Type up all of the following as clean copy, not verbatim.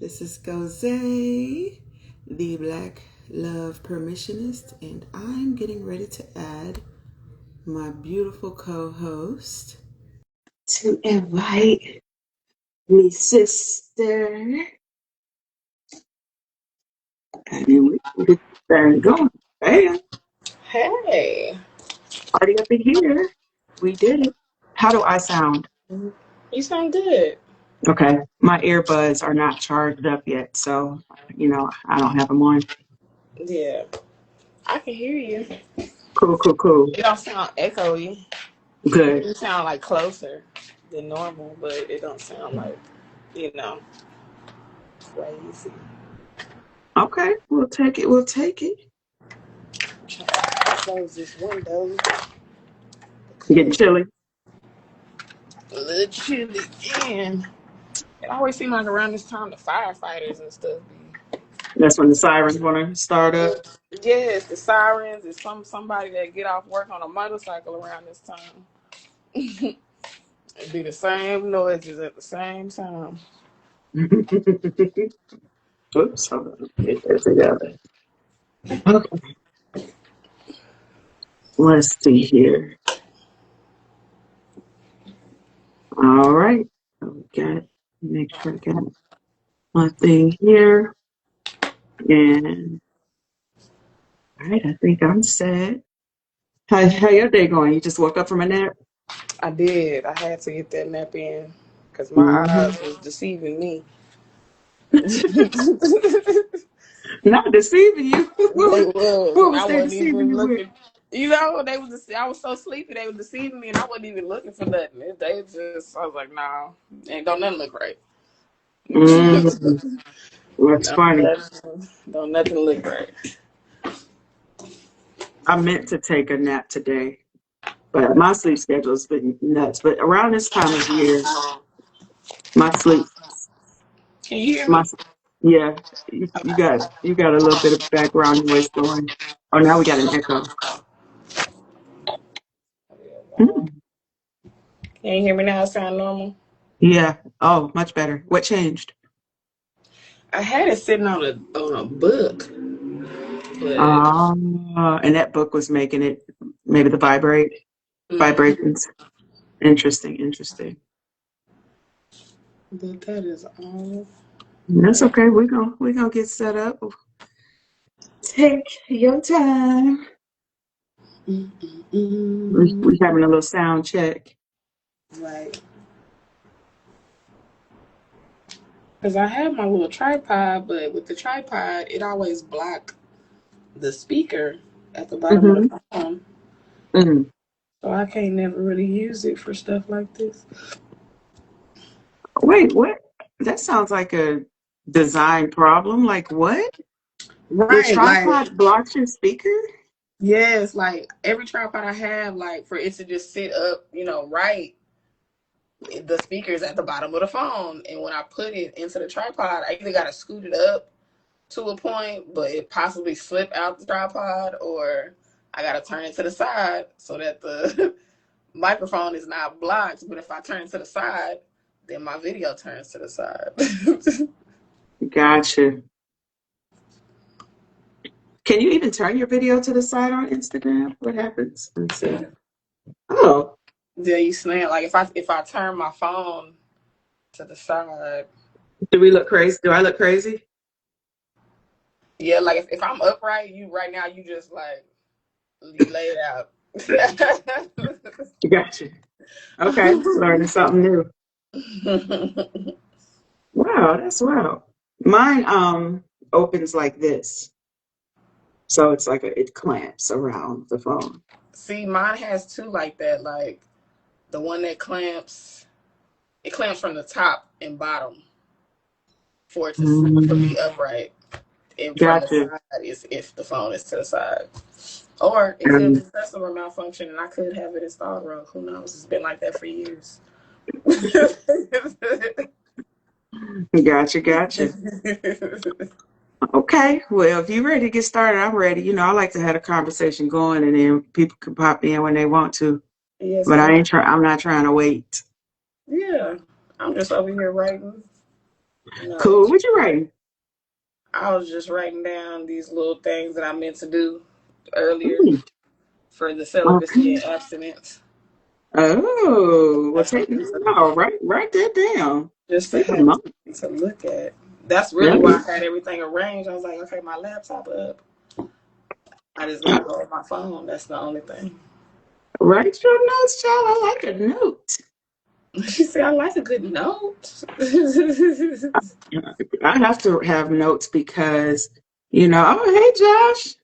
This is Goze, the Black Love Permissionist, and I'm getting ready to add my beautiful co-host to invite me sister. And then we can get this thing going. Bam. Hey. Party up in here. We did it. How do I sound? You sound good. Okay. My earbuds are not charged up yet, so, I don't have them on. Yeah. I can hear you. Cool. It don't sound echoey. Good. You sound like closer than normal, but it don't sound like, crazy. Okay, we'll take it. Try to close this window Getting because chilly. it's a little chilly again. It always seems like around this time the firefighters and stuff be. That's when the sirens want to start up. Yes, the sirens. It's somebody that get off work on a motorcycle around this time. It be the same noises at the same time. Oops, hold on. Get that together. Okay, let's see here. All right. So we got, make sure I got my thing here. And all right, I think I'm set. How your day going? You just woke up from a nap? I did. I had to get that nap in because my Mm-hmm. eyes was deceiving me. Not deceiving you. They what was, what and I was they wasn't deceiving even you with? looking. They was. I was so sleepy. They was deceiving me, and I wasn't even looking for nothing. They just. I was like, nah, ain't don't nothing look right. Mm, that's funny. Don't nothing look right. I meant to take a nap today, but my sleep schedule's been nuts. But around this time of year, my sleep, Can you hear my me? yeah, you got a little bit of background noise going. Oh, now we got an echo. Mm, Can you hear me now? It sound normal. yeah. Oh, much better. What changed? I had it sitting on a book, but And that book was making it maybe the mm, vibrations. Interesting. but that is all. That's okay. We're gonna get set up. Take your time. We're having a little sound check. Right. Because I have my little tripod, but with the tripod, it always block the speaker at the bottom of Mm-hmm. the phone. Mm. So I can't never really use it for stuff like this. Wait, what? That sounds like a design problem. Like what? The Right. Like, tripod blocks your speaker? yes, like every tripod I have, like for it to just sit up, right, the speaker's at the bottom of the phone. And when I put it into the tripod, I either got to scoot it up to a point, but it possibly slip out the tripod, or I got to turn it to the side so that the microphone is not blocked. But if I turn it to the side, then my video turns to the side. Gotcha. Can you even turn your video to the side on Instagram? What happens? Let's see. Oh, Yeah, you snap. Like if I turn my phone to the side, do we look crazy? Do I look crazy? yeah, like if I'm upright, you right now you just like you lay it out. Gotcha. Okay, learning something new. Wow, that's wow. Mine opens like this. So it's like it clamps around the phone. See, mine has two like that. Like the one that clamps, it clamps from the top and bottom for it to Mm, be upright. And from the gotcha. side is if the phone is to the side. Or it could be Um, customer malfunction and I could have it installed wrong. Who knows? It's been like that for years. gotcha. Okay, well, if you're ready to get started, I'm ready. I like to have a conversation going, and then people can pop in when they want to. Yes, But ma'am. I'm not trying to wait. Yeah. I'm just over here writing. Cool. Notes. What you writing? I was just writing down these little things that I meant to do earlier Mm, for the celibacy okay. and abstinence. Oh, well, That's take something no, write that down. just to Take a have moment. to look at. That's really Yeah. why I had everything arranged. I was like, okay, my laptop up. I just gotta hold my phone. That's the only thing. Write your notes, child. I like a note. She said, I like a good note. I have to have notes because, oh, hey, Josh.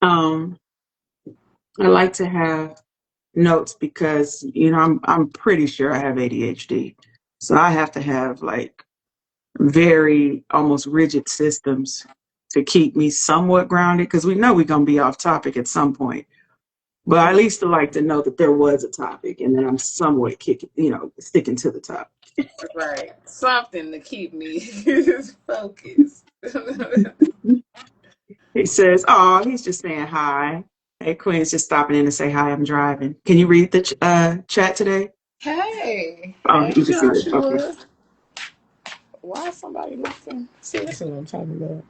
Um, I like to have notes because, I'm pretty sure I have ADHD. So I have to have like very almost rigid systems to keep me somewhat grounded because we know we're going to be off topic at some point. But I at least like to know that there was a topic and that I'm somewhat sticking to the topic. Right. Something to keep me focused. He says, oh, he's just saying hi. Hey, Quinn's just stopping in to say hi. I'm driving. Can you read the chat today? Hey. Oh, Hey, you can see it. Okay. Joshua. Why is somebody knocking? See, this is what I'm talking about.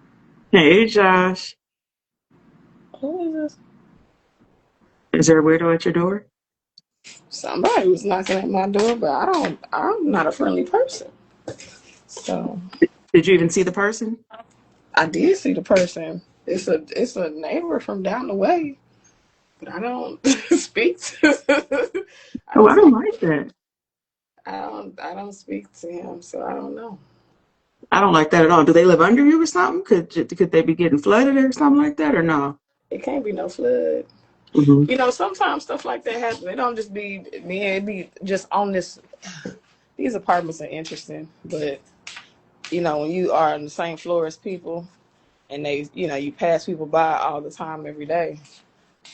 Hey, Josh. Who is this? Is there a weirdo at your door? Somebody was knocking at my door, but I'm not a friendly person. So Did you even see the person? I did see the person. It's a neighbor from down the way, but I don't speak to I Oh, don't I don't speak like that. I don't speak to him, so I don't know. I don't like that at all. Do they live under you or something? Could they be getting flooded or something like that or no? It can't be no flood. Hmm. Sometimes stuff like that happens. It don't just be me, it be just on this. These apartments are interesting, but when you are on the same floor as people and you pass people by all the time every day,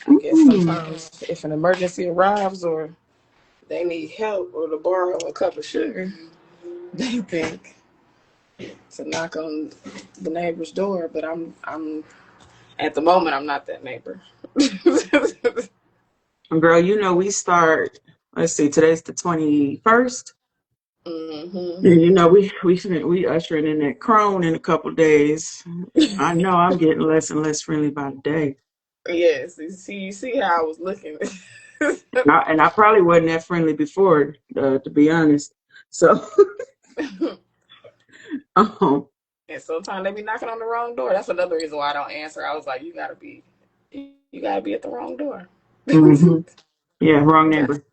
I guess Mm-mm. sometimes if an emergency arrives or they need help or to borrow a cup of sugar, they think to knock on the neighbor's door. But I'm at the moment I'm not that neighbor. Girl, we start, let's see, today's the 21st. Hmm. And we ushering in that crone in a couple days. I know I'm getting less and less friendly by the day. Yes, you see how I was looking. And I probably wasn't that friendly before, to be honest. So, um, And sometimes they be knocking on the wrong door. That's another reason why I don't answer. I was like, you gotta be at the wrong door. mhm. Yeah, wrong Okay. neighbor.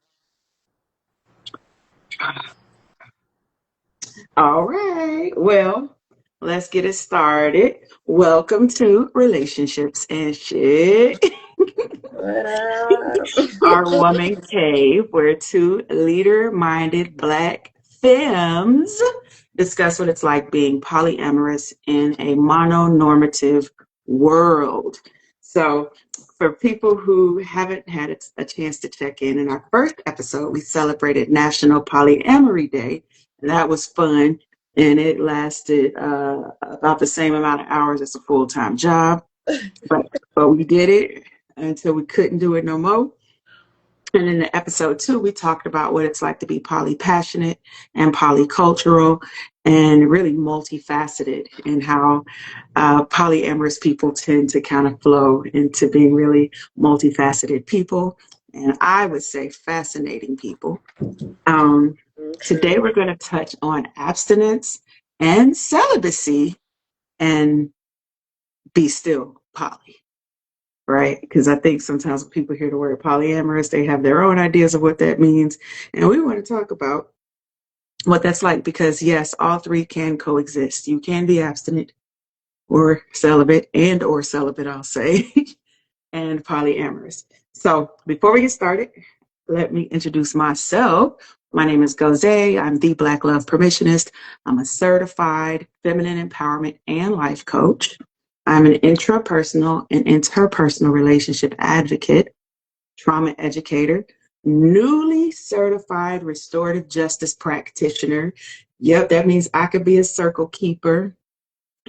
All right. Well, let's get it started. Welcome to Relationships and Shit. What up? Our woman cave, where two leader-minded Black femmes discuss what it's like being polyamorous in a mononormative world. So, for people who haven't had a chance to check in our first episode, we celebrated National Polyamory Day, and that was fun. And it lasted about the same amount of hours as a full-time job, but we did it until we couldn't do it no more. And in the episode 2, we talked about what it's like to be polypassionate and polycultural and really multifaceted, and how polyamorous people tend to kind of flow into being really multifaceted people. And I would say fascinating people. Um, Today, True. we're going to touch on abstinence and celibacy and be still poly. Right? Because I think sometimes when people hear the word polyamorous, they have their own ideas of what that means. And we want to talk about what that's like because, yes, all three can coexist. You can be abstinent or celibate or celibate, I'll say, and polyamorous. So before we get started, let me introduce myself. My name is Goze. I'm the Black Love Permissionist. I'm a certified feminine empowerment and life coach. I'm an intrapersonal and interpersonal relationship advocate, trauma educator, newly certified restorative justice practitioner. Yep, that means I could be a circle keeper.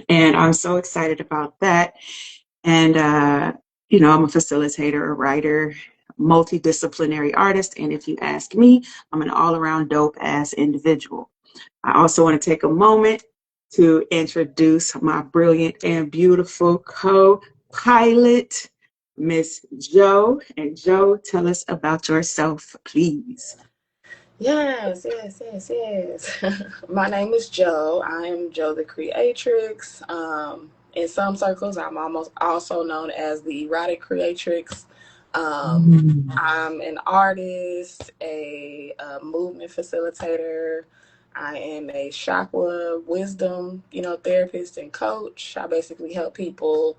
And I'm so excited about that. And, I'm a facilitator, a writer, multidisciplinary artist. And if you ask me, I'm an all around dope ass individual. I also want to take a moment to introduce my brilliant and beautiful co-pilot, Miss Joe. And Joe, tell us about yourself, please. Yes. My name is Joe. I am Joe the Creatrix. In some circles, I'm almost also known as the Erotic Creatrix. Mm. I'm an artist, a movement facilitator. I am a chakra wisdom, therapist and coach. I basically help people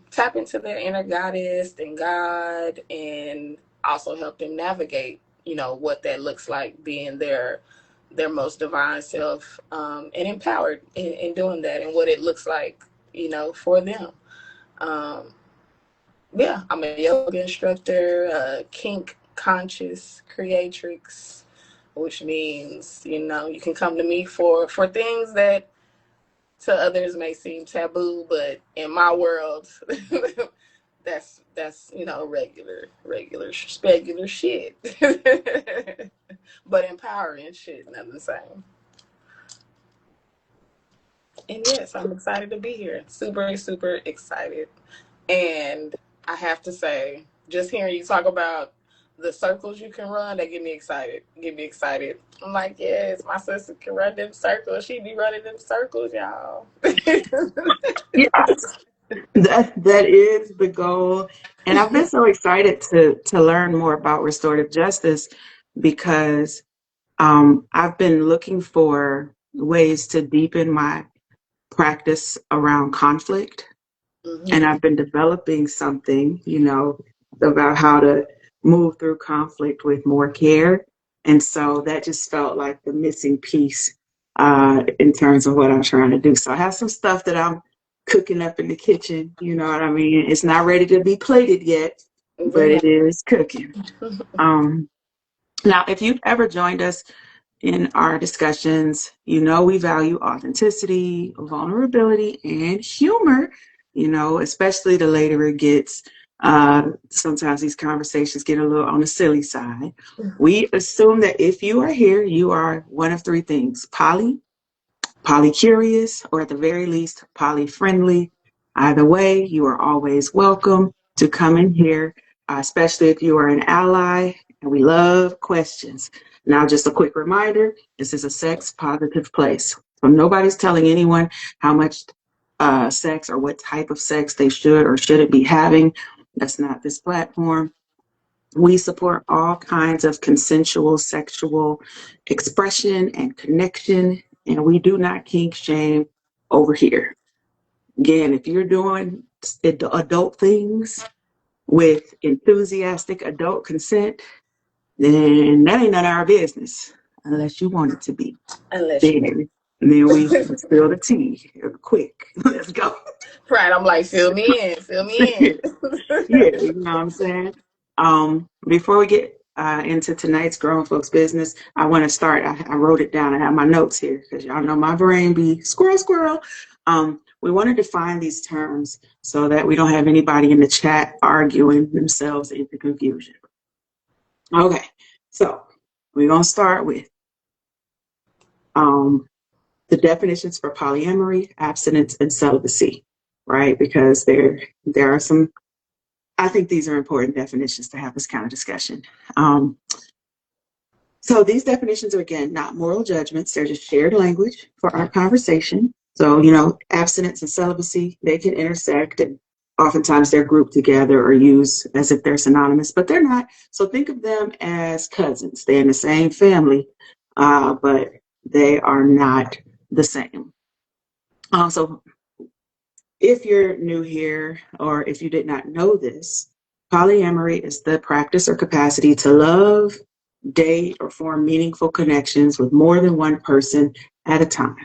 tap into their inner goddess and God, and also help them navigate, what that looks like being their most divine self, and empowered in doing that, and what it looks like, for them. Um, yeah, I'm a yoga instructor, a kink conscious creatrix, which means, you can come to me for things that to others may seem taboo, but in my world, that's regular shit, but empowering shit, not the same. And yes, I'm excited to be here. Super, super excited. And I have to say, just hearing you talk about the circles you can run, they get me excited. I'm like, yes, my sister can run them circles. She be running them circles, y'all. Yes, that is the goal. And I've been so excited to learn more about restorative justice because I've been looking for ways to deepen my practice around conflict. And Mm-hmm. I've been developing something, about how to move through conflict with more care. And so that just felt like the missing piece in terms of what I'm trying to do. So I have some stuff that I'm cooking up in the kitchen. You know what I mean? It's not ready to be plated yet, but Yeah. it is cooking. Um, Now, if you've ever joined us in our discussions, we value authenticity, vulnerability, and humor, especially the later it gets. Sometimes these conversations get a little on the silly side. We assume that if you are here, you are one of three things: polycurious, or at the very least, poly-friendly. Either way, you are always welcome to come in here, especially if you are an ally, and we love questions. Now, just a quick reminder, this is a sex-positive place. So nobody's telling anyone how much sex or what type of sex they should or shouldn't be having. That's not this platform. We support all kinds of consensual sexual expression and connection, and we do not kink shame over here. Again, if you're doing adult things with enthusiastic adult consent, then that ain't none of our business unless you want it to be. Unless you Then we spill the tea quick. Let's go. right, I'm like, fill me in. Yeah, you know what I'm saying? Before we get into tonight's grown folks business, I want to start. I wrote it down. I have my notes here because y'all know my brain be squirrel, squirrel. We want to define these terms so that we don't have anybody in the chat arguing themselves into confusion. Okay, so we're going to start with um, the definitions for polyamory, abstinence, and celibacy, right? Because there are some, I think these are important definitions to have this kind of discussion. Um, so these definitions are, again, not moral judgments. They're just shared language for our conversation. So, abstinence and celibacy, they can intersect, and oftentimes they're grouped together or used as if they're synonymous, but they're not. So think of them as cousins. They're in the same family, but they are not the same. So if you're new here, or if you did not know this, polyamory is the practice or capacity to love, date, or form meaningful connections with more than one person at a time,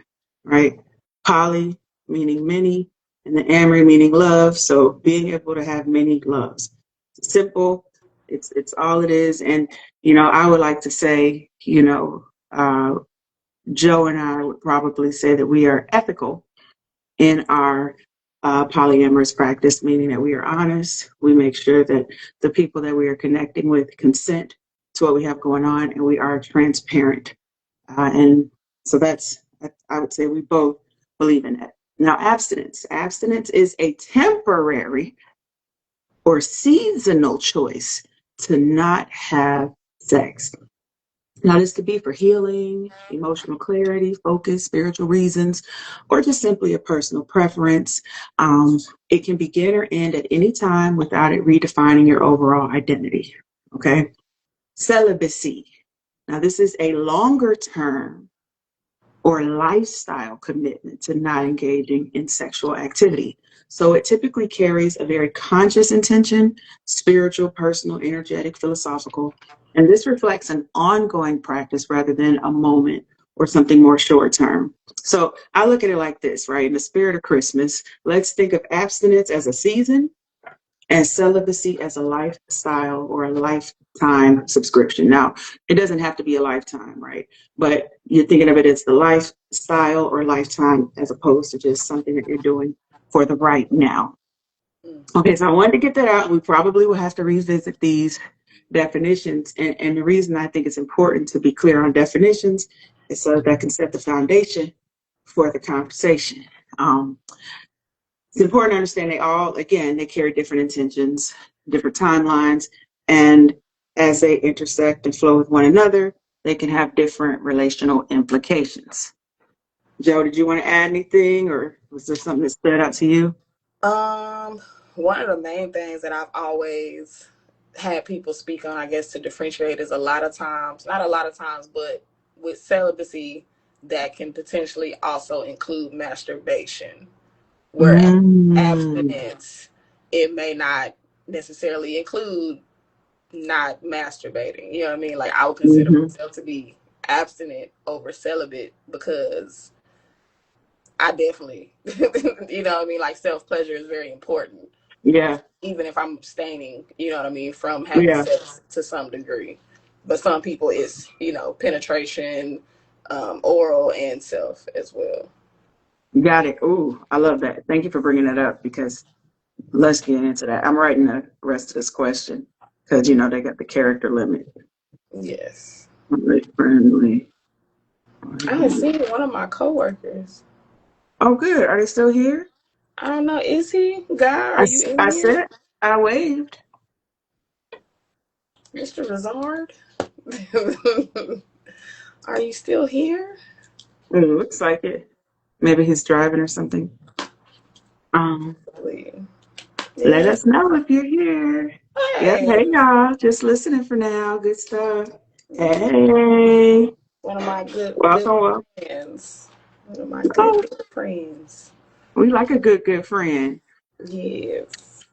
right? Poly meaning many, and the amory meaning love. So being able to have many loves. It's simple. It's all it is. And, I would like to say, Joe and I would probably say that we are ethical in our polyamorous practice, meaning that we are honest. We make sure that the people that we are connecting with consent to what we have going on, and we are transparent. And So I would say we both believe in that. Now, abstinence. Abstinence is a temporary or seasonal choice to not have sex. Now, this could be for healing, emotional clarity, focus, spiritual reasons, or just simply a personal preference. It can begin or end at any time without it redefining your overall identity. Okay. Celibacy. Now, this is a longer term or lifestyle commitment to not engaging in sexual activity. So it typically carries a very conscious intention, spiritual, personal, energetic, philosophical, and this reflects an ongoing practice rather than a moment or something more short term. So I look at it like this, right? In the spirit of Christmas, let's think of abstinence as a season and celibacy as a lifestyle or a lifetime subscription. Now, it doesn't have to be a lifetime, right? But you're thinking of it as the lifestyle or lifetime as opposed to just something that you're doing for the right now. Okay, so I wanted to get that out. We probably will have to revisit these definitions. And the reason I think it's important to be clear on definitions is so that can set the foundation for the conversation. Um, it's important to understand again, they carry different intentions, different timelines, and as they intersect and flow with one another, they can have different relational implications. Joe, did you want to add anything, or was there something that stood out to you? Um, One of the main things that I've always had people speak on, I guess, to differentiate is a lot of times, not a lot of times, but with celibacy, that can potentially also include masturbation. Whereas Mm, abstinence, it may not necessarily include not masturbating. You know what I mean? Like I would consider hmm. myself to be abstinent over celibate because I definitely, you know what I mean? Like self pleasure is very important. Yeah, Even if I'm abstaining, you know what I mean, from having yeah, sex to some degree. But some people it's, penetration, oral and self as well. got it. Ooh, I love that. Thank you for bringing that up because let's get into that. I'm writing the rest of this question because, they got the character limit. Yes. Friendly. I had seen one of my coworkers. Oh, good. Are they still here? I don't know. Is he? Guy, are you in I here? said I waved. Mr. Razard? Are you still here? It looks like it. Maybe he's driving or something. Um, let Yeah. us know if you're here. Yep. Hey. Hey, y'all. Just listening for now. Good stuff. Yeah. Hey. One of my good Welcome. Welcome. friends. One of my good Oh, good friends. we like a good friend. Yes.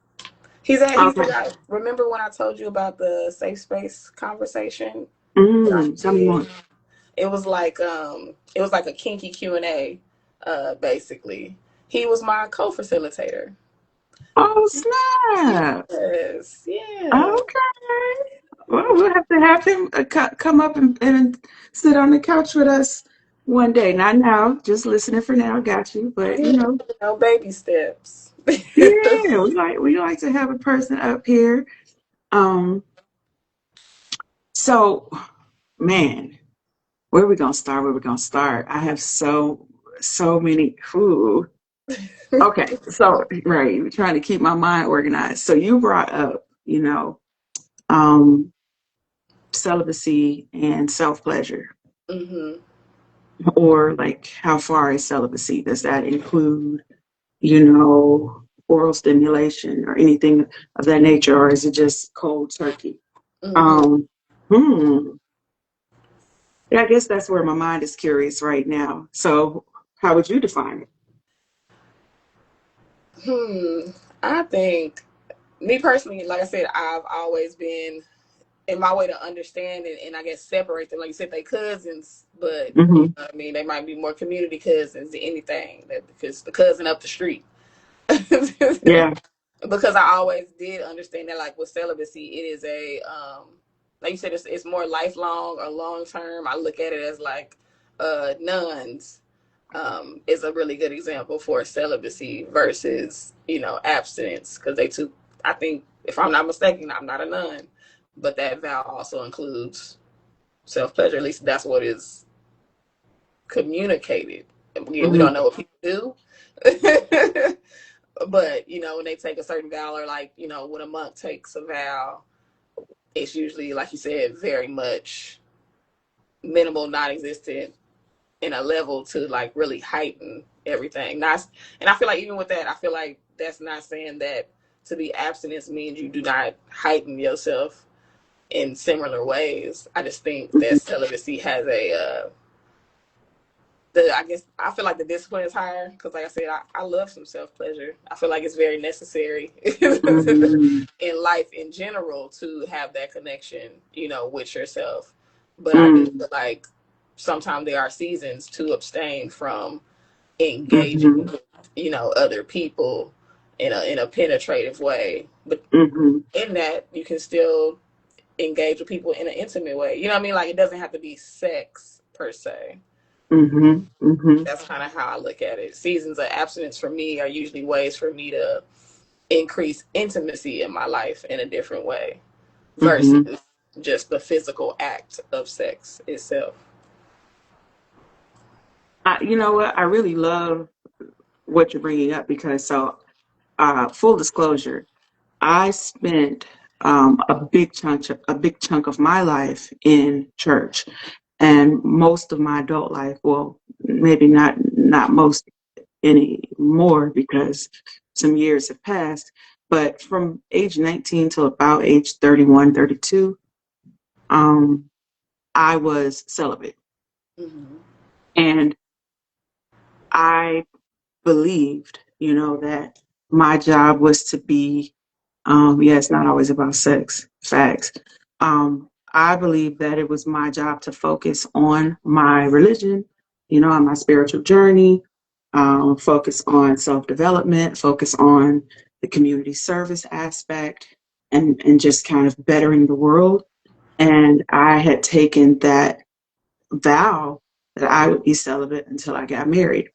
He's the Okay. guy. Remember when I told you about the safe space conversation that I Tell me did? more. It was like a kinky Q&A, basically. He was my co-facilitator. Oh, snap. Yes, yeah. Okay. Well, we'll have him come up and sit on the couch with us one day. Not now, just listening for now. Got you. But Yeah, no baby steps. yeah, we like to have a person up here. Um, so man, where we gonna start? Where we gonna start? I have so many. Ooh. Okay, so right, trying to keep my mind organized. So you brought up, um, celibacy and self pleasure. hmm Or like how far is celibacy? Does that include, oral stimulation or anything of that nature, or is it just cold turkey? hmm Um, hmm. Yeah, I guess that's where my mind is curious right now. So how would you define it? Hmm. I think me personally, like I said, I've always been in my way to understand and I guess separate them. Like you said, they cousins, but you Hmm. know what I mean. They might be more community cousins than anything. That because the cousin up the street. Yeah. Because I always did understand that, like with celibacy, it is like you said, it's more lifelong or long term. I look at it as like nuns is a really good example for celibacy versus abstinence because they took. I think if I'm not mistaken, I'm not a nun, but that vow also includes self pleasure. At least that's what is communicated. Again, we Mm-hmm. don't know what people do. But when they take a certain vow, or like when a monk takes a vow, it's usually, like you said, very much minimal, non-existent, in a level to like really heighten everything. Not, and I feel like even with that, I feel like that's not saying that to be abstinence means you do not heighten yourself in similar ways. I just think that celibacy has I guess I feel like the discipline is higher because, like I said, I love some self pleasure. I feel like it's very necessary Mm-hmm. in life in general to have that connection, with yourself. But I do Mm-hmm. feel like sometimes there are seasons to abstain from engaging Mm-hmm. with, other people in a penetrative way. But Mm-hmm. in that, you can still engage with people in an intimate way. You know what I mean? Like, it doesn't have to be sex per se. Mm-hmm. Mm-hmm. That's kind of how I look at it. Seasons of abstinence for me are usually ways for me to increase intimacy in my life in a different way Mm-hmm. versus just the physical act of sex itself. You know what? I really love what you're bringing up because full disclosure, I spent a big chunk of my life in church, and most of my adult life. Well, maybe not most anymore because some years have passed. But from age 19 till about age 31, 32, um, I was celibate, Mm-hmm. and I believed, that my job was to be, yeah, it's not always about sex, facts. I believe that it was my job to focus on my religion, on my spiritual journey, focus on self development, focus on the community service aspect, and just kind of bettering the world. And I had taken that vow that I would be celibate until I got married.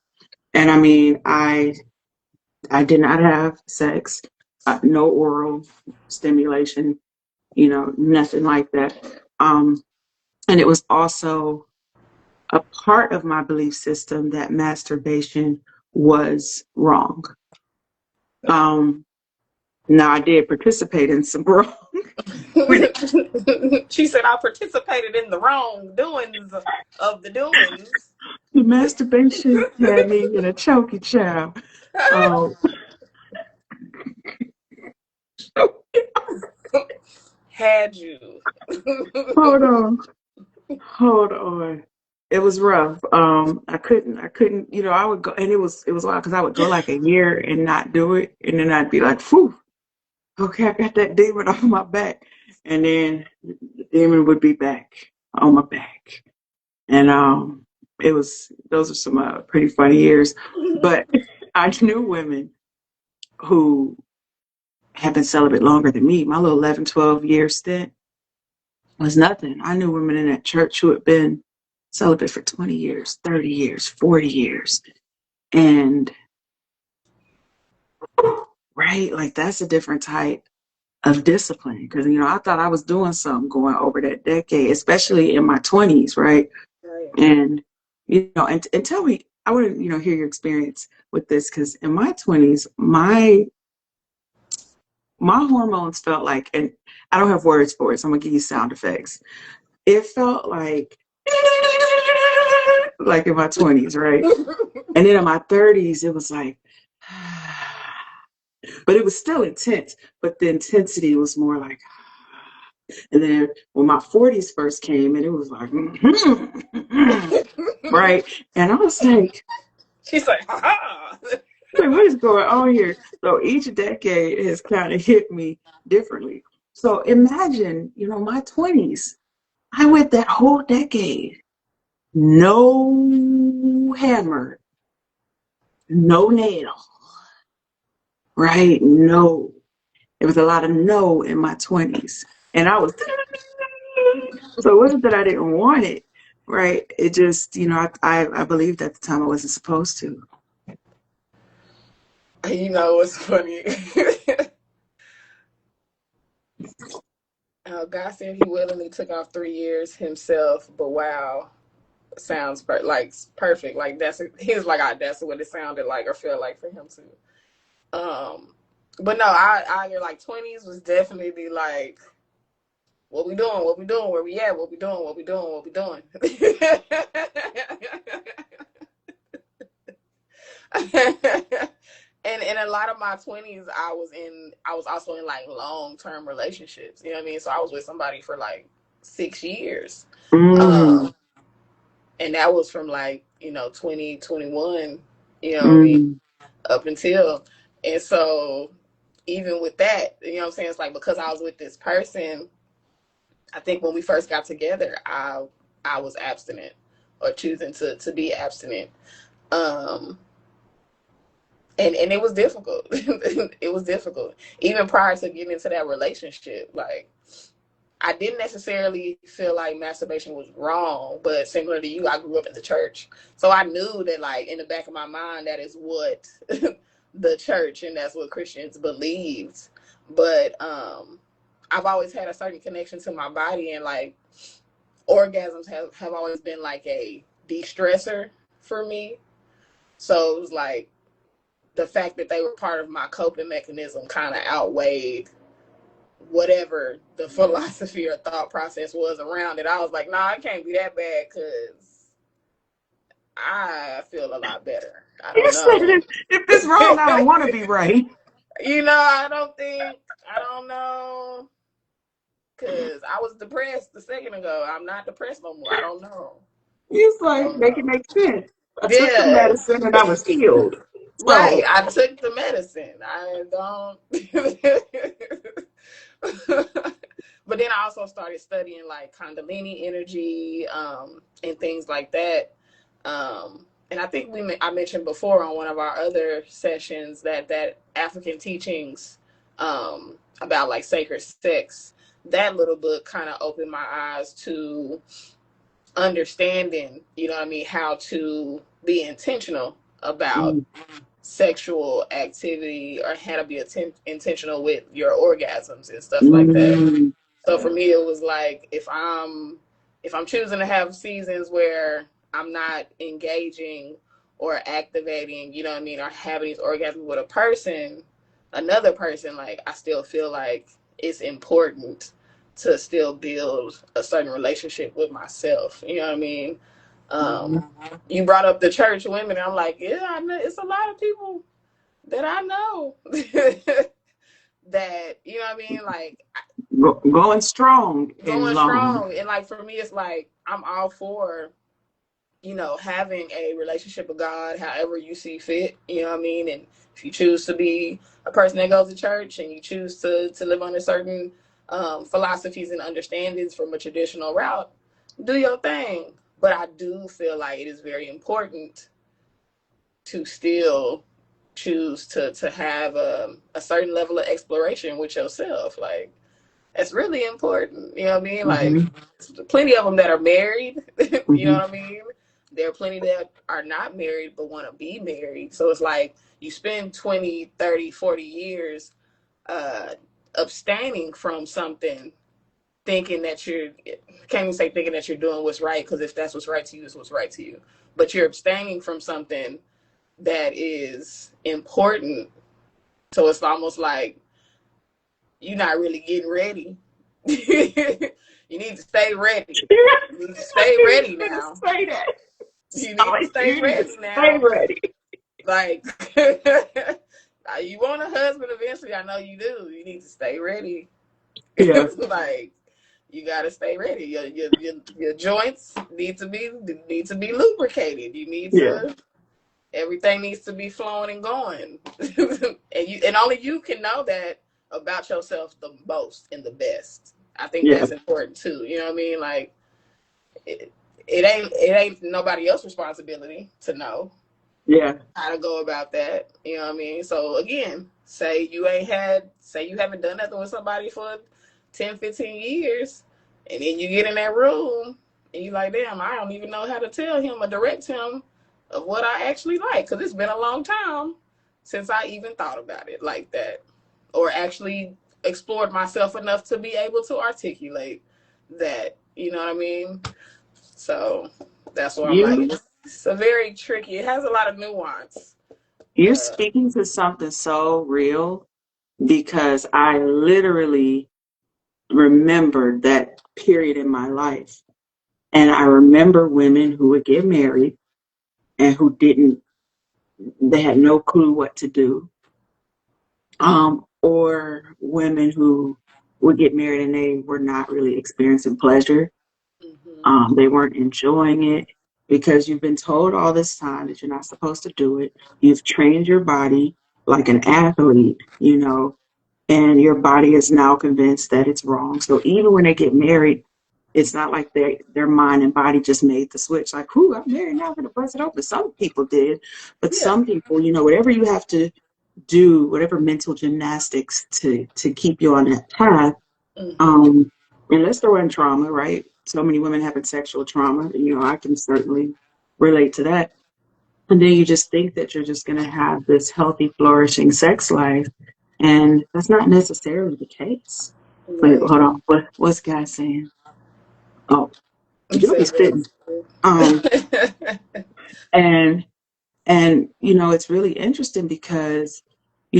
And I mean, I did not have sex, no oral stimulation, nothing like that. And it was also a part of my belief system that masturbation was wrong. Um, Now, I did participate in some wrong. She said I participated in the wrong doings of the doings. The masturbation had me in a choky child. Um, Had you. Hold on. Hold on. It was rough. I couldn't, I would go, and it was wild because I would go like a year and not do it, and then I'd be like, "Phew, okay, I got that demon off my back," and then the demon would be back on my back, and those are some pretty funny years, but I knew women who had been celibate longer than me. My little 11, 12 year stint was nothing. I knew women in that church who had been celibate for 20 years, 30 years, 40 years. And right, like that's a different type of discipline. Because, I thought I was doing something going over that decade, especially in my 20s, right? Right. And, and tell me, I want to, hear your experience with this because in my 20s, my hormones felt like, and I don't have words for it, so I'm gonna give you sound effects. It felt like in my 20s, right? And then in my 30s, it was like, but it was still intense, but the intensity was more like, and then when my 40s first came, and it was like, right? And I was like, She's like, ha ha. what is going on here? So each decade has kind of hit me differently. So imagine, my 20s, I went that whole decade, no hammer, no nail, right? No. There was a lot of no in my 20s. And I was, so it wasn't that I didn't want it, right? It just, I believed at the time I wasn't supposed to. What's funny? God said he willingly took off 3 years himself, but wow. sounds like perfect. Like he was like, that's what it sounded like or felt like for him too. But no, I like 20s was definitely like, what we doing, where we at, what we doing. And in a lot of my 20s, I was also in like long-term relationships. You know what I mean? So I was with somebody for like 6 years. Mm, And that was from like, 2021, you know what I mean, mm, up until. And so even with that, you know what I'm saying? It's like, because I was with this person, I think when we first got together, I was abstinent, or choosing to be abstinent. Um, and it was difficult. It was difficult. Even prior to getting into that relationship, like, I didn't necessarily feel like masturbation was wrong, but similar to you, I grew up in the church. So I knew that, like, in the back of my mind, that is what the church and that's what Christians believed. But I've always had a certain connection to my body, and like, orgasms have always been like a de-stressor for me. So it was like, the fact that they were part of my coping mechanism kind of outweighed whatever the philosophy or thought process was around it. I was like, nah, it can't be that bad because I feel a lot better. I you don't said know. if it's wrong, I don't want to be right. I don't know, because I was depressed a second ago. I'm not depressed no more. I don't know. He's I like, don't make it know. make sense. I took the Yeah, medicine and I was healed. right. So, I took the medicine. I don't. But then I also started studying like Kundalini energy, and things like that. And I think I mentioned before on one of our other sessions that African teachings, about like sacred sex, that little book kind of opened my eyes to understanding, you know what I mean, how to be intentional about mm, sexual activity, or how to be intentional with your orgasms and stuff like that. mm, So for me, it was like, if I'm choosing to have seasons where I'm not engaging or activating, you know what I mean, or having these orgasms with another person, like, I still feel like it's important to still build a certain relationship with myself. You know what I mean? mm. You brought up the church women. And I'm like, yeah, I know it's a lot of people that I know that, you know what I mean, like, Going strong and going long. strong. And like, for me, it's like, I'm all for, having a relationship with God however you see fit, you know what I mean? And if you choose to be a person that goes to church, and you choose to live under certain philosophies and understandings from a traditional route, do your thing. But I do feel like it is very important to still choose to have a certain level of exploration with yourself. Like, it's really important. You know what I mean? Like, Hmm. plenty of them that are married. You know Hmm. what I mean? There are plenty that are not married but want to be married. So it's like, you spend 20, 30, 40 years uh, abstaining from something, thinking that can't even say thinking that you're doing what's right, because if that's what's right to you, it's what's right to you. But you're abstaining from something that is important. So it's almost like you're not really getting ready. You need to stay ready. You need to stay You ready was gonna now. say that. You need to Solid. stay You need to ready stay now. ready. Like, you want a husband eventually. I know you do. You need to stay ready. Yeah. Like, you gotta stay ready. Your joints need to be lubricated. You need Yeah. to Everything needs to be flowing and going. And only you can know that about yourself the most and the best. I think Yeah. that's important too. You know what I mean? Like, it ain't nobody else's responsibility to know Yeah. how to go about that. You know what I mean? So again, say you haven't done nothing with somebody for 10, 15 years, and then you get in that room and you like, damn, I don't even know how to tell him or direct him of what I actually like, because it's been a long time since I even thought about it like that, or actually explored myself enough to be able to articulate that. You know what I mean? So That's why I'm like, You it's a very tricky. It has a lot of nuance, you're but speaking to something so real because I literally remembered that period in my life. And I remember women who would get married and who didn't, they had no clue what to do. Or women who would get married and they were not really experiencing pleasure. mm-hmm. They weren't enjoying it because you've been told all this time that you're not supposed to do it. You've trained your body like an athlete, and your body is now convinced that it's wrong. So even when they get married, it's not like their mind and body just made the switch. Like, whoo, I'm married now, I'm gonna bust it open. Some people did, but Yeah. some people, whatever you have to do, whatever mental gymnastics to keep you on that path. Mm-hmm. Um, and let's throw in trauma, right? So many women having sexual trauma. I can certainly relate to that. And then you just think that you're just going to have this healthy, flourishing sex life. And that's not necessarily the case. Wait, Right. hold on. What's guy saying? Oh, You you'll be said spitting. Um, that. and it's really interesting because,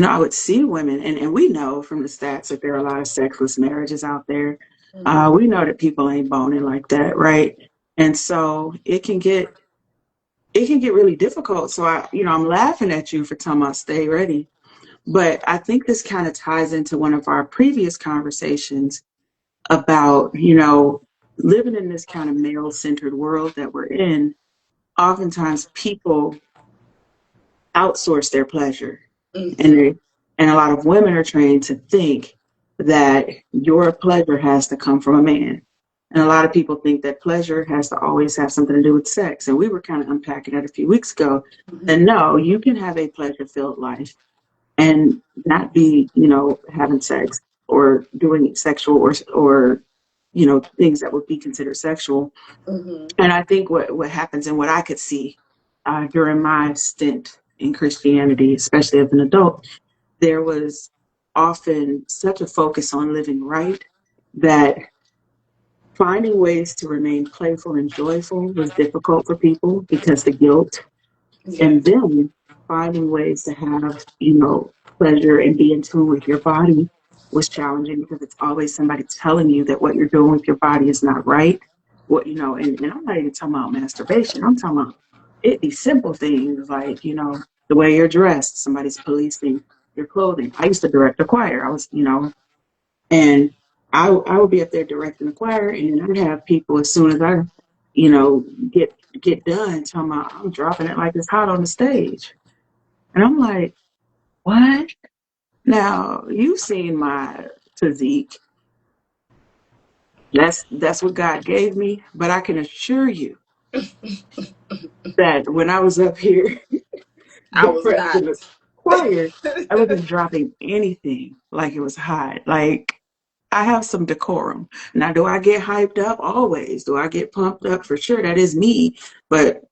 I would see women, and we know from the stats that there are a lot of sexless marriages out there. Mm-hmm. We know that people ain't boning like that, right? And so it can get really difficult. So I'm laughing at you for talking about stay ready. But I think this kind of ties into one of our previous conversations about, living in this kind of male centered world that we're in. Oftentimes people outsource their pleasure. And Mm-hmm. they, and a lot of women are trained to think that your pleasure has to come from a man. And a lot of people think that pleasure has to always have something to do with sex. And we were kind of unpacking that a few weeks ago. And Mm-hmm. no, you can have a pleasure filled life and not be, having sex or doing sexual or, things that would be considered sexual. Mm-hmm. And I think what happens and what I could see during my stint in Christianity, especially as an adult, there was often such a focus on living right that finding ways to remain playful and joyful was difficult for people because the guilt, Yeah. and then finding ways to have, pleasure and be in tune with your body was challenging because it's always somebody telling you that what you're doing with your body is not right. And I'm not even talking about masturbation. I'm talking about it be simple things like, the way you're dressed, somebody's policing your clothing. I used to direct a choir. I was, and I would be up there directing the choir, and then I'd have people as soon as I, you know, get get done talking about I'm dropping it like it's hot on the stage. And I'm like, what? Now you've seen my physique. That's what God gave me. But I can assure you that when I was up here I was directing not. the choir, I wasn't dropping anything like it was hot. Like I have some decorum. Now, do I get hyped up? Always. Do I get pumped up? For sure. That is me. But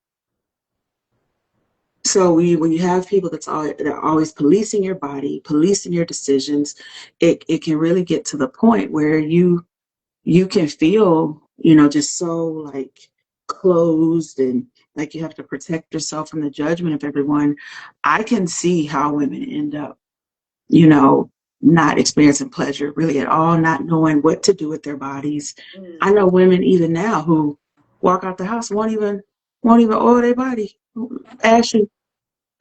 so when you have people that are always policing your body, policing your decisions, it can really get to the point where you can feel, just so like closed and like you have to protect yourself from the judgment of everyone. I can see how women end up, you know, not experiencing pleasure really at all, not knowing what to do with their bodies. I know Mm-hmm. women even now who walk out the house won't even oil their body. Ashley,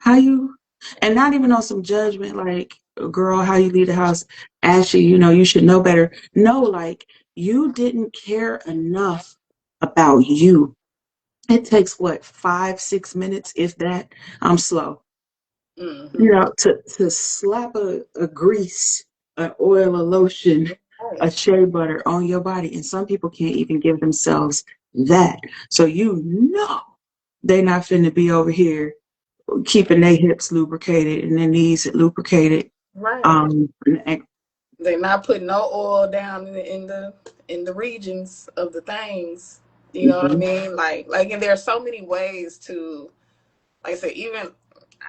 how you, and not even on some judgment like, girl, how you leave the house. Ashley, you should know better. No, like you didn't care enough about you. It takes what, 5, 6 minutes, if that. I'm slow, Mm-hmm. to slap a grease, an oil, a lotion, Right. a shea butter on your body. And some people can't even give themselves that. So they're not finna be over here keeping their hips lubricated and their knees lubricated. Right. And They're not putting no oil down in the regions of the things. You know what I mhm, mean? Like, and there are so many ways to, like I said, even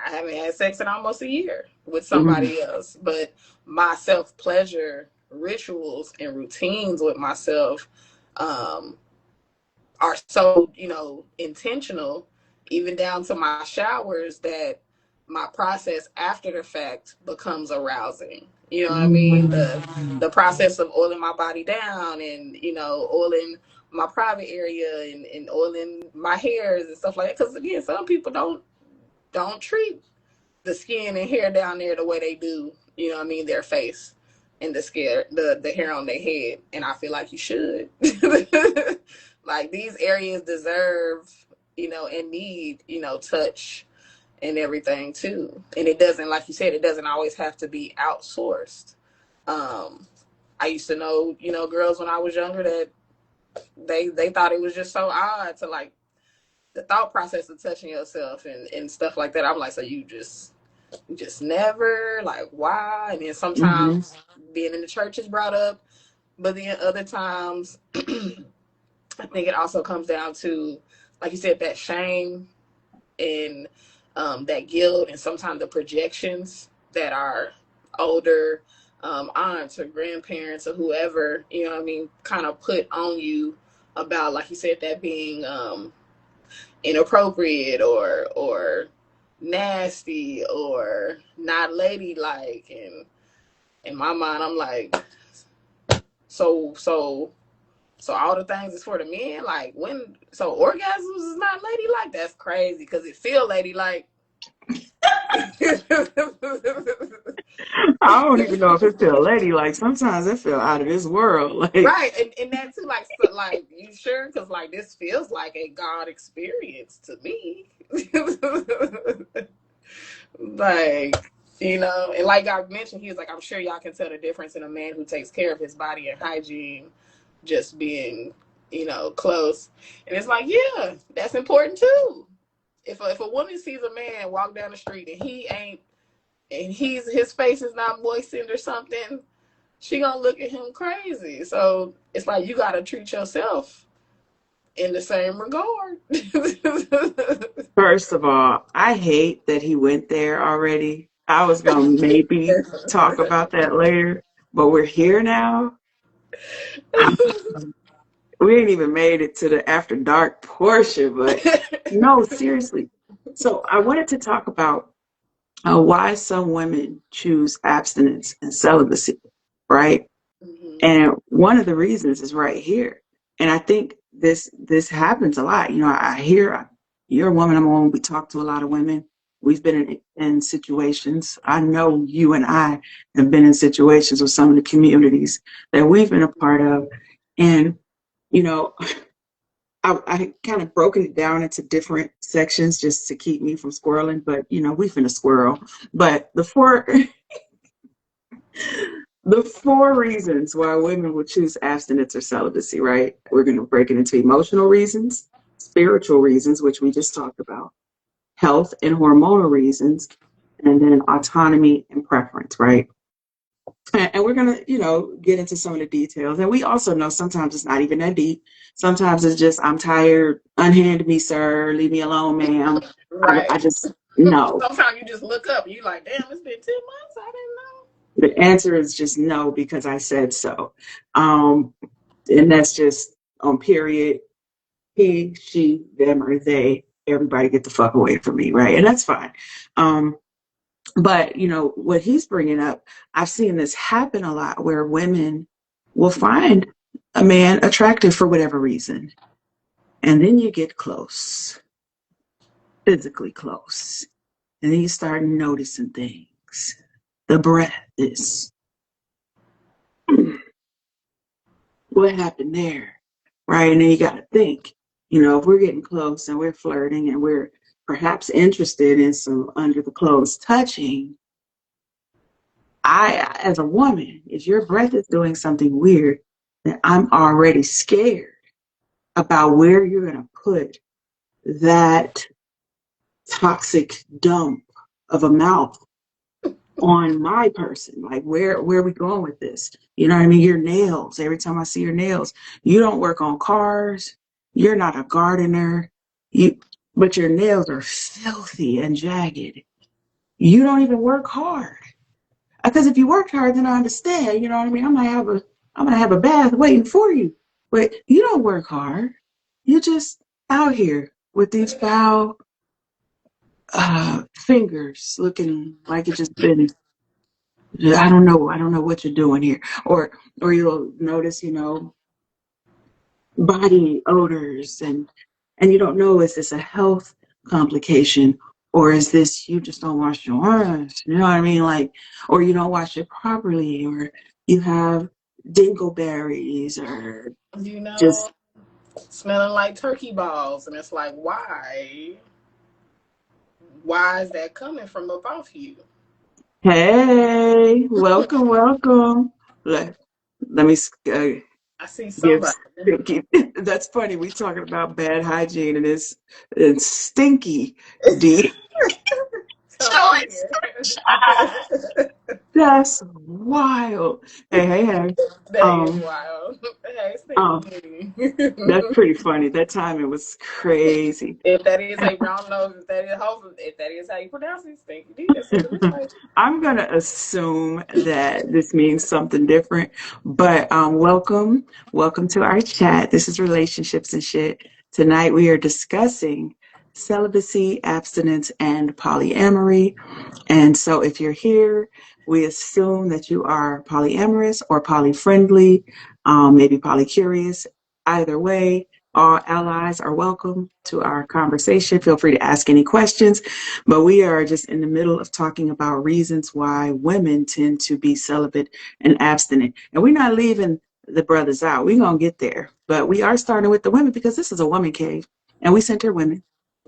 I haven't had sex in almost a year with mhm, somebody else, but my self pleasure rituals and routines with myself, um, are so, intentional, even down to my showers, that my process after the fact becomes arousing. You know what I mean? The process of oiling my body down, and oiling my private area, and oiling my hairs and stuff like that. Because again, some people don't treat the skin and hair down there the way they do, their face and the hair on their head. And I feel like you should. Like, these areas deserve, and need, touch and everything too. And it doesn't, like you said, it doesn't always have to be outsourced. Um, I used to know, girls when I was younger that they thought it was just so odd to, like, the thought process of touching yourself and stuff like that. I'm like, so you just never, like, why? And then Mm-hmm. sometimes being in the church is brought up, but then other times I think it also comes down to, like you said, that shame and that guilt, and sometimes the projections that our older aunts or grandparents or whoever, kind of put on you about, like you said, that being inappropriate or nasty or not ladylike. And in my mind, I'm like, so all the things is for the men. Like, orgasms is not ladylike. That's crazy, because it feel ladylike. I don't even know if it feel lady like. Sometimes it feel out of this world. Like, Right, and that too, like, so, like, you sure? Because, like, this feels like a God experience to me. Like, and like I mentioned, he was like, I'm sure y'all can tell the difference in a man who takes care of his body and hygiene, just being, close. And it's like, yeah, that's important too. If a woman sees a man walk down the street and he ain't, and his face is not moistened or something, she gonna look at him crazy. So it's like, you gotta treat yourself in the same regard. first of all, I hate that he went there already. I was gonna maybe talk about that later, but we're here now. We ain't even made it to the after dark portion, but no, seriously. So I wanted to talk about why some women choose abstinence and celibacy, right? Mhm. And one of the reasons is right here. And I think this happens a lot. I hear, you're a woman, I'm a woman. We talk to a lot of women. We've been in situations. I know you and I have been in situations with some of the communities that we've been a part of. And, you know, I kind of broken it down into different sections just to keep me from squirreling, but we finna squirrel. But the four reasons why women would choose abstinence or celibacy, right? We're going to break it into emotional reasons, spiritual reasons, which we just talked about, health and hormonal reasons, and then autonomy and preference, right? And we're going to, get into some of the details. And we also know sometimes it's not even that deep. Sometimes it's just, I'm tired, unhand me, sir, leave me alone, ma'am. I Right. just, no. Sometimes you just look up and you like, damn, it's been 10 months. I didn't know. The answer is just no because I said so. Um, and that's just on period. He, she, them, or they. Everybody get the fuck away from me, right? And that's fine. Um, but what he's bringing up, I've seen this happen a lot where women will find a man attractive for whatever reason, and then you get close, physically close, and then you start noticing things. The breath is what happened there, right? And then you got to think, if we're getting close and we're flirting and we're perhaps interested in some under the clothes touching, as a woman, if your breath is doing something weird, then I'm already scared about where you're going to put that toxic dump of a mouth on my person. Like, where are we going with this? You know what I mean? Your nails. Every time I see your nails, you don't work on cars. You're not a gardener. You, but your nails are filthy and jagged. You don't even work hard. Because if you worked hard, then I understand. You know what I mean? I'm gonna have a bath waiting for you. But you don't work hard. you're just out here with these foul fingers looking like it just been, I don't know what you're doing here. Or you'll notice, body odors, and you don't know, is this a health complication, or is this you just don't wash your hands, you know what I mean, like, or you don't wash it properly, or you have dingleberries, or You know, just, smelling like turkey balls, and it's like, why? Why is that coming from above you? hey, welcome, welcome. Let me I see give somebody. stinky. That's funny. We talking about bad hygiene, and it's stinky D. Come Choice. here. That's wild. Hey, hey, hey. That is Um, wild. Hey, um, Stinky. that's pretty funny. That timing was crazy. If that is how you don't know if that is hopefully if that is how you pronounce it, Stinky D. That's in the replay. I'm gonna assume that this means something different, but welcome, welcome to our chat. This is relationships and shit. Tonight we are discussing celibacy, abstinence, and polyamory. And so if you're here, we assume that you are polyamorous or polyfriendly, maybe polycurious. Either way, all allies are welcome to our conversation. Feel free to ask any questions. But we are just in the middle of talking about reasons why women tend to be celibate and abstinent. And we're not leaving the brothers out. We're going to get there. But we are starting with the women because this is a woman cave. And we center women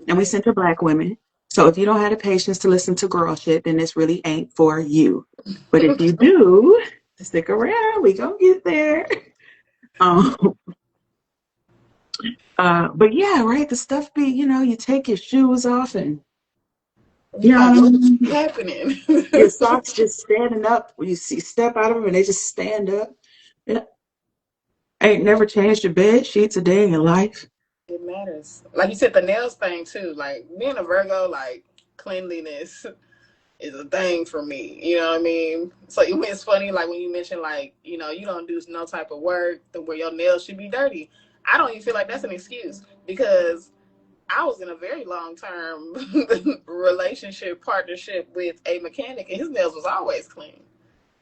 and we Right. center Black women. So if you don't have the patience to listen to girl shit, then this really ain't for you. But if you do, stick around. We gonna get there. Um, but yeah, right. The stuff be, you take your shoes off and You like, what I what's mean? happening? Your socks just standing up. You see, step out of them and they just stand up. Yeah. Ain't never changed your bed sheets a day in your life. It matters. Like you said, the nails thing too. Like being a Virgo, like cleanliness is a thing for me. You know what I mean? So it's funny, like when you mention like, you don't do no type of work where your nails should be dirty. I don't even feel like that's an excuse because I was in a very long term relationship partnership with a mechanic and his nails was always clean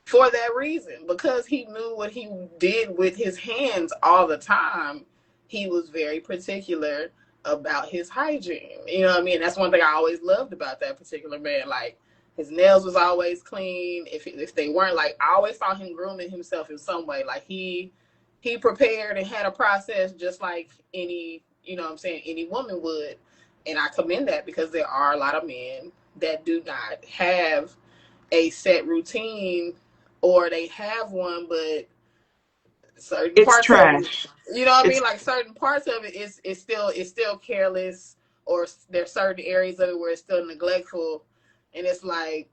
for that reason because he knew what he did with his hands all the time. He was very particular about his hygiene. You know what I mean? That's one thing I always loved about that particular man. Like his nails was always clean. If they weren't, like I always saw him grooming himself in some way. Like he prepared and had a process just like any, what I'm saying, any woman would. And I commend that because there are a lot of men that do not have a set routine or they have one but certain It's parts of it, trash. you know what I It's mean, like certain parts of it is still careless, or there's certain areas of it where it's still neglectful, and it's like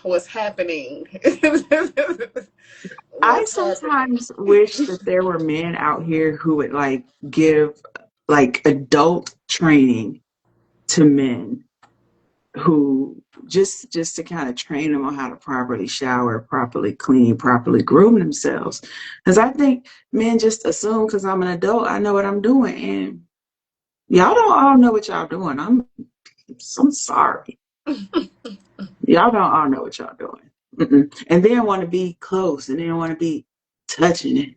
what's happening. I What's happening? sometimes wish that there were men out here who would like give like adult training to men who just to kind of train them on how to properly shower, properly clean, properly groom themselves. Because I think men just assume because I'm an adult, I know what I'm doing, and y'all don't all know what y'all doing. I'm sorry, y'all don't all know what y'all doing. Mm-mm. And then want to be close, and then want to be touching it,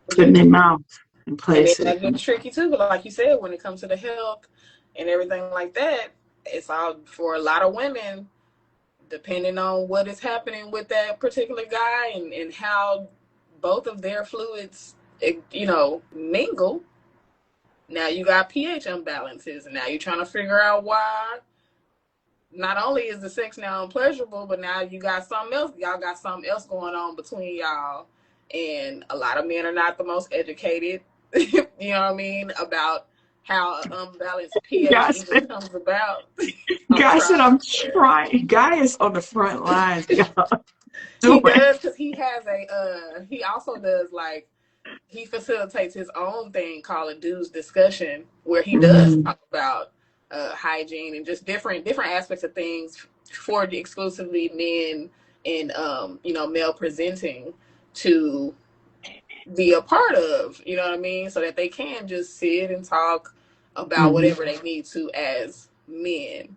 Yeah. putting their mouth in And then places. that gets tricky too, but like you said, when it comes to the health and everything like that, it's all for a lot of women, depending on what is happening with that particular guy and how both of their fluids, mingle. Now you got pH imbalances, and now you're trying to figure out why. Not only is the sex now unpleasurable, but now you got something else. Y'all got something else going on between y'all, and a lot of men are not the most educated. You know what I mean, about how an unbalanced pH God even said, comes about. I'm God said, trying. I'm trying. Guy is on the front lines, y'all He doing. does because he has he also does like he facilitates his own thing called a dudes discussion where he does Mhm. talk about hygiene and just different aspects of things for exclusively men and male presenting to be a part of, you know what I mean? So that they can just sit and talk about Hmm. whatever they need to as men.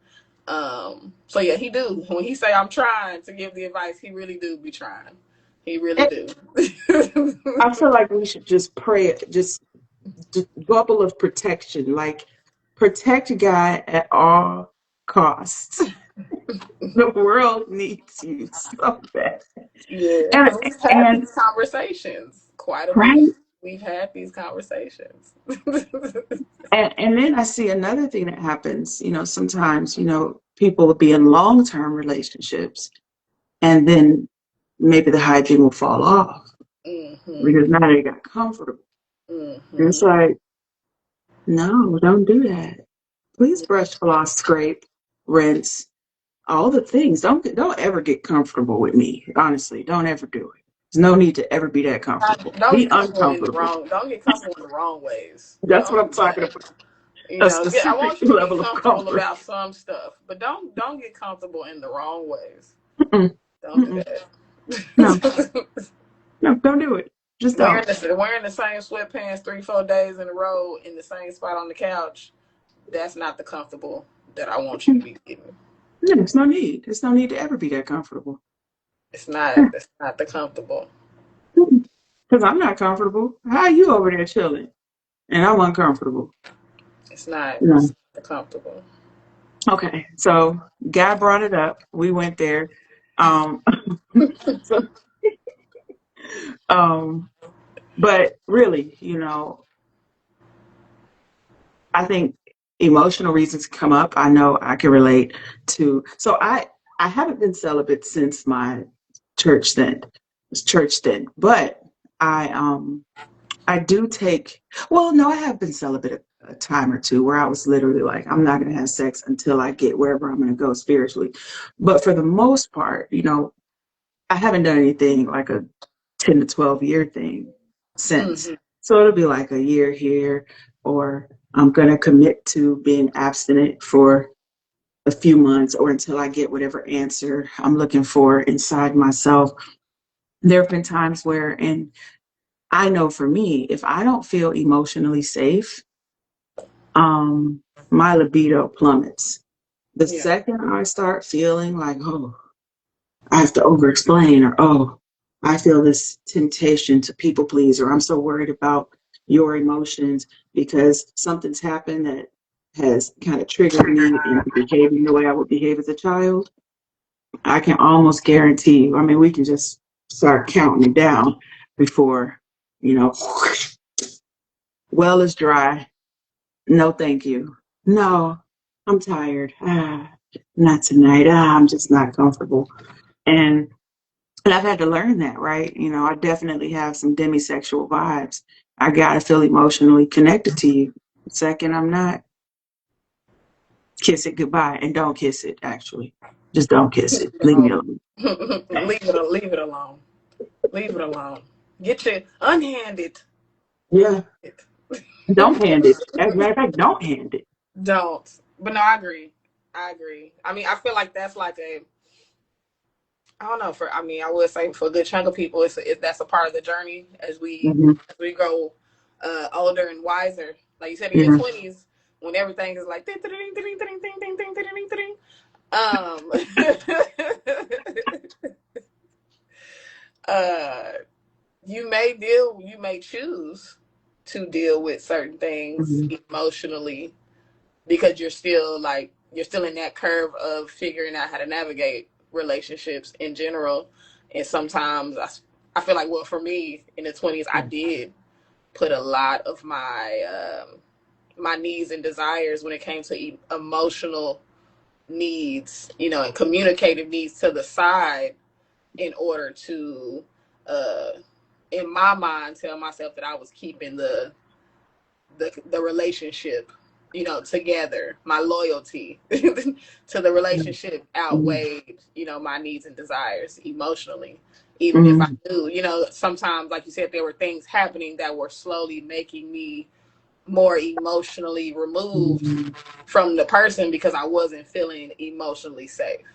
So yeah, he do. When he say I'm trying to give the advice, he really do be trying. He really And do. I feel like we should just pray, just bubble of protection, like protect a guy at all costs. The world needs you so bad. Yeah, And because we've had and these conversations quite a bit. right. We've had these conversations. And then I see another thing that happens, sometimes, people will be in long-term relationships and then maybe the hygiene will fall off Hmm. because now they got comfortable. And it's Hmm. like, no, don't do that. Please brush, floss, scrape, rinse, all the things. Don't ever get comfortable with me. Honestly, don't ever do it. There's no need to ever be that comfortable. Don't Be get comfortable in the uncomfortable. wrong. Don't get comfortable in the wrong ways. That's what Don't I'm do talking that. about. You A know, I specific want you to be level of comfortable comfort. about some stuff, but don't get comfortable in the wrong ways. Mm-mm, Don't do mm-mm. No, that. no, don't do it. Just don't. Wearing the same sweatpants 3-4 days in a row in the same spot on the couch. That's not the comfortable that I want you to Mm-mm. be getting. No, there's no need. There's no need to ever be that comfortable. It's not. That's not the comfortable. Because I'm not comfortable. How are you over there chilling? And I'm uncomfortable. It's not. It's No. not the comfortable. Okay. So guy brought it up. We went there. Um, so, um, but really, I think emotional reasons come up. I know I can relate to. So I haven't been celibate since my church stint, but I do take. Well, no, I have been celibate a time or two where I was literally like, I'm not going to have sex until I get wherever I'm going to go spiritually. But for the most part, I haven't done anything like a 10 to 12 year thing since. Hmm. So it'll be like a year here, or I'm going to commit to being abstinent for a few months or until I get whatever answer I'm looking for inside myself. There have been times where, and I know for me, if I don't feel emotionally safe, my libido plummets. The Yeah. second I start feeling like, oh, I have to over explain, or oh, I feel this temptation to people please, or I'm so worried about your emotions because something's happened that has kind of triggered me into behaving the way I would behave as a child. I can almost guarantee you, I mean, we can just start counting it down before, you know, well is dry. No, thank you. No, I'm tired. Not tonight. I'm just not comfortable. And I've had to learn that, right? I definitely have some demisexual vibes. I gotta feel emotionally connected to you. The second I'm not, kiss it goodbye. And don't kiss it, actually. Just don't kiss it. Leave me No. alone. Okay? Leave it alone. Leave it alone. Get your unhanded. Yeah. Don't hand it. As a matter of fact, don't hand it. Don't. But no, I agree. I agree. I mean, I feel like that's like a. I don't know. I would say for a good chunk of people, that's a part of the journey Hmm. as we grow older and wiser. Like you said, in your Yeah. 20s, when everything is like ding, ding, ding, ding, ding, ding, ding, ding, ding, ding, ding. um, uh, you may choose to deal with certain things Hmm. emotionally because you're still in that curve of figuring out how to navigate relationships in general. And sometimes I feel like, well, for me in the 20s, I did put a lot of my needs and desires when it came to emotional needs, and communicative needs to the side in order to, uh, in my mind, tell myself that I was keeping the relationship, together. My loyalty to the relationship Hmm. outweighed, my needs and desires emotionally. Even if I Hmm. knew, sometimes, like you said, there were things happening that were slowly making me more emotionally removed Hmm. from the person because I wasn't feeling emotionally safe.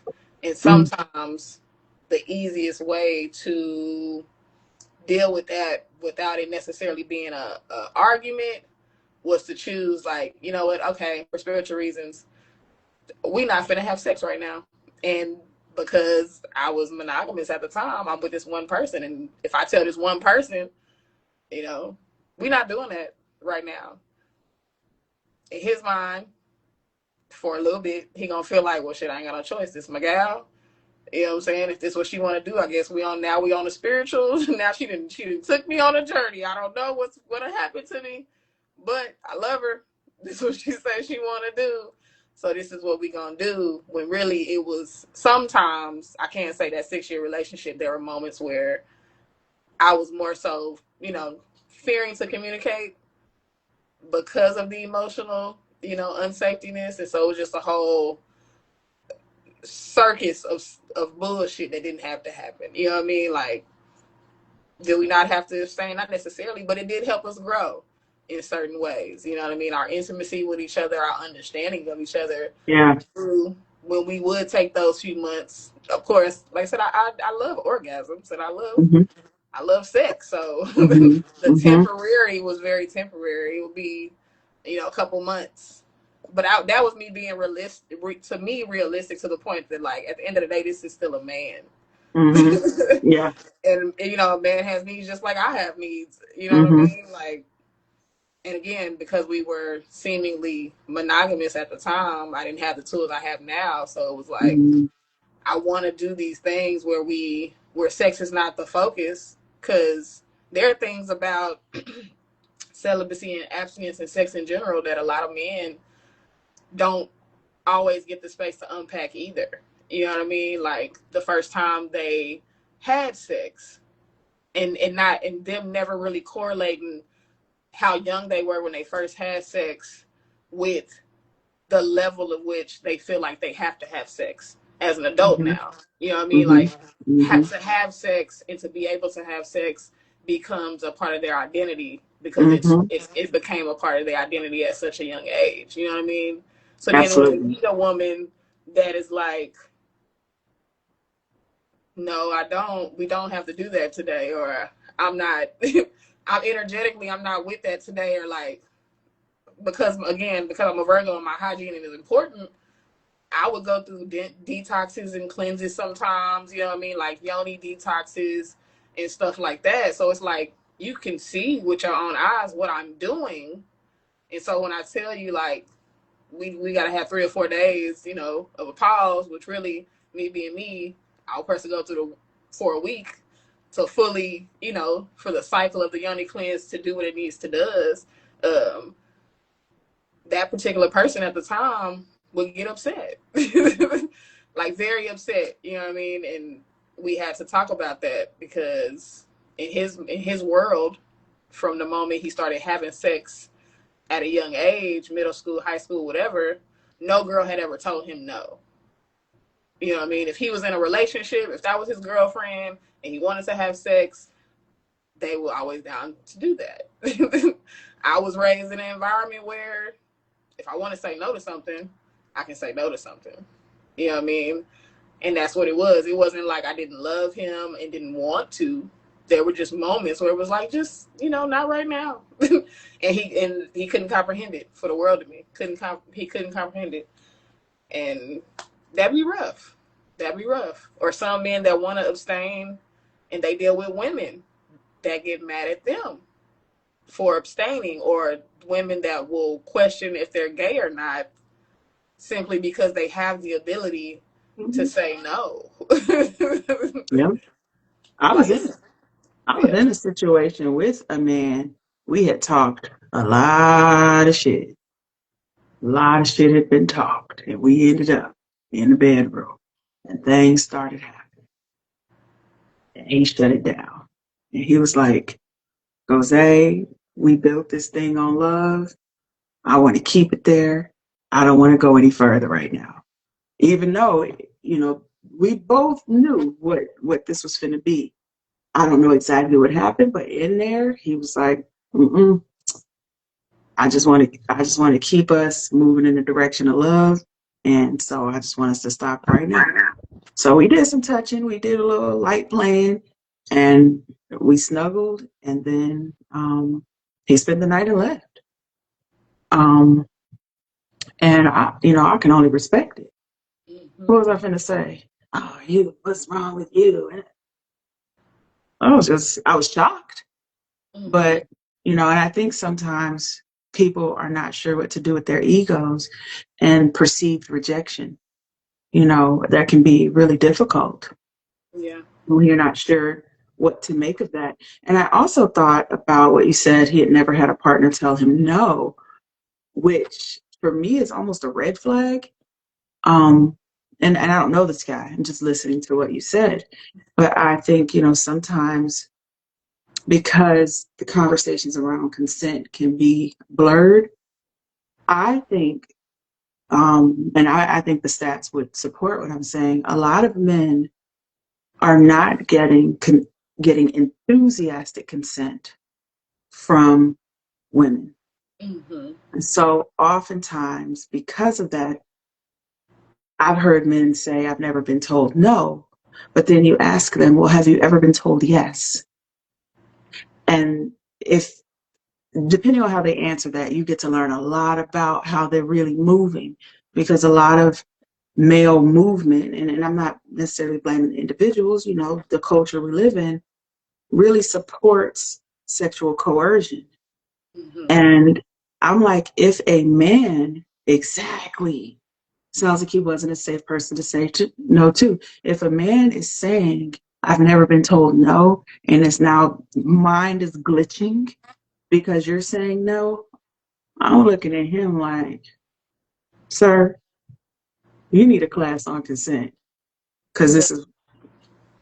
And Hmm. sometimes the easiest way to deal with that without it necessarily being a argument was to choose, like, you know what, okay, for spiritual reasons, we not finna have sex right now. And because I was monogamous at the time, I'm with this one person. And if I tell this one person, you know, we not doing that right now. In his mind, for a little bit, he gonna feel like, well, shit, I ain't got no choice. This is my gal. You know what I'm saying? If this is what she want to do, I guess we on the spirituals. Now she didn't took me on a journey. I don't know what's gonna happen to me, but I love her. This is what she said she want to do. So this is what we gonna do. When really it was, sometimes I can't say that 6-year relationship. There were moments where I was more so, fearing to communicate because of the emotional, unsafetyness, and so it was just a whole circus of bullshit that didn't have to happen. You know what I mean? Like, did we not have to abstain? Not necessarily, but it did help us grow in certain ways. You know what I mean? Our intimacy with each other, our understanding of each other. Yeah. Through when we would take those few months. Of course, like I said, I love orgasms and Mhm. I love sex. So Mhm. the Mhm. temporary was very temporary. It would be, a couple months. But that was me being realistic, to me, realistic to the point that, like, at the end of the day, this is still a man. Mhm. Yeah. And, a man has needs just like I have needs. You know what I Mhm. mean? Like, and again, because we were seemingly monogamous at the time, I didn't have the tools I have now. So it was like, Mhm. I want to do these things where sex is not the focus, because there are things about celibacy and abstinence and sex in general that a lot of men don't always get the space to unpack either. You know what I mean? Like, the first time they had sex, and them never really correlating how young they were when they first had sex with the level of which they feel like they have to have sex as an adult Mhm. now. You know what I mean? Mhm. Like, Mhm. to have sex and to be able to have sex becomes a part of their identity, because Mhm. it became a part of their identity at such a young age. You know what I mean? So then when they Absolutely. meet a woman that is like, no, I don't. We don't have to do that today, or I'm not. I'm energetically, I'm not with that today, or like, because again, because I'm a Virgo and my hygiene is important, I would go through detoxes and cleanses sometimes, you know what I mean? Like yoni detoxes and stuff like that. So it's like, you can see with your own eyes what I'm doing. And so when I tell you, like, we got to have 3 or 4 days, of a pause, which really, me being me, I'll personally go through for a week to fully, for the cycle of the yoni cleanse to do what it needs to does. Um, that particular person at the time would get upset. Like, very upset, you know what I mean? And we had to talk about that, because in his world, from the moment he started having sex at a young age, middle school, high school, whatever, no girl had ever told him no. You know what I mean? If he was in a relationship, if that was his girlfriend and he wanted to have sex, they were always down to do that. I was raised in an environment where if I want to say no to something, I can say no to something. You know what I mean? And that's what it was. It wasn't like I didn't love him and didn't want to. There were just moments where it was like, just, not right now. And he couldn't comprehend it for the world to me. He couldn't comprehend it. And that'd be rough. That'd be rough. Or some men that want to abstain and they deal with women that get mad at them for abstaining, or women that will question if they're gay or not, simply because they have the ability to Mhm. say no. Yeah. I was Like, in I was yeah. in a situation with a man. We had talked a lot of shit. A lot of shit had been talked, and we ended up in the bedroom, and things started happening. And he shut it down. And he was like, Jose, we built this thing on love. I want to keep it there. I don't want to go any further right now. Even though, you know, we both knew what this was going to be. I don't know exactly what happened, but in there, he was like, mm-mm, I just want to keep us moving in the direction of love. And so I just want us to stop right now. So we did some touching. We did a little light playing. And We snuggled, and then he spent the night and left. Um, and I can only respect it. Mm-hmm. What was I finna say? Oh, what's wrong with you? And I was shocked. Mm-hmm. But, and I think sometimes people are not sure what to do with their egos and perceived rejection. That can be really difficult Yeah. when you're not sure what to make of that. And I also thought about what you said, he had never had a partner tell him no, which for me is almost a red flag. Um, and I don't know this guy. I'm just listening to what you said. But I think, sometimes because the conversations around consent can be blurred, I think, and I think the stats would support what I'm saying. A lot of men are not getting enthusiastic consent from women. Mm-hmm. And so oftentimes, because of that, I've heard men say, I've never been told no. But then you ask them, well, have you ever been told yes? And if, depending on how they answer that, you get to learn a lot about how they're really moving, because a lot of male movement, and I'm not necessarily blaming individuals, the culture we live in really supports sexual coercion. Mm-hmm. And I'm like, if a man, exactly, sounds like he wasn't a safe person to say no to. If a man is saying, I've never been told no, and it's now mind is glitching because you're saying no, I'm looking at him like, sir, you need a class on consent, because Yeah. this is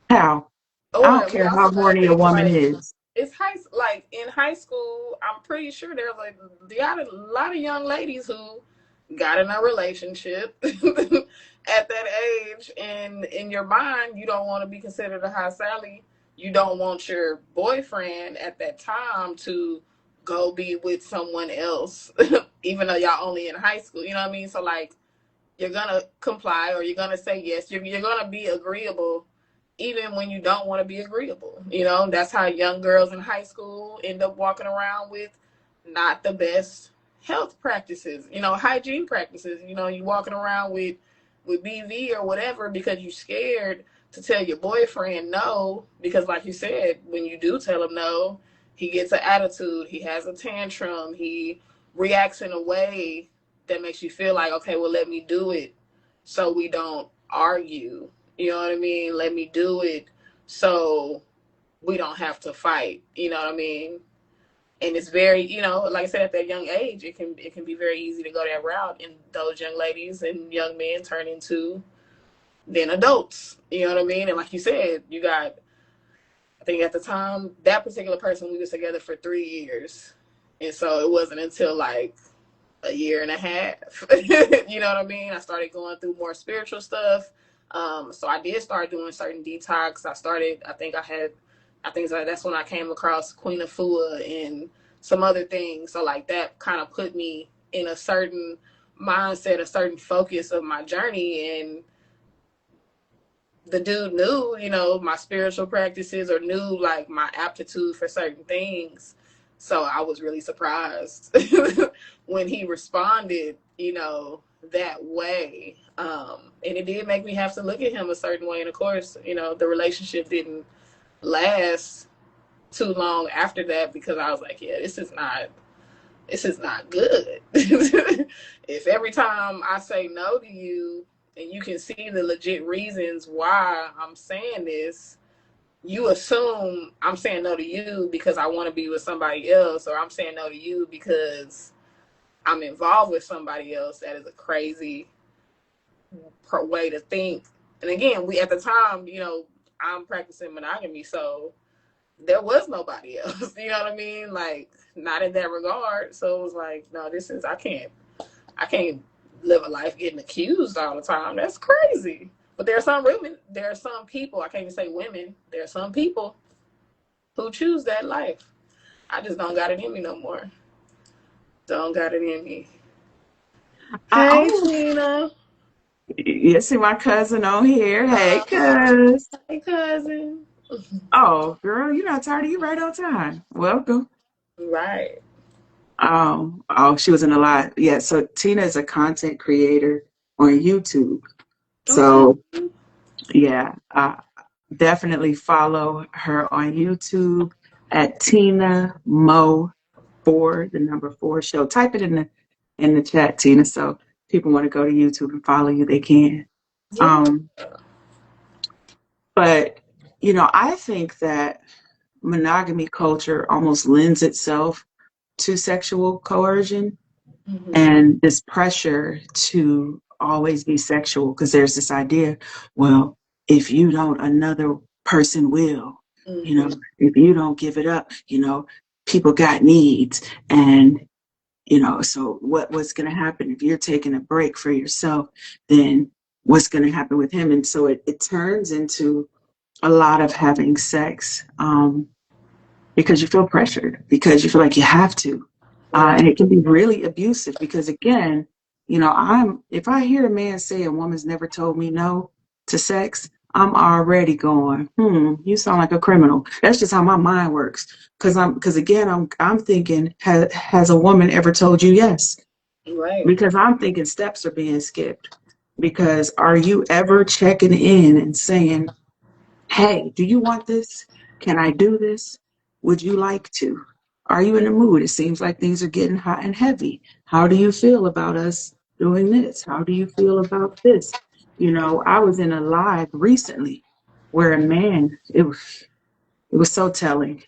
how. I don't Or we care how also gotta horny a think woman like is. it's like in high school. I'm pretty sure there's like a lot of young ladies who got in a relationship at that age, and in your mind, you don't want to be considered a high Sally. You don't want your boyfriend at that time to go be with someone else, even though y'all only in high school. You know what I mean? So like, you're gonna comply or you're gonna say yes. You're gonna be agreeable even when you don't want to be agreeable. That's how young girls in high school end up walking around with not the best health practices, hygiene practices. You walking around with BV or whatever because you're scared to tell your boyfriend no, because like you said, when you do tell him no, he gets an attitude, he has a tantrum, he reacts in a way that makes you feel like, okay, well, let me do it so we don't argue. You know what I mean? Let me do it so we don't have to fight. You know what I mean? And it's very, like I said, at that young age, it can be very easy to go that route, and those young ladies and young men turn into then adults. You know what I mean? And like you said, you got, I think at the time, that particular person, we was together for 3 years, and so it wasn't until like a year and a half. You know what I mean? I started going through more spiritual stuff. So I did start doing certain detox. I think so that's when I came across Queen of Fua and some other things. So like that kind of put me in a certain mindset, a certain focus of my journey. And the dude knew, my spiritual practices, or knew like my aptitude for certain things. So I was really surprised when he responded, that way. And it did make me have to look at him a certain way. And of course, the relationship didn't last too long after that, because I was like, yeah, this is not good. If every time I say no to you and you can see the legit reasons why I'm saying this, you assume I'm saying no to you because I want to be with somebody else, or I'm saying no to you because I'm involved with somebody else. That is a crazy way to think. And again, we at the time, I'm practicing monogamy, so there was nobody else. You know what I mean? Like, not in that regard. So it was like, no, I can't live a life getting accused all the time. That's crazy. But there are some women, there are some people, I can't even say women, there are some people who choose that life. I just don't got it in me no more. Don't got it in me. I Hey, almost, Tina. you see my cousin on here. Hey, Uh, cuz. hey, cousin. Oh, girl, you're not tired of you right on time. Welcome. Right. Oh, she was in a lot. Yeah, so Tina is a content creator on YouTube. Okay. So yeah, definitely follow her on YouTube at Tina Mo 4, the number 4 show. Type it in the chat, Tina. So people want to go to YouTube and follow you, they can. Yeah. Um, but I think that monogamy culture almost lends itself to sexual coercion Mm-hmm. and this pressure to always be sexual because there's this idea, well, if you don't, another person will. Mm-hmm. If you don't give it up, people got needs. And, so what's going to happen if you're taking a break for yourself, then what's going to happen with him? And so it turns into a lot of having sex. Because you feel pressured, because you feel like you have to. And Right. it can be really abusive because, again, if I hear a man say a woman's never told me no to sex, I'm already going, you sound like a criminal. That's just how my mind works. Because again, I'm thinking, has a woman ever told you yes? Right. Because I'm thinking steps are being skipped. Because are you ever checking in and saying, hey, do you want this? Can I do this? Would you like to? Are you in the mood? It seems like things are getting hot and heavy. How do you feel about us doing this? How do you feel about this? I was in a live recently where a man, it was so telling.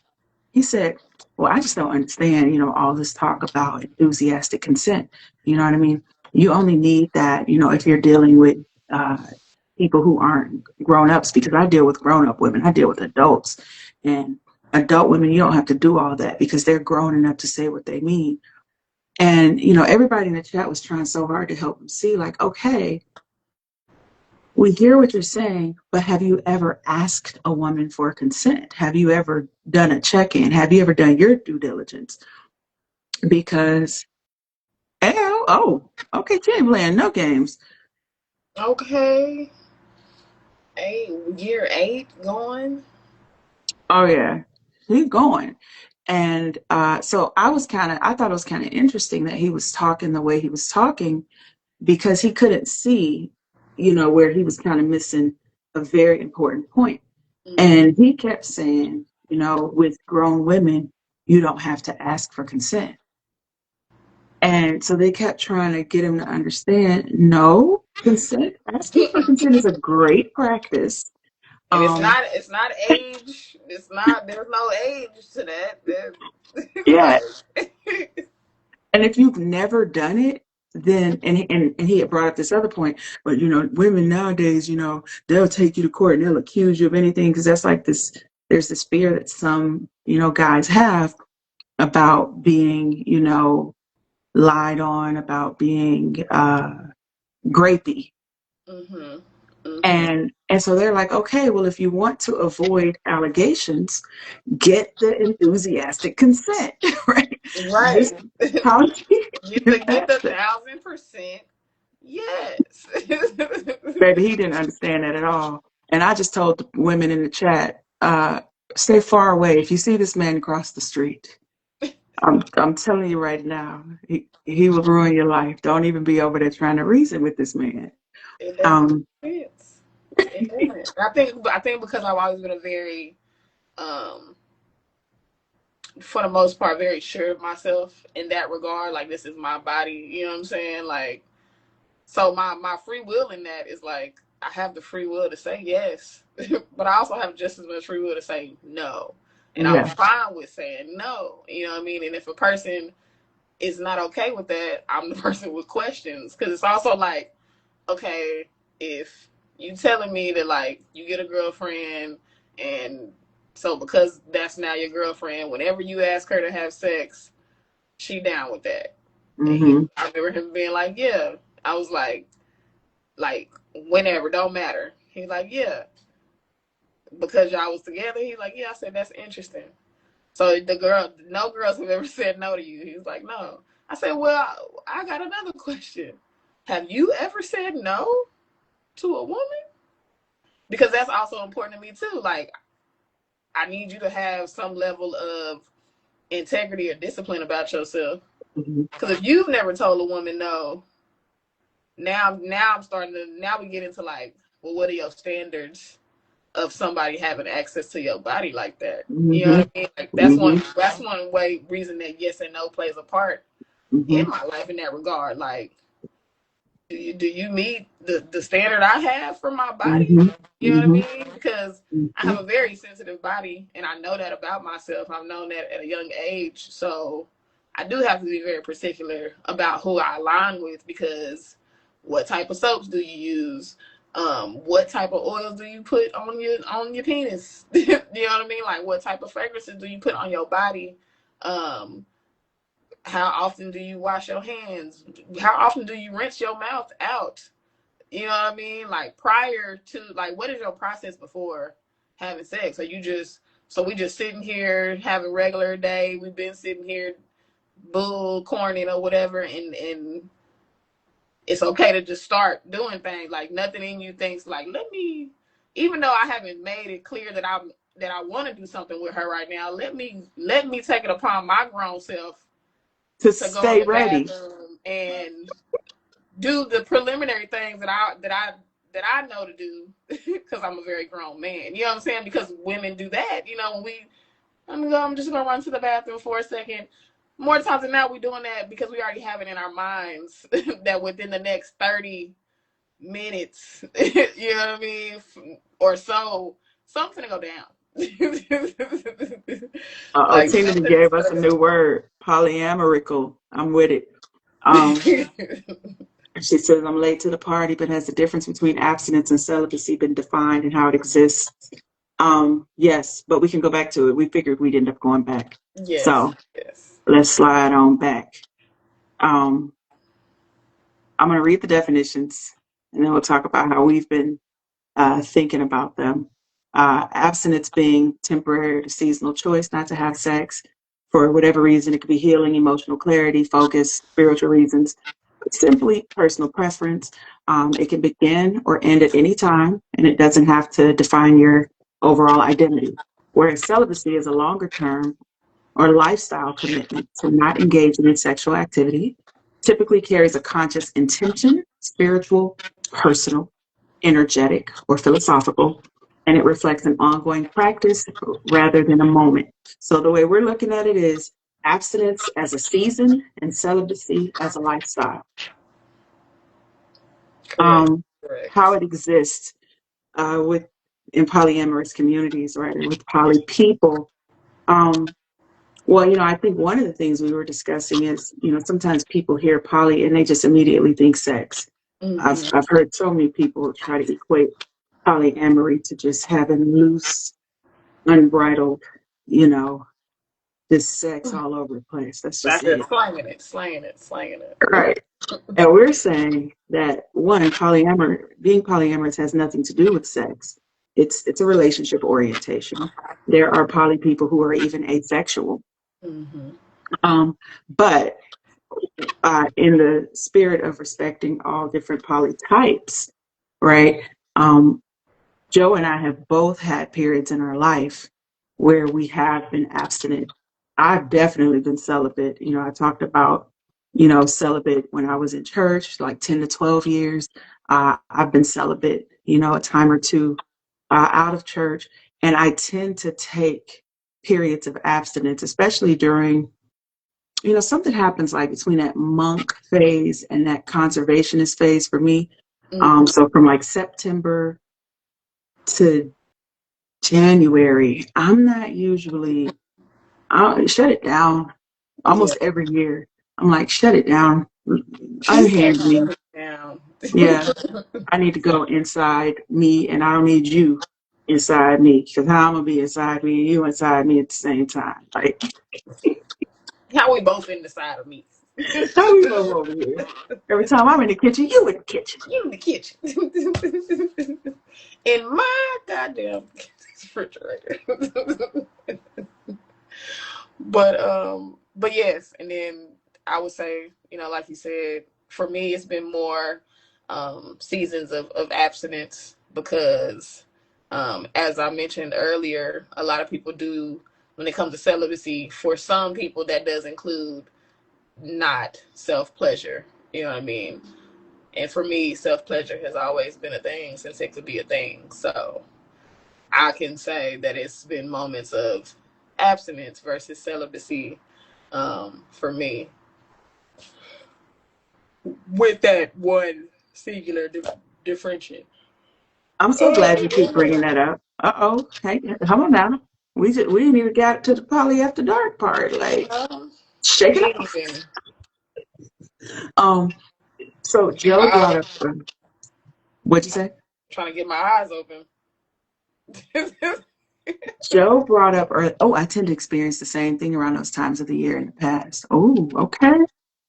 He said, well, I just don't understand, all this talk about enthusiastic consent. You know what I mean? You only need that, if you're dealing with uh, people who aren't grown ups, because I deal with grown up women, I deal with adults. And adult women, you don't have to do all that because they're grown enough to say what they mean. And, everybody in the chat was trying so hard to help them see, like, okay, we hear what you're saying, but have you ever asked a woman for consent? Have you ever done a check in? Have you ever done your due diligence? Because, okay, she ain't playing no games. Okay. 8 year 8 going. Oh, yeah, he's going. And so I thought it was kind of interesting that he was talking the way he was talking because he couldn't see, where he was kind of missing a very important point. Mm-hmm. And he kept saying, with grown women, you don't have to ask for consent. And so they kept trying to get him to understand, no, asking for consent is a great practice. And it's Um, not it's not age. It's not there's no age to that. yeah. Like And if you've never done it, then, and he had brought up this other point, but, women nowadays, they'll take you to court and they'll accuse you of anything because that's like there's this fear that some, guys have about being, lied on, about being grapey. mhm. Mhm. And so they're like, okay, well, if you want to avoid allegations, get the enthusiastic consent, right? This Right. how you Get pass the that. 1000%. Yes. Baby, he didn't understand that at all. And I just told the women in the chat, stay far away. If you see this man cross the street, I'm telling you right now, he will ruin your life. Don't even be over there trying to reason with this man. It doesn't Um, make sense. It doesn't. I think because I've always been a very um for the most part very sure of myself in that regard. Like this is my body, you know what I'm saying? Like so my free will in that is like I have the free will to say yes, but I also have just as much free will to say no. And I'm yeah. fine with saying no. You know what I mean? And if a person is not okay with that, I'm the person with questions. Because it's also like, okay, if you telling me that like you get a girlfriend and so because that's now your girlfriend, whenever you ask her to have sex, she down with that. And Hmm. I remember him being like, yeah. I was like whenever, don't matter. He's like, yeah, because y'all was together. He's like, yeah. I said that's interesting. So no girls have ever said no to you. He's like, no. I said, well, I got another question. Have you ever said no to a woman? Because that's also important to me too. Like I need you to have some level of integrity or discipline about yourself. Mm-hmm. Because if you've never told a woman no, now I'm starting to, now we get into like, well, what are your standards of somebody having access to your body like that? You know Mm-hmm. what I mean? Like Mm-hmm. that's one way reason that yes and no plays a part Mm-hmm. in my life in that regard. Like, do you meet the standard I have for my body? Mm-hmm. You know what I Mm-hmm. mean? Because I Mm-hmm. have a very sensitive body, and I know that about myself. I've known that at a young age, so I do have to be very particular about who I align with. Because what type of soaps do you use? What type of oils do you put on your penis? You know what I mean? Like, what type of fragrances do you put on your body? Um, how often do you wash your hands? How often do you rinse your mouth out? You know what I mean? Like, prior to, like, what is your process before having sex? Are you just, so we just sitting here having regular day? We've been sitting here bull corning or whatever, and it's okay to just start doing things. Like, nothing in you thinks like, let me, even though I haven't made it clear that I want to do something with her right now, let me take it upon my grown self To to go in stay the ready. bathroom and do the preliminary things that I know to do because I'm a very grown man. You know what I'm saying? Because women do that. You know, when I'm just gonna run to the bathroom for a second. More times than not, we're doing that because we already have it in our minds that within the next 30 minutes, you know what I mean, or so, something's gonna go down. Like Tina something is gave us a gonna new word, polyamorical. I'm with it. Um, go. she says, I'm late to the party, but has the difference between abstinence and celibacy been defined and how it exists? Yes, but we can go back to it. We figured we'd end up going back. Yes, So yes. let's slide on back. Um, I'm going to read the definitions and then we'll talk about how we've been thinking about them. Abstinence being temporary or seasonal choice not to have sex for whatever reason. It could be healing, emotional clarity, focus, spiritual reasons, simply personal preference. It can begin or end at any time, and it doesn't have to define your overall identity. Whereas celibacy is a longer term or lifestyle commitment to not engaging in sexual activity, typically carries a conscious intention, spiritual, personal, energetic, or philosophical, and it reflects an ongoing practice rather than a moment. So the way we're looking at it is abstinence as a season and celibacy as a lifestyle. Correct. Um, how Correct. it exists with in polyamorous communities, right, or with poly people. Um, Well, I think one of the things we were discussing is, sometimes people hear poly and they just immediately think sex. I've Mm-hmm. I've heard so many people try to equate polyamory to just having loose, unbridled, you know, just sex all over the place. That's just That's it. it. Slanging it. Slanging it. Slanging it. Right. And we're saying that one, being polyamorous has nothing to do with sex. It's a relationship orientation. There are poly people who are even asexual. Mm-hmm. Um, but in the spirit of respecting all different polytypes, right? Um, Joe and I have both had periods in our life where we have been abstinent. I've definitely been celibate. I talked about, celibate when I was in church, like 10 to 12 years. I've been celibate, a time or two out of church. And I tend to take periods of abstinence, especially during something happens like between that monk phase and that conservationist phase for me. Mm-hmm. So from like September to January, I'm not usually, I'll shut it down Yeah. almost every year. I'm like, shut it down, You can't unhand shut me. it down. Yeah, I need to go inside me and I don't need you inside me because how I'm going to be inside me and you inside me at the same time. Like, How we both in the side of me. how we both over here? Every time I'm in the kitchen, you in the kitchen. You in the kitchen. In my goddamn refrigerator. But yes, and then I would say, like you said, for me it's been more seasons of abstinence because As I mentioned earlier, a lot of people do, when it comes to celibacy, for some people that does include not self pleasure. You know what I mean? And for me, self pleasure has always been a thing since it could be a thing. So I can say that it's been moments of abstinence versus celibacy, for me, with that one singular differentiation. I'm so glad you keep bringing that up. Uh-oh. Hey, come on now. We didn't even get to the poly after dark part. Like, Um, shake it we ain't off. even Um, so get my Joe brought eyes, up, what'd you say? trying to get my eyes open. Joe brought up, oh, I tend to experience the same thing around those times of the year in the past. Oh, okay.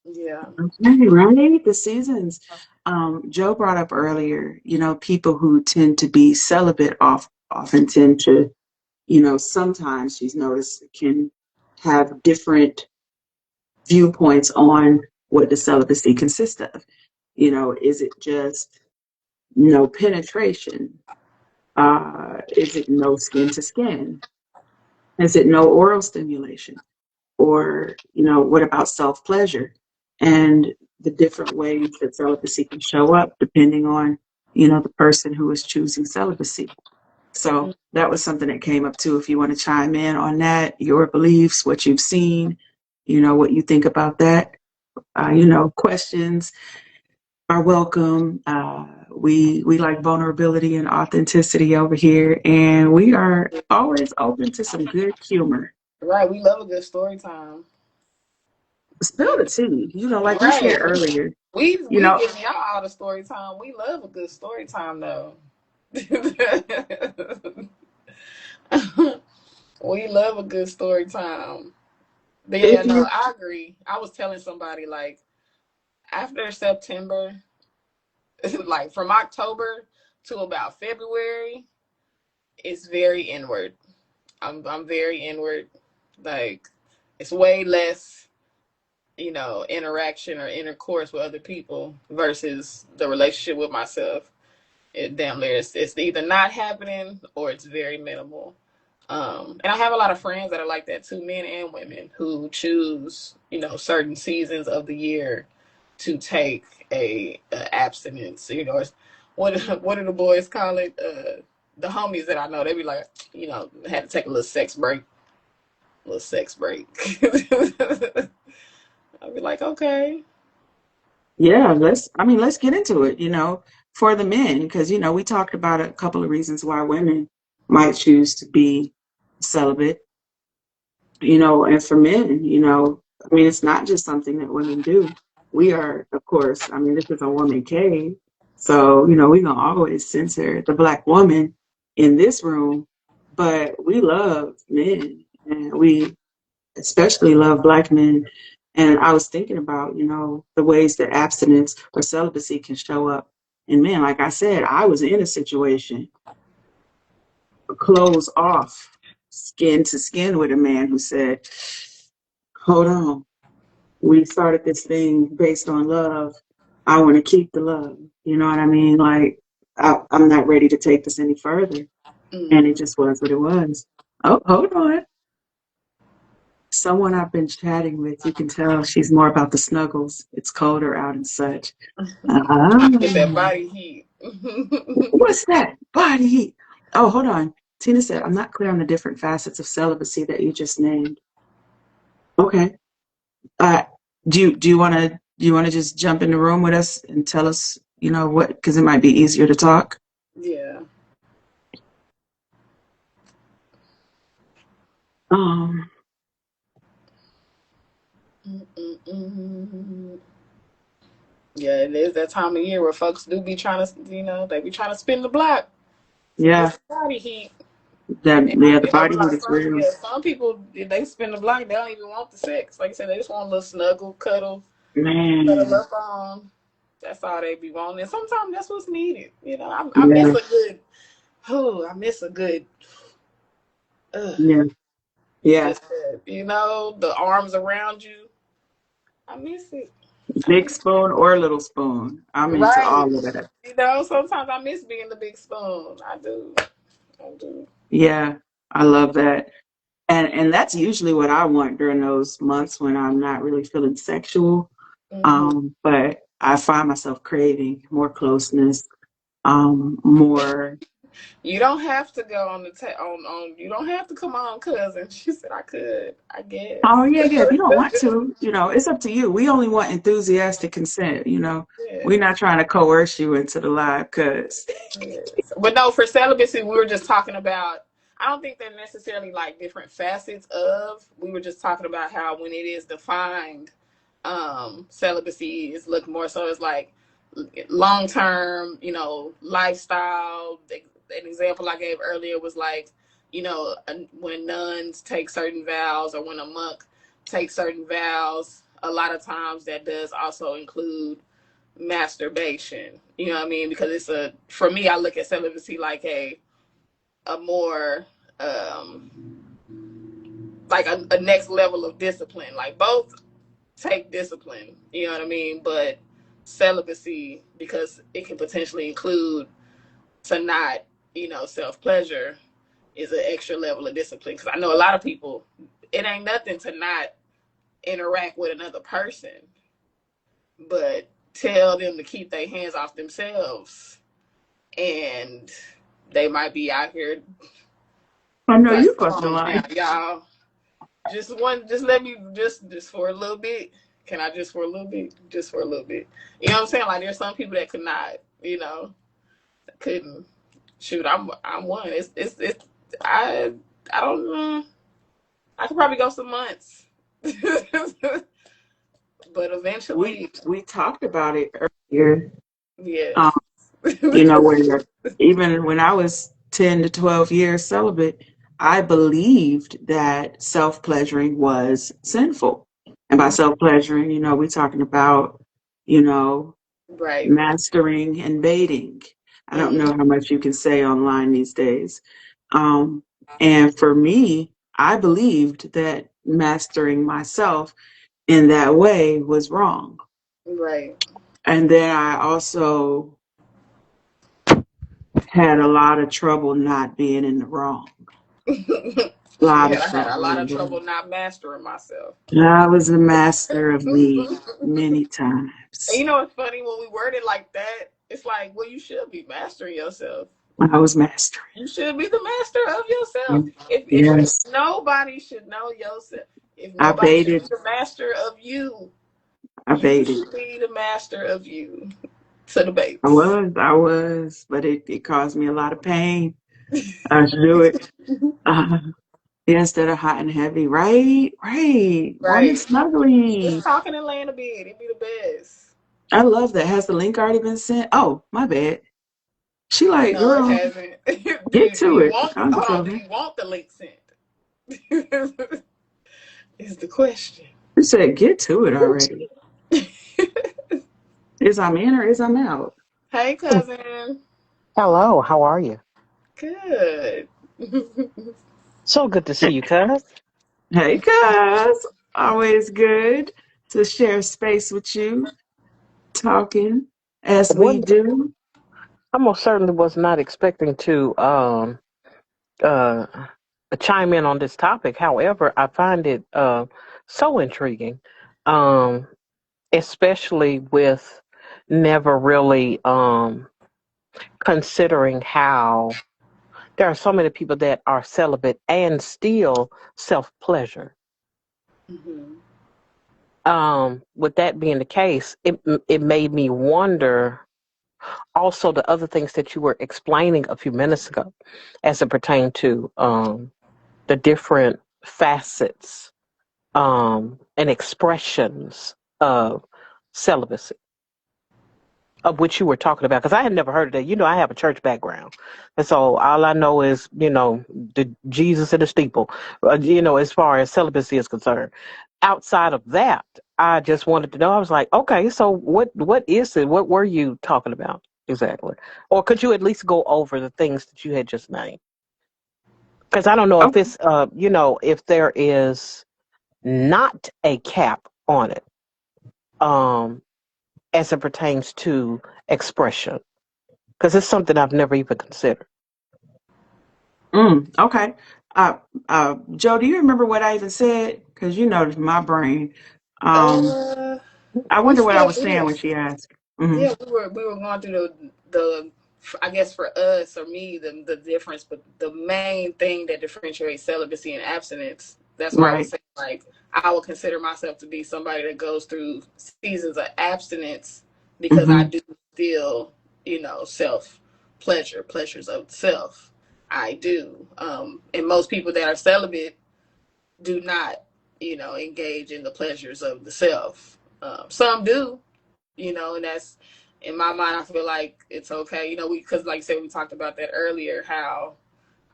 Yeah. Okay, right. The seasons. Joe brought up earlier, people who tend to be celibate often tend to, sometimes she's noticed can have different viewpoints on what the celibacy consists of. Is it just no penetration? Is it no skin to skin? Is it no oral stimulation? Or, what about self pleasure? And the different ways that celibacy can show up depending on, the person who is choosing celibacy. So that was something that came up too. If you want to chime in on that, your beliefs, what you've seen, what you think about that, questions are welcome. We like vulnerability and authenticity over here, and we are always open to some good humor. Right. We love a good story time. Spill the tea. Like we Right. shared earlier. We give y'all all the story time. We love a good story time though. We love a good story time. But yeah, If no, you, I agree. I was telling somebody like after September, like from October to about February, it's very inward. I'm very inward. Like it's way less, interaction or intercourse with other people versus the relationship with myself. It damn near it's either not happening or it's very minimal. And I have a lot of friends that are like that too, men and women who choose, certain seasons of the year to take a abstinence. What do the boys call it? The homies that I know, they be like, had to take a little sex break. I'd be like, okay, yeah, let's get into it, for the men, because, we talked about a couple of reasons why women might choose to be celibate, and for men, it's not just something that women do. We are, of course, this is a woman cave. So, we're going to always censor the Black woman in this room, but we love men and we especially love Black men. And I was thinking about, the ways that abstinence or celibacy can show up in men. Like I said, I was in a situation, clothes off, skin to skin with a man who said, hold on, we started this thing based on love. I want to keep the love. You know what I mean? Like, I'm not ready to take this any further. And it just was what it was. Oh, hold on. Someone I've been chatting with, you can tell she's more about the snuggles. It's colder out and such. Ah, get that body heat. what's that? Body heat. Oh, hold on. Tina said, I'm not clear on the different facets of celibacy that you just named. Okay. Uh, do you want to just jump in the room with us and tell us, what, because it might be easier to talk. Yeah. Um, Mm-mm-mm. Yeah, it is that time of year where folks do be trying to, they be trying to spin the block to get yeah, some body heat. the And I body heat realize is real. some people, if they spin the block, they don't even want the sex. Like I said, they just want a little snuggle, cuddle Man, up on. That's all they be wanting. And sometimes that's what's needed. I miss yeah, a good, I miss a good, uh, yeah, yeah. just, the arms around you. I miss it. I Big miss spoon or little spoon. I'm into Right. all of that. Sometimes I miss being the big spoon. I do. I do. Yeah, I love that. And that's usually what I want during those months when I'm not really feeling sexual. Hmm. But I find myself craving more closeness, more. You don't have to go on the on. You don't have to come on, cousin. She said I could. I guess. Oh yeah, yeah. If you don't want to, it's up to you. We only want enthusiastic consent. We're Yes. not trying to coerce you into the live cuz. Yes. But no, for celibacy, we were just talking about. I don't think they're necessarily like different facets of. We were just talking about how when it is defined, celibacy is looked more so as like long term, lifestyle. An example I gave earlier was like, when nuns take certain vows or when a monk takes certain vows. A lot of times that does also include masturbation. You know what I mean? Because for me, I look at celibacy like a more like a next level of discipline. Like both take discipline, you know what I mean? But celibacy, because it can potentially include to not, self pleasure, is an extra level of discipline. Because I know a lot of people, it ain't nothing to not interact with another person, but tell them to keep their hands off themselves and they might be out here I know you cussing fucking hoes now, lying. y'all. Just let me just for a little bit. Can I just for a little bit? Just for a little bit. You know what I'm saying? Like there's some people that could not, couldn't. Shoot, I'm one. It's I don't know. I could probably go some months. But We eventually, we talked about it earlier. yes. Um, where even when I was 10 to 12 years celibate, I believed that self-pleasuring was sinful. And by self-pleasuring, we're talking about, you know, Right. mastering and baiting. I don't know Mm, how much you can say online these days. And for me, I believed that mastering myself in that way was wrong. right. And then I also had a lot of trouble not being in the wrong. A lot of Yeah, I had a trouble lot in of the wrong. trouble not mastering myself. I was a master of me many And times. you know what's funny when we word it like that? It's like, well, you should be mastering yourself. I was mastering. You should be the master of yourself. If Yes, nobody should know yourself, if I nobody should be baited. the master of you, I you baited. should be the master of you. To the I babes. was, I was, but it caused me a lot of pain. I should do it. Uh, instead of hot and heavy, right? Right. Warm and Right. Just snuggly. talking and laying in bed, it'd be the best. I love that. Has the link already been sent? Oh, my bad. She like, No, it girl, hasn't. get Do to you it. want? I'm Hold on. Do telling. you want the link sent? Is the question. You said, get to it already. Is I'm in or is I'm out? Hey, cousin. Hello, how are you? Good. So good to see you, cuz. Hey, cuz. Always good to share space with you, talking as we One, do. I most certainly was not expecting to uh, chime in on this topic. However, I find it so intriguing, um, especially with never really considering how there are so many people that are celibate and still self pleasure. Mhm. With that being the case, it made me wonder also the other things that you were explaining a few minutes ago as it pertained to the different facets and expressions of celibacy of which you were talking about because I had never heard of that. I have a church background, and so all I know is the Jesus in the steeple. As far as celibacy is concerned. Outside of that, I just wanted to know. I was like, okay, so what is it? What were you talking about exactly? Or could you at least go over the things that you had just named? Because I don't know if Okay. it's if there is not a cap on it um as it pertains to expression because it's something I've never even considered. Okay. Joe, do you remember what I even said? Because you know my brain. Um, Uh, I we wonder what I said was saying when she asked. Hmm. yeah, we were going through the I guess for us or me the difference, but the main thing that differentiates celibacy and abstinence. That's why I was Right. saying like I would consider myself to be somebody that goes through seasons of abstinence because I Hmm. do still self pleasures of self. I do, and most people that are celibate do not engage in the pleasures of the self. Some do, and that's in my mind. I feel like it's okay, because like I said, we talked about that earlier. How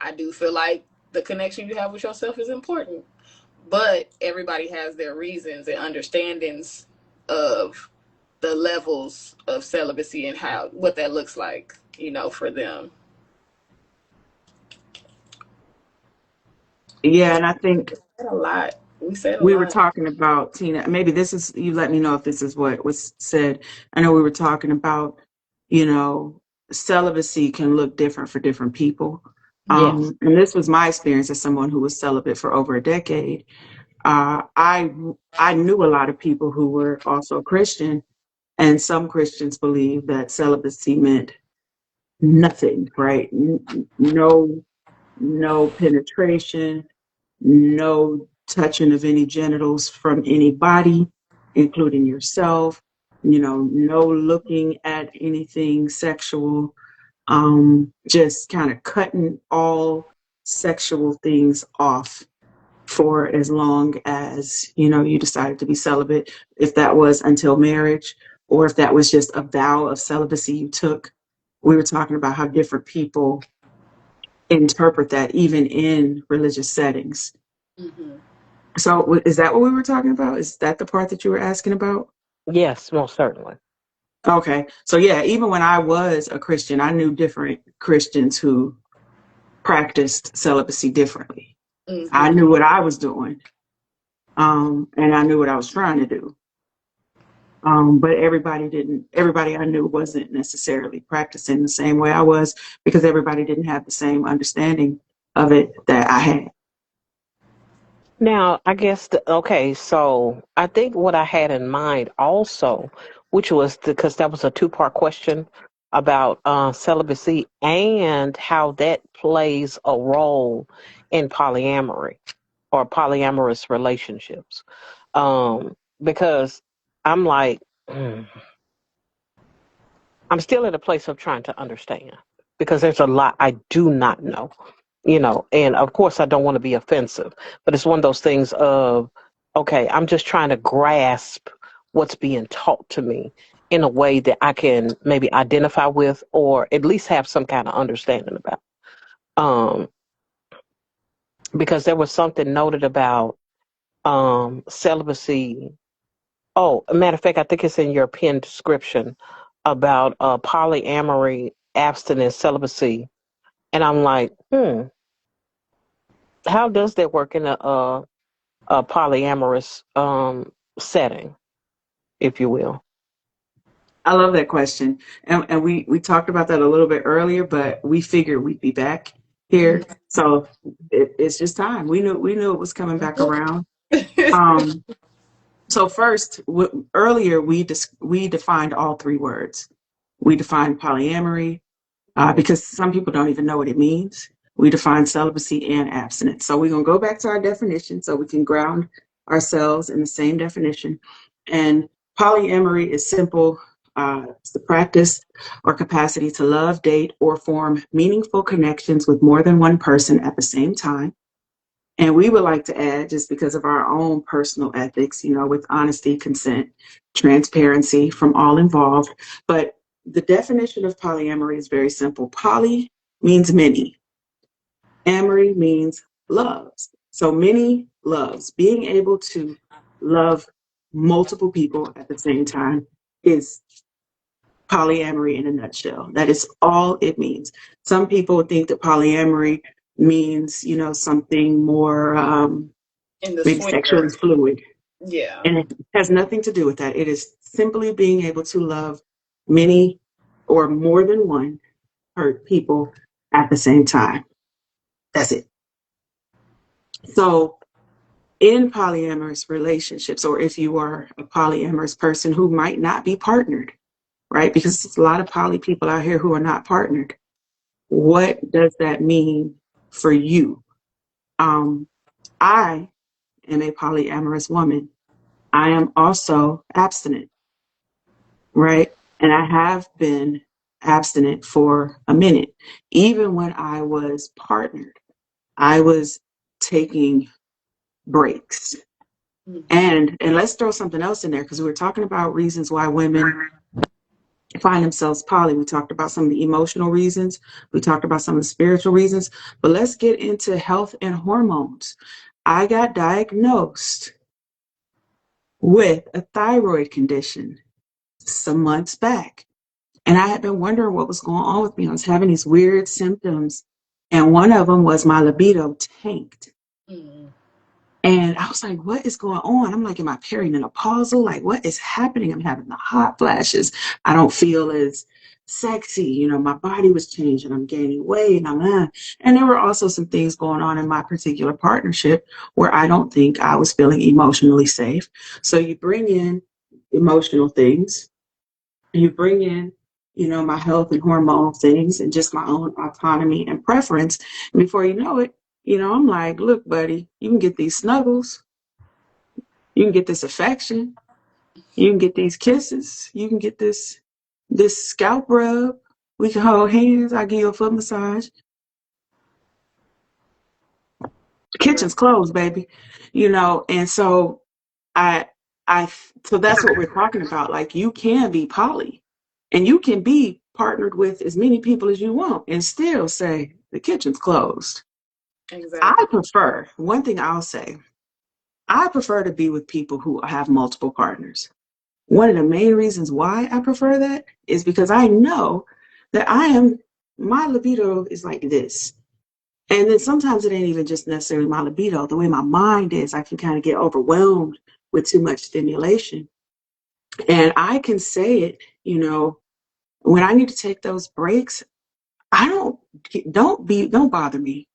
I do feel like the connection you have with yourself is important, but everybody has their reasons and understandings of the levels of celibacy and how what that looks like, for them. Yeah, and I think We said a lot. We said a we were lot. talking about, Tina. Maybe this is, you let me know if this is what was said. I know we were talking about, you know, celibacy can look different for different people. Yes. And this was my experience as someone who was celibate for over a decade. Uh, I I knew a lot of people who were also Christian, and some Christians believe that celibacy meant nothing, right? No, no penetration, no touching of any genitals from any body, including yourself, no looking at anything sexual, just kind of cutting all sexual things off for as long as you decided to be celibate, if that was until marriage or if that was just a vow of celibacy you took. We were talking about how different people interpret that even in religious settings. Mm-hmm. So is that what we were talking about? Is that the part that you were asking about? Yes, most certainly. Okay. So yeah, even when I was a Christian, I knew different Christians who practiced celibacy differently. I Mm-hmm. knew what I was doing, and I knew what I was trying to do. But everybody didn't, everybody I knew wasn't necessarily practicing the same way I was because everybody didn't have the same understanding of it that I had. Now, I guess okay, so I think what I had in mind also, which was because that was a two-part question about celibacy and how that plays a role in polyamory or polyamorous relationships. Because I'm like, I'm still in a place of trying to understand because there's a lot I do not know, and of course I don't want to be offensive, but it's one of those things of, okay, I'm just trying to grasp what's being taught to me in a way that I can maybe identify with or at least have some kind of understanding about. Um, because there was something noted about celibacy. Oh, a matter of fact, I think it's in your pinned description about polyamory, abstinence, celibacy, and I'm like, how does that work in a polyamorous setting, if you will? I love that question. And we talked about that a little bit earlier, but we figured we'd be back here. So it's just time. We knew it was coming back around. Um, so first, earlier we defined all three words. We defined polyamory, because some people don't even know what it means. We define celibacy and abstinence. So we're going to go back to our definition so we can ground ourselves in the same definition. And polyamory is simple. It's the practice or capacity to love, date, or form meaningful connections with more than one person at the same time. And we would like to add, just because of our own personal ethics, with honesty, consent, transparency from all involved. But the definition of polyamory is very simple. Poly means many, amory means loves. So many loves. Being able to love multiple people at the same time is polyamory in a nutshell. That is all it means. Some people think that polyamory means, something more. In the Maybe swinger. sexually fluid. Yeah. And it has nothing to do with that. It is simply being able to love many or more than one hurt people at the same time. That's it. So in polyamorous relationships, or if you are a polyamorous person who might not be partnered, right? Because there's a lot of poly people out here who are not partnered. What does that mean for you? I am a polyamorous woman. I am also abstinent, right? And I have been abstinent for a minute. Even when I was partnered, I was taking breaks. And let's throw something else in there because we were talking about reasons why women find themselves poly. We talked about some of the emotional reasons. We talked about some of the spiritual reasons. But let's get into health and hormones. I got diagnosed with a thyroid condition some months back. And I had been wondering what was going on with me. I was having these weird symptoms. And one of them was my libido tanked. Mm-hmm. And I was like, what is going on? I'm like, am I perimenopausal? Like, what is happening? I'm having the hot flashes. I don't feel as sexy. You know, my body was changing. I'm gaining weight. And there were also some things going on in my particular partnership where I don't think I was feeling emotionally safe. So you bring in emotional things, you bring in, you know, my health and hormone things and just my own autonomy and preference. And before you know it, you know, I'm like, look, buddy, you can get these snuggles, you can get this affection, you can get these kisses, you can get this scalp rub. We can hold hands. I give you a foot massage. The Right. kitchen's closed, baby. You know, and so I I so that's what we're talking about. Like you can be poly and you can be partnered with as many people as you want and still say the kitchen's closed. I Exactly. prefer, one thing I'll say, I prefer to be with people who have multiple partners. One of the main reasons why I prefer that is because I know that my libido is like this. And then sometimes it ain't even just necessarily my libido. The way my mind is, I can kind of get overwhelmed with too much stimulation. And I can say it, you know, when I need to take those breaks, I don't bother me.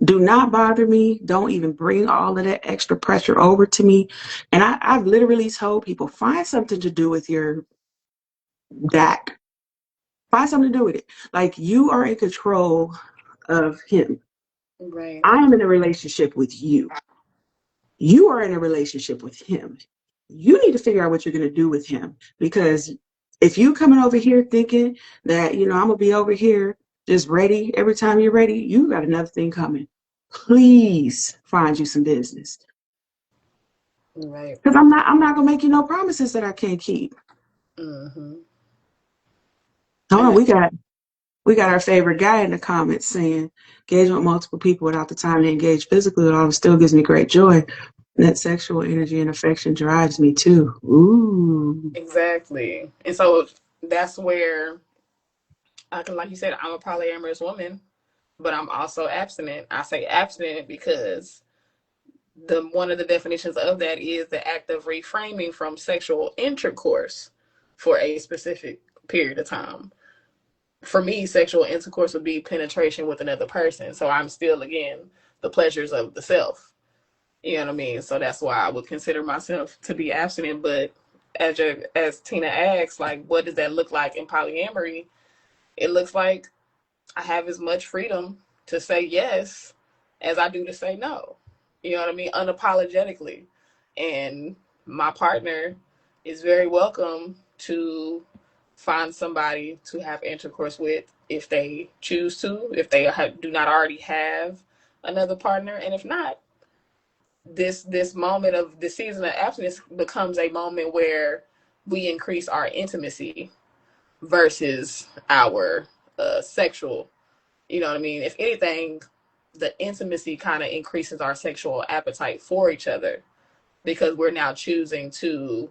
Do not bother me. Don't even bring all of that extra pressure over to me. And I've literally told people, find something to do with your DAC. Find something to do with it. Like you are in control of him. Right. I am in a relationship with you. You are in a relationship with him. You need to figure out what you're going to do with him because if you coming over here thinking that, you know, I'm going to be over here just ready every time you're ready, you got another thing coming. Please find you some business Right. because I'm not going to make you no promises that I can't keep. Mm-hmm. Hold And on, that, we got our favorite guy in the comments saying engaging with multiple people without the time to engage physically with all still gives me great joy. And that sexual energy and affection drives me too. Ooh. exactly. And so that's where I can, like you said, I'm a polyamorous woman, but I'm also abstinent. I say abstinent because the one of the definitions of that is the act of reframing from sexual intercourse for a specific period of time. For me, sexual intercourse would be penetration with another person. So I'm still, again, the pleasures of the self. You know what I mean? So that's why I would consider myself to be abstinent. But as Tina asks, like, what does that look like in polyamory? It looks like I have as much freedom to say yes as I do to say no. You know what I mean? Unapologetically. And my partner is very welcome to find somebody to have intercourse with if they choose to, if they do not already have another partner. And if not, this moment of the season of abstinence becomes a moment where we increase our intimacy versus our sexual, you know what I mean? If anything, the intimacy kind of increases our sexual appetite for each other because we're now choosing to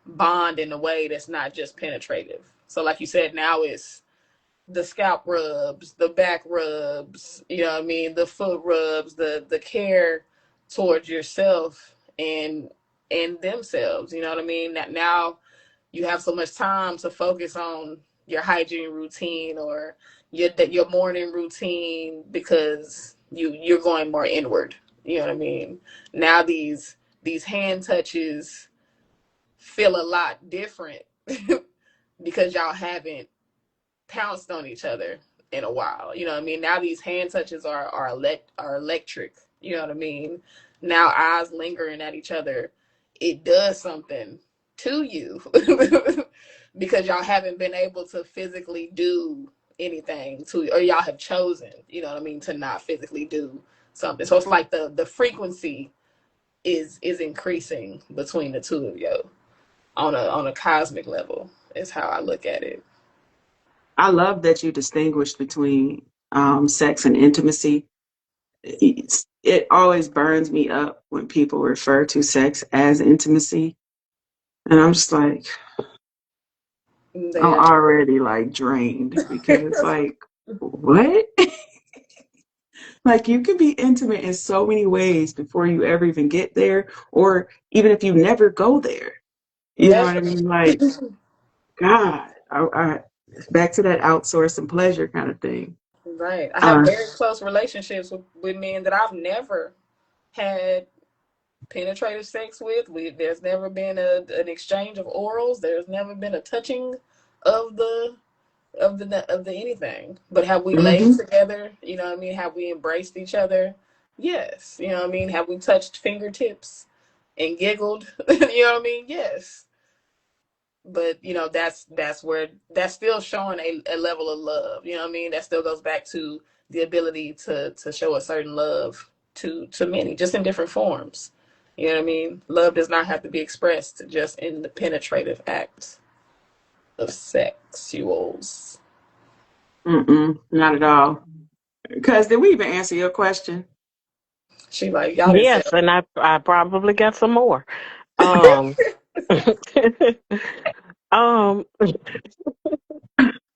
bond in a way that's not just penetrative. So, like you said, now it's the scalp rubs, the back rubs, you know what I mean, the foot rubs, the care towards yourself and themselves, you know what I mean? That now you have so much time to focus on your hygiene routine or your morning routine because you're going more inward. You know what I mean? Now these hand touches feel a lot different because y'all haven't pounced on each other in a while. You know what I mean? Now these hand touches are electric. You know what I mean? Now eyes lingering at each other, it does something to you because y'all haven't been able to physically do anything to, or y'all have chosen, you know what I mean, to not physically do something. So it's like the frequency is increasing between the two of you on a cosmic level. Is how I look at it. I love that you distinguish between sex and intimacy. It always burns me up when people refer to sex as intimacy. And I'm just like, I'm Yeah. already like drained because it's like, what? Like you can be intimate in so many ways before you ever even get there, or even if you never go there. You know That's what I mean? Like, God, back to that outsourcing pleasure kind of thing. right. I have Uh, very close relationships with men that I've never had penetrative sex with. There's never been an exchange of orals. There's never been a touching of the anything. But have we laid mhm. together? You know what I mean? Have we embraced each other? Yes. You know what I mean? Have we touched fingertips and giggled? You know what I mean? Yes. But that's where that's still showing a level of love. You know what I mean? That still goes back to the ability to show a certain love to many, just in different forms. You know what I mean? Love does not have to be expressed just in the penetrative act of sexuals. Mm-mm, not at all. Because did we even answer your question? She like, y'all didn't say Yes, and I probably got some more. Um, um,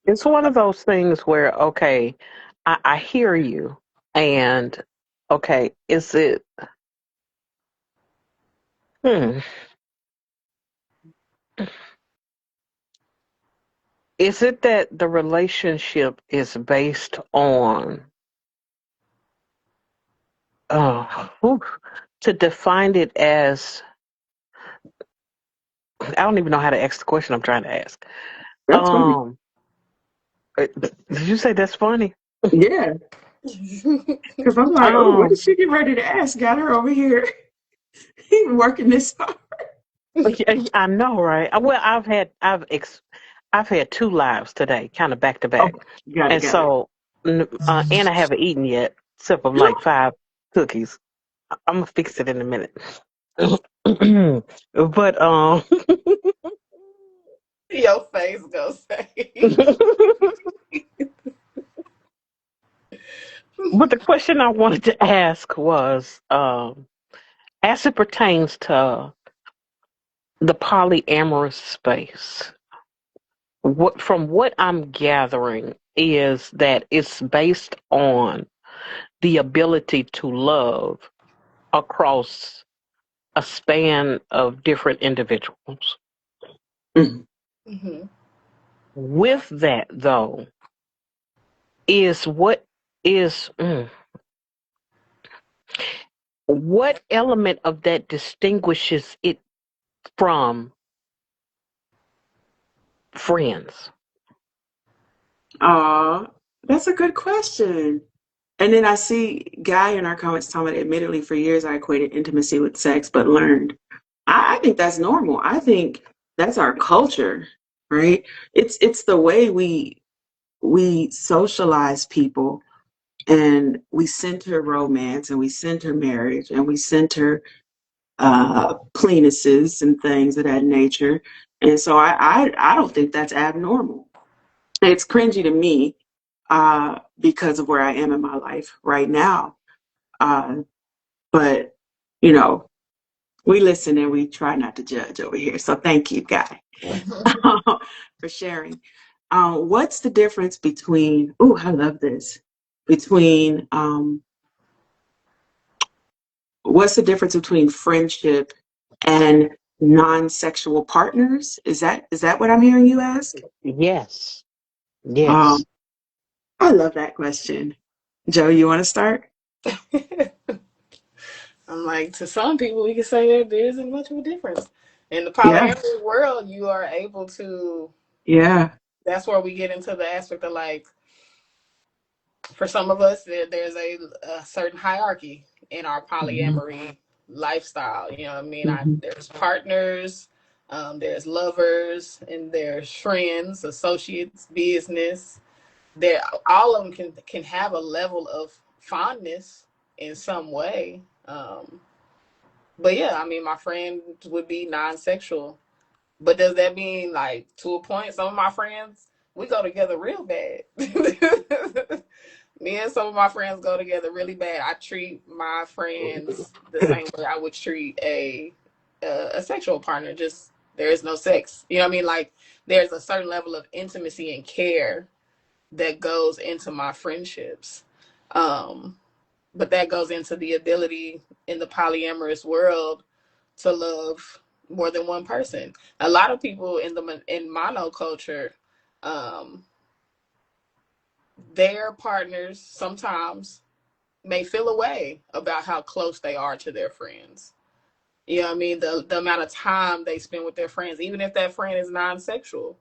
it's one of those things where, okay, I hear you, and okay, is it? Hmm, is it that the relationship is based on? Whew, to define it as, I don't even know how to ask the question I'm trying to ask. That's funny. Um, did you say that's funny? Yeah. it. Because I'm like, oh, what Um, did she get ready to ask? Got her over here working this hard. yeah, I know, right? Well, I've had two lives today, kind of back to Oh, back, got it, and got it. so and I haven't eaten yet, except for like 5 cookies. I'm gonna fix it in a minute. But Your face go say. but the question I wanted to ask was, as it pertains to the polyamorous space, from what I'm gathering is that it's based on the ability to love across a span of different individuals. Mhm. Hmm. With that, though, is is mm, what element of that distinguishes it from friends? That's a good question. And then I see Guy in our comments talking about, admittedly, for years I equated intimacy with sex, but learned. I think that's normal. I think that's our culture, right? It's the way we socialize people, and we center romance, and we center marriage, and we center penises and things of that nature. And so I don't think that's abnormal. It's cringy to me because of where I am in my life right now. Uh, but, you know, we listen and we try not to judge over here. So thank you, Guy, for sharing. What's the difference between, oh, I love this, between, what's the difference between friendship and non-sexual partners? Is that what I'm hearing you ask? Yes, Um, yes. I love that question. Joe, you want to start? I'm like, to some people, we can say that there isn't much of a difference. In the Yeah, polyamory world, you are able to. yeah. That's where we get into the aspect of like, for some of us, there's a certain hierarchy in our Mhm. polyamory lifestyle. You know what I mean? Mhm. There's partners, there's lovers, and there's friends, associates, business. There, all of them can have a level of fondness in some way. But yeah, I mean, my friend would be non-sexual. But does that mean, like, to a point, some of my friends, we go together real bad. Me and some of my friends go together really bad. I treat my friends the same way I would treat a sexual partner. Just there is no sex. You know what I mean? Like, there's a certain level of intimacy and care that goes into my friendships. Um, but that goes into the ability in the polyamorous world to love more than one person. A lot of people in monoculture, um, their partners sometimes may feel a way about how close they are to their friends. You know what I mean? The amount of time they spend with their friends, even if that friend is non-sexual,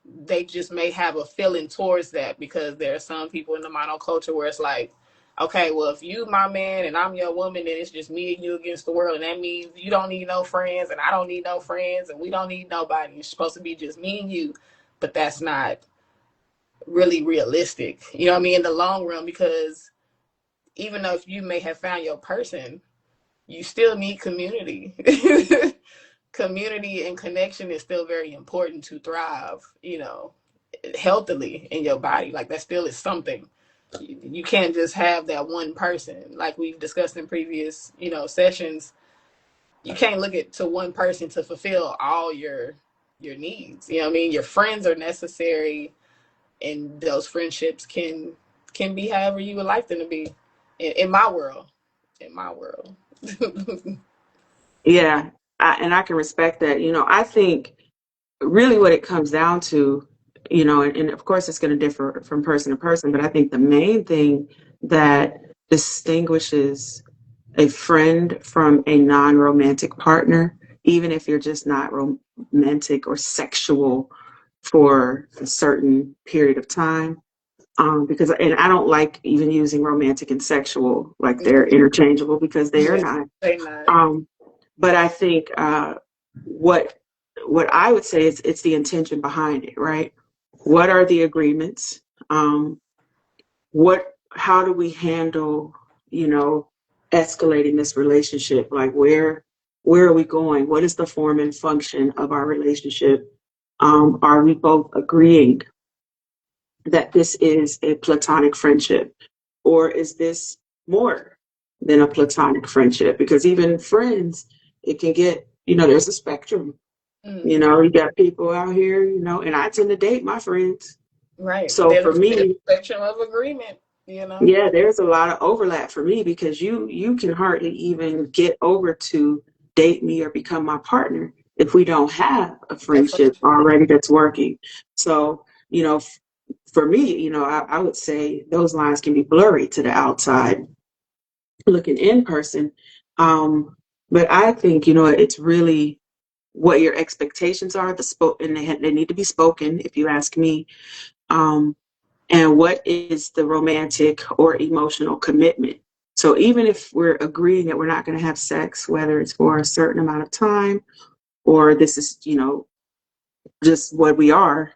they just may have a feeling towards that because there are some people in the monoculture where it's like, okay, well, if you my man and I'm your woman, then it's just me and you against the world, and that means you don't need no friends, and I don't need no friends, and we don't need nobody. It's supposed to be just me and you, but that's not really realistic. You know what I mean? In the long run, because even though if you may have found your person, you still need community. Community and connection is still very important to thrive, healthily in your body. Like that still is something. You can't just have that one person. Like we've discussed in previous, sessions. You can't look at to one person to fulfill all your needs. You know what I mean? Your friends are necessary, and those friendships can be however you would like them to be. In my world, in my world. Yeah, and I can respect that. I think really what it comes down to, and of course it's going to differ from person to person, but I think the main thing that distinguishes a friend from a non-romantic partner, even if you're just not romantic or sexual for a certain period of time, because, and I don't like even using romantic and sexual like they're interchangeable because they are Yeah, not. they not. Um, but I think what what I would say is it's the intention behind it, right? What are the agreements? Um, how do we handle, you know, escalating this relationship? Like where are we going? What is the form and function of our relationship? Are we both agreeing that this is a platonic friendship? Or is this more than a platonic friendship? Because even friends, it can get, there's a spectrum. Mm-hmm. You got people out here, and I tend to date my friends. Right. So for There's me, a spectrum of agreement. yeah, there's a lot of overlap for me because you can hardly even get over to date me or become my partner if we don't have a A friendship friendship. already that's working. So, for me, I would say those lines can be blurry to the outside looking in person. But I think, it's really what your expectations are, and they need to be spoken, if you ask me. Um, and what is the romantic or emotional commitment? So even if we're agreeing that we're not going to have sex, whether it's for a certain amount of time or this is, just what we are,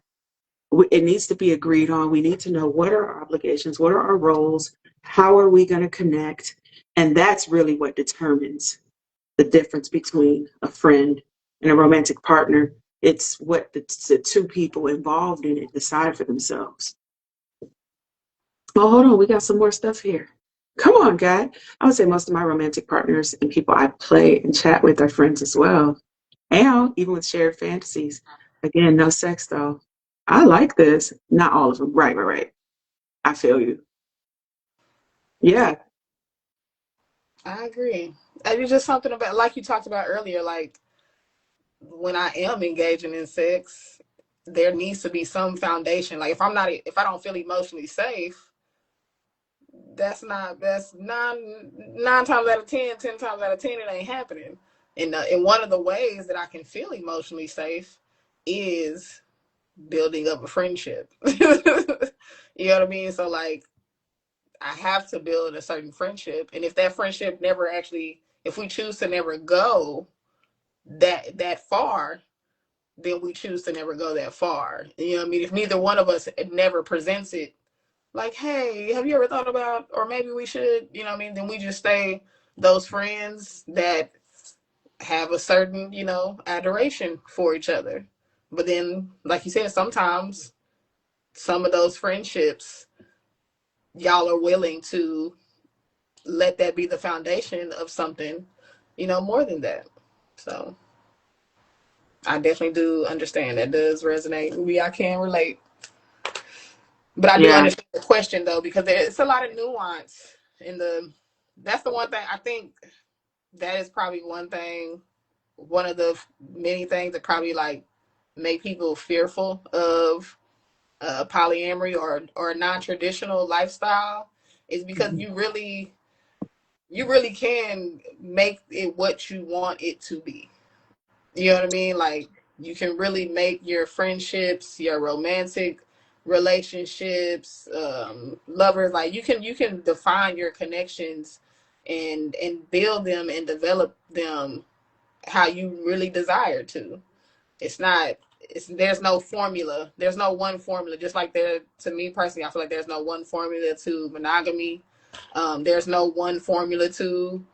it needs to be agreed on. We need to know what are our obligations, what are our roles, how are we going to connect? And that's really what determines the difference between a friend and a romantic partner. It's what the two people involved in it decide for themselves. Oh, hold on. We got some more stuff here. Come on, guy. I would say most of my romantic partners and people I play and chat with are friends as well. And even with shared fantasies. Again, no sex though. I like this. Not all of them. Right, right, right. I feel you. Yeah. I agree. And it's just something about, like you talked about earlier, like when I am engaging in sex, there needs to be some foundation. Like if I don't feel emotionally safe, that's nine times out of 10 times out of 10, it ain't happening. And one of the ways that I can feel emotionally safe is building up a friendship. You know what I mean? So like I have to build a certain friendship, and if that friendship never actually, if we choose to never go that far, then we choose to never go that far. You know what I mean? If neither one of us never presents it, like, hey, have you ever thought about, or maybe we should, you know what I mean? Then we just stay those friends that have a certain, adoration for each other. But then, like you said, sometimes some of those friendships, y'all are willing to let that be the foundation of something, more than that. So I definitely do understand that does resonate. I can relate. But I do Yeah, understand the question though, because it's a lot of nuance in the. That's the one thing I think that is probably one of the many things that probably like make people fearful of polyamory or a non-traditional lifestyle is because mhm. you really can make it what you want it to be. You know what I mean? Like you can really make your friendships, your romantic relationships, lovers, like you can define your connections and build them and develop them how you really desire to. It's not there's no formula. There's no one formula. Just like there to me personally, I feel like there's no one formula to monogamy. There's no one formula to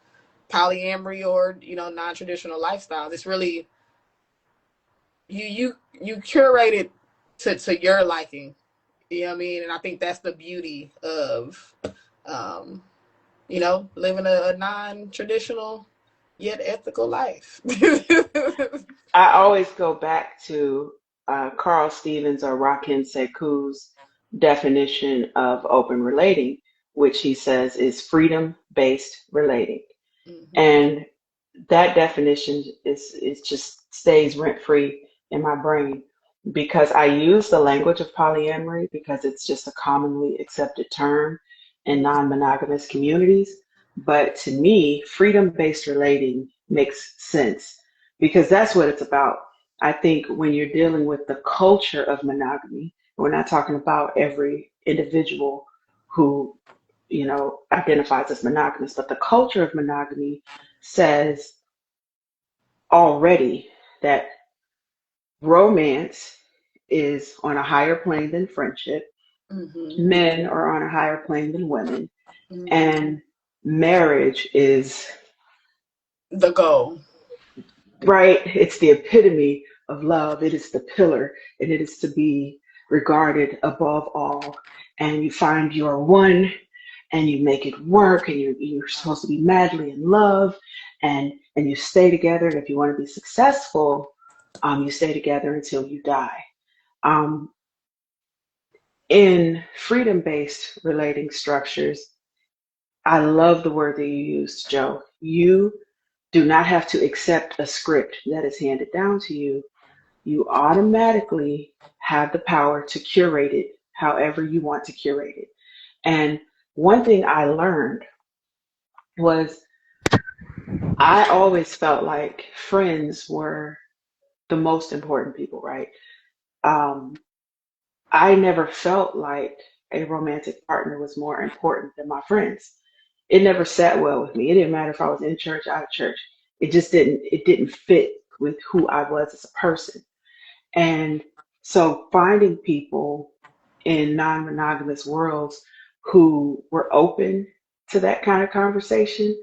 polyamory or non-traditional lifestyles. It's really you curate it to your liking. You know what I mean? And I think that's the beauty of um, living a non-traditional yet ethical life. I always go back to Carl Stevens or Rakin Sekou's definition of open relating, which he says is freedom-based relating. Hmm. And that definition is just stays rent free in my brain because I use the language of polyamory because it's just a commonly accepted term in Hmm. non-monogamous communities. But to me, freedom-based relating makes sense because that's what it's about. I think when you're dealing with the culture of monogamy, we're not talking about every individual who, identifies as monogamous, but the culture of monogamy says already that romance is on a higher plane than friendship, Hmm. men are on a higher plane than women, Hmm. and marriage is The goal. right, it's the epitome of love. It is the pillar, and it is to be regarded above all. And you find your one, and you make it work, and you're supposed to be madly in love, and you stay together. And if you want to be successful, you stay together until you die. Um, in freedom-based relating structures, I love the word that you used, Joe. You do not have to accept a script that is handed down to you. You automatically have the power to curate it however you want to curate it. And one thing I learned was I always felt like friends were the most important people, right? Um, I never felt like a romantic partner was more important than my friends. It never sat well with me. It didn't matter if I was in church, out of church. It didn't fit with who I was as a person. And so finding people in non-monogamous worlds who were open to that kind of conversation,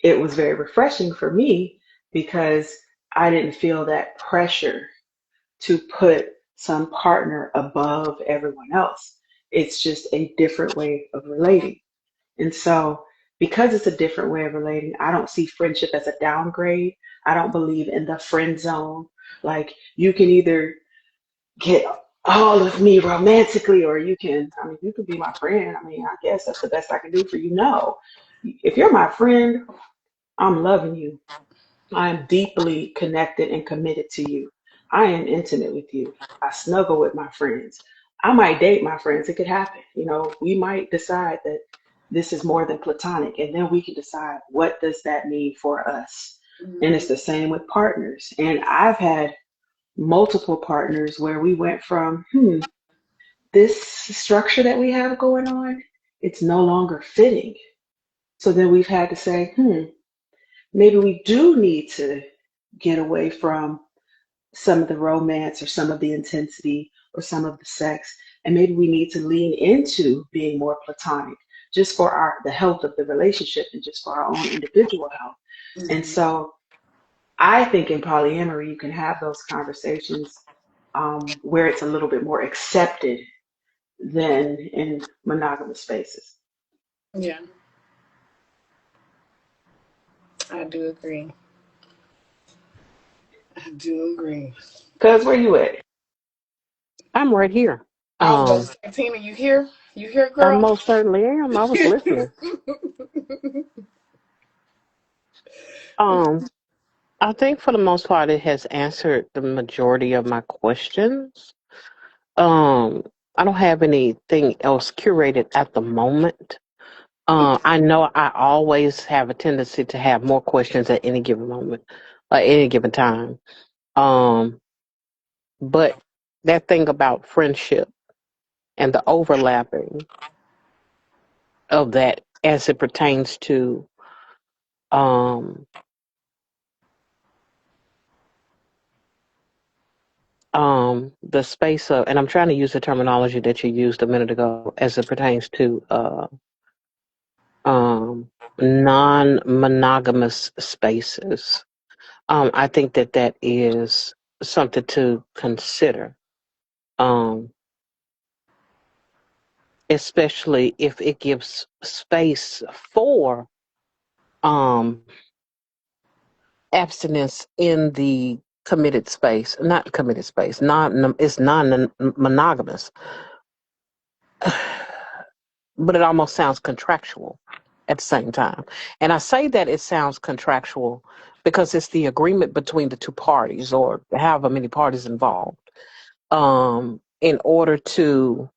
it was very refreshing for me because I didn't feel that pressure to put some partner above everyone else. It's just a different way of relating. And so, because it's a different way of relating, I don't see friendship as a downgrade. I don't believe in the friend zone. Like, you can either get all of me romantically, or you can be my friend. I mean, I guess that's the best I can do for you. No, if you're my friend, I'm loving you. I am deeply connected and committed to you. I am intimate with you. I snuggle with my friends. I might date my friends. It could happen. You know, we might decide that this is more than platonic, and then we can decide what does that mean for us. And Mm-hmm. it's the same with partners. And I've had multiple partners where we went from, this structure that we have going on, it's no longer fitting. So then we've had to say, maybe we do need to get away from some of the romance or some of the intensity or some of the sex, and maybe we need to lean into being more platonic just for the health of the relationship and just for our own individual health. And Mm-hmm. so I think in polyamory you can have those conversations where it's a little bit more accepted than in monogamous spaces. Yeah, I do agree. I do agree. Cuz where you at? I'm right here. I was about to Um, say, Tina, you here? You here, I girl? most certainly am. I was listening. Um, I think for the most part, it has answered the majority of my questions. Um, I don't have anything else curated at the moment. I know I always have a tendency to have more questions at any given moment, at any given time. Um, but that thing about friendship and the overlapping of that as it pertains to um, the space of, and I'm trying to use the terminology that you used a minute ago as it pertains to um, non-monogamous spaces. I think that that is something to consider, um, especially if it gives space for um, abstinence in the committed space, not committed space, non it's non-monogamous, but it almost sounds contractual at the same time. And I say that it sounds contractual because it's the agreement between the two parties or however many parties involved, in order to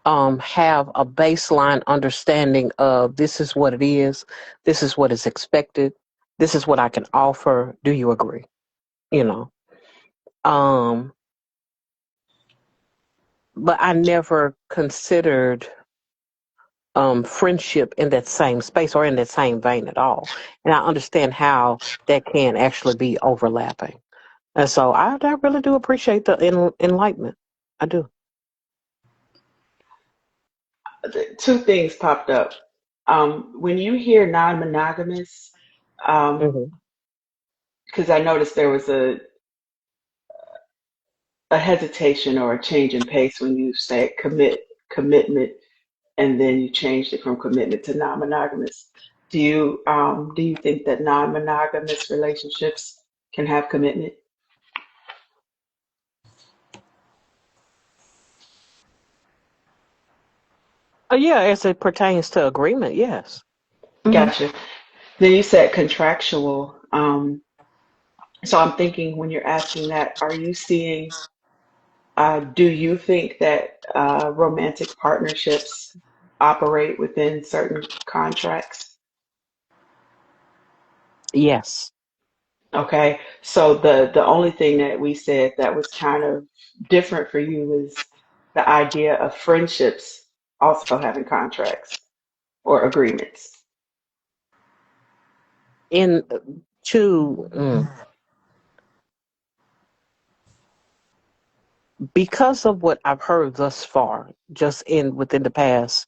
have a baseline understanding of this is what it is, this is what is expected, this is what I can offer. Do you agree? You know, um, but I never considered friendship in that same space or in that same vein at all. And I understand how that can actually be overlapping. And so I really do appreciate the enlightenment. I do. Two things popped up. When you hear non-monogamous, um, Hmm. because I noticed there was a hesitation or a change in pace when you say commitment, and then you changed it from commitment to non-monogamous. Do you think that non-monogamous relationships can have commitment? Oh, yeah, as it pertains to agreement, yes. Hmm. Gotcha. Then you said contractual. So I'm thinking when you're asking that, are you seeing, do you think that romantic partnerships operate within certain contracts? Yes. Okay, so the only thing that we said that was kind of different for you is the idea of friendships also having contracts or agreements. In to because of what I've heard thus far, just in within the past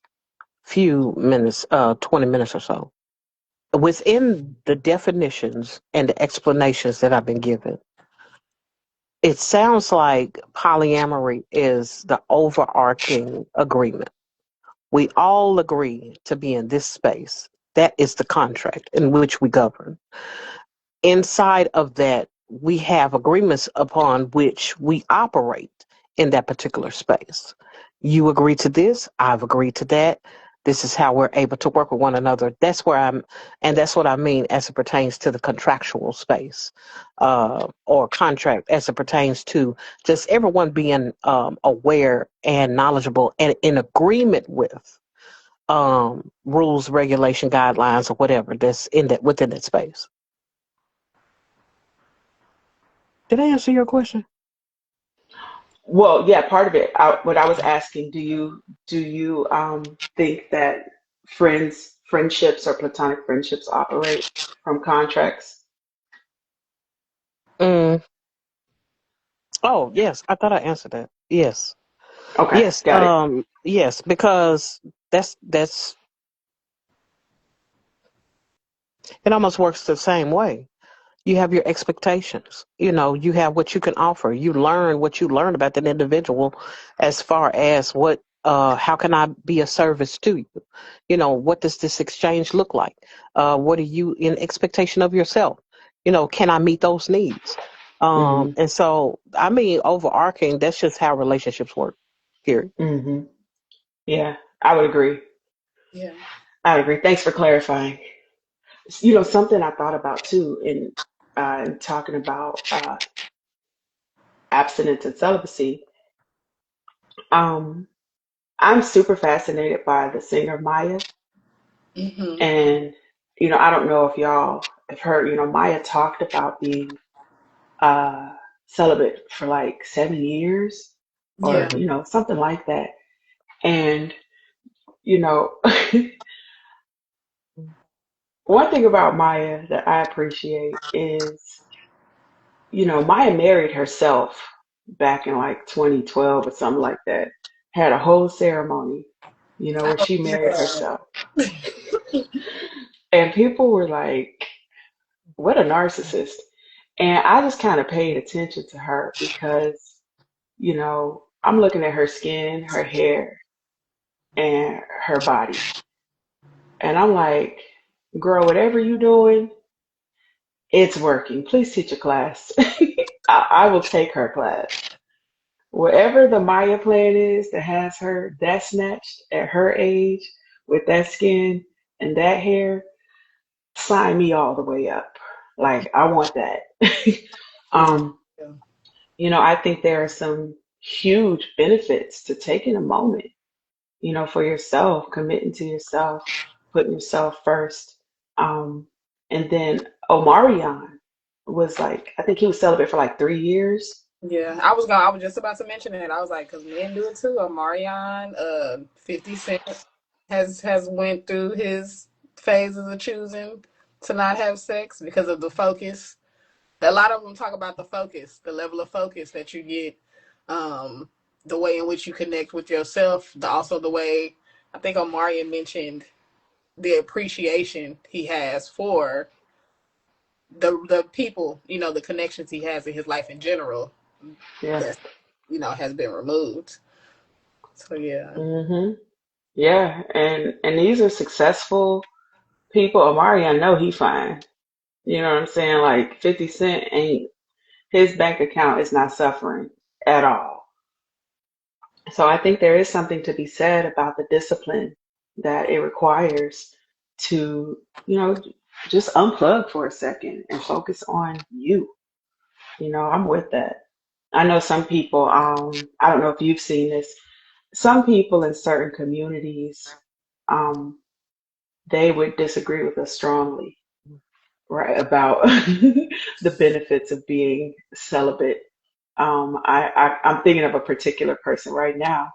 few minutes, 20 minutes or so, within the definitions and the explanations that I've been given, it sounds like polyamory is the overarching agreement. We all agree to be in this space. That is the contract in which we govern. Inside of that, we have agreements upon which we operate in that particular space. You agree to this, I've agreed to that. This is how we're able to work with one another. And that's what I mean as it pertains to the contractual space, or contract, as it pertains to just everyone being aware and knowledgeable and in agreement with rules, regulation, guidelines, or whatever that's in that within that space. Did I answer your question? Well, yeah, part of it. What I was asking, do you think that friendships or platonic friendships operate from contracts? Mm. Oh, yes. I thought I answered that. Yes. Okay, Yes. got it. Yes, because that's it almost works the same way. You have your expectations. You have what you can offer. You learn what you learn about that individual as far as how can I be a service to you? What does this exchange look like? What are you in expectation of yourself? Can I meet those needs? Hmm. And so, I mean, overarching, that's just how relationships work. Period. Hmm. Yeah, I would agree. Yeah. I would agree. Thanks for clarifying. Something I thought about too in talking about abstinence and celibacy. Um, I'm super fascinated by the singer Maya, Hmm. and I don't know if y'all have heard. Maya talked about being uh, celibate for like 7 years, or Yeah. something like that. And you know, one thing about Maya that I appreciate is Maya married herself back in like 2012 or something like that. Had a whole ceremony, where Oh, she married yeah. herself. And people were like, what a narcissist. And I just kind of paid attention to her because, I'm looking at her skin, her hair, and her body. And I'm like, girl, whatever you doing, it's working. Please teach a class. I will take her class. Whatever the Maya plan is that has her that snatched at her age with that skin and that hair, sign me all the way up. Like I want that. Yeah. um, I think there are some huge benefits to taking a moment, for yourself, committing to yourself, putting yourself first. Um, and then Omarion was like, I think he was celibate for like 3 years. Yeah, I was just about to mention it. I was like, because men do it too. Omarion, 50 Cent has went through his phases of choosing to not have sex because of the focus. A lot of them talk about the focus, the level of focus that you get, um, the way in which you connect with yourself, also the way I think Omarion mentioned the appreciation he has for the people, the connections he has in his life in general. Yeah. That has been removed. So yeah. Hmm. Yeah. And these are successful people. Omari, I know he fine. You know what I'm saying? Like 50 Cent ain't, his bank account is not suffering at all. So I think there is something to be said about the discipline that it requires to, just unplug for a second and focus on you. I'm with that. I know some people, I don't know if you've seen this, some people in certain communities, um, they would disagree with us strongly, right, about the benefits of being celibate. I'm thinking of a particular person right now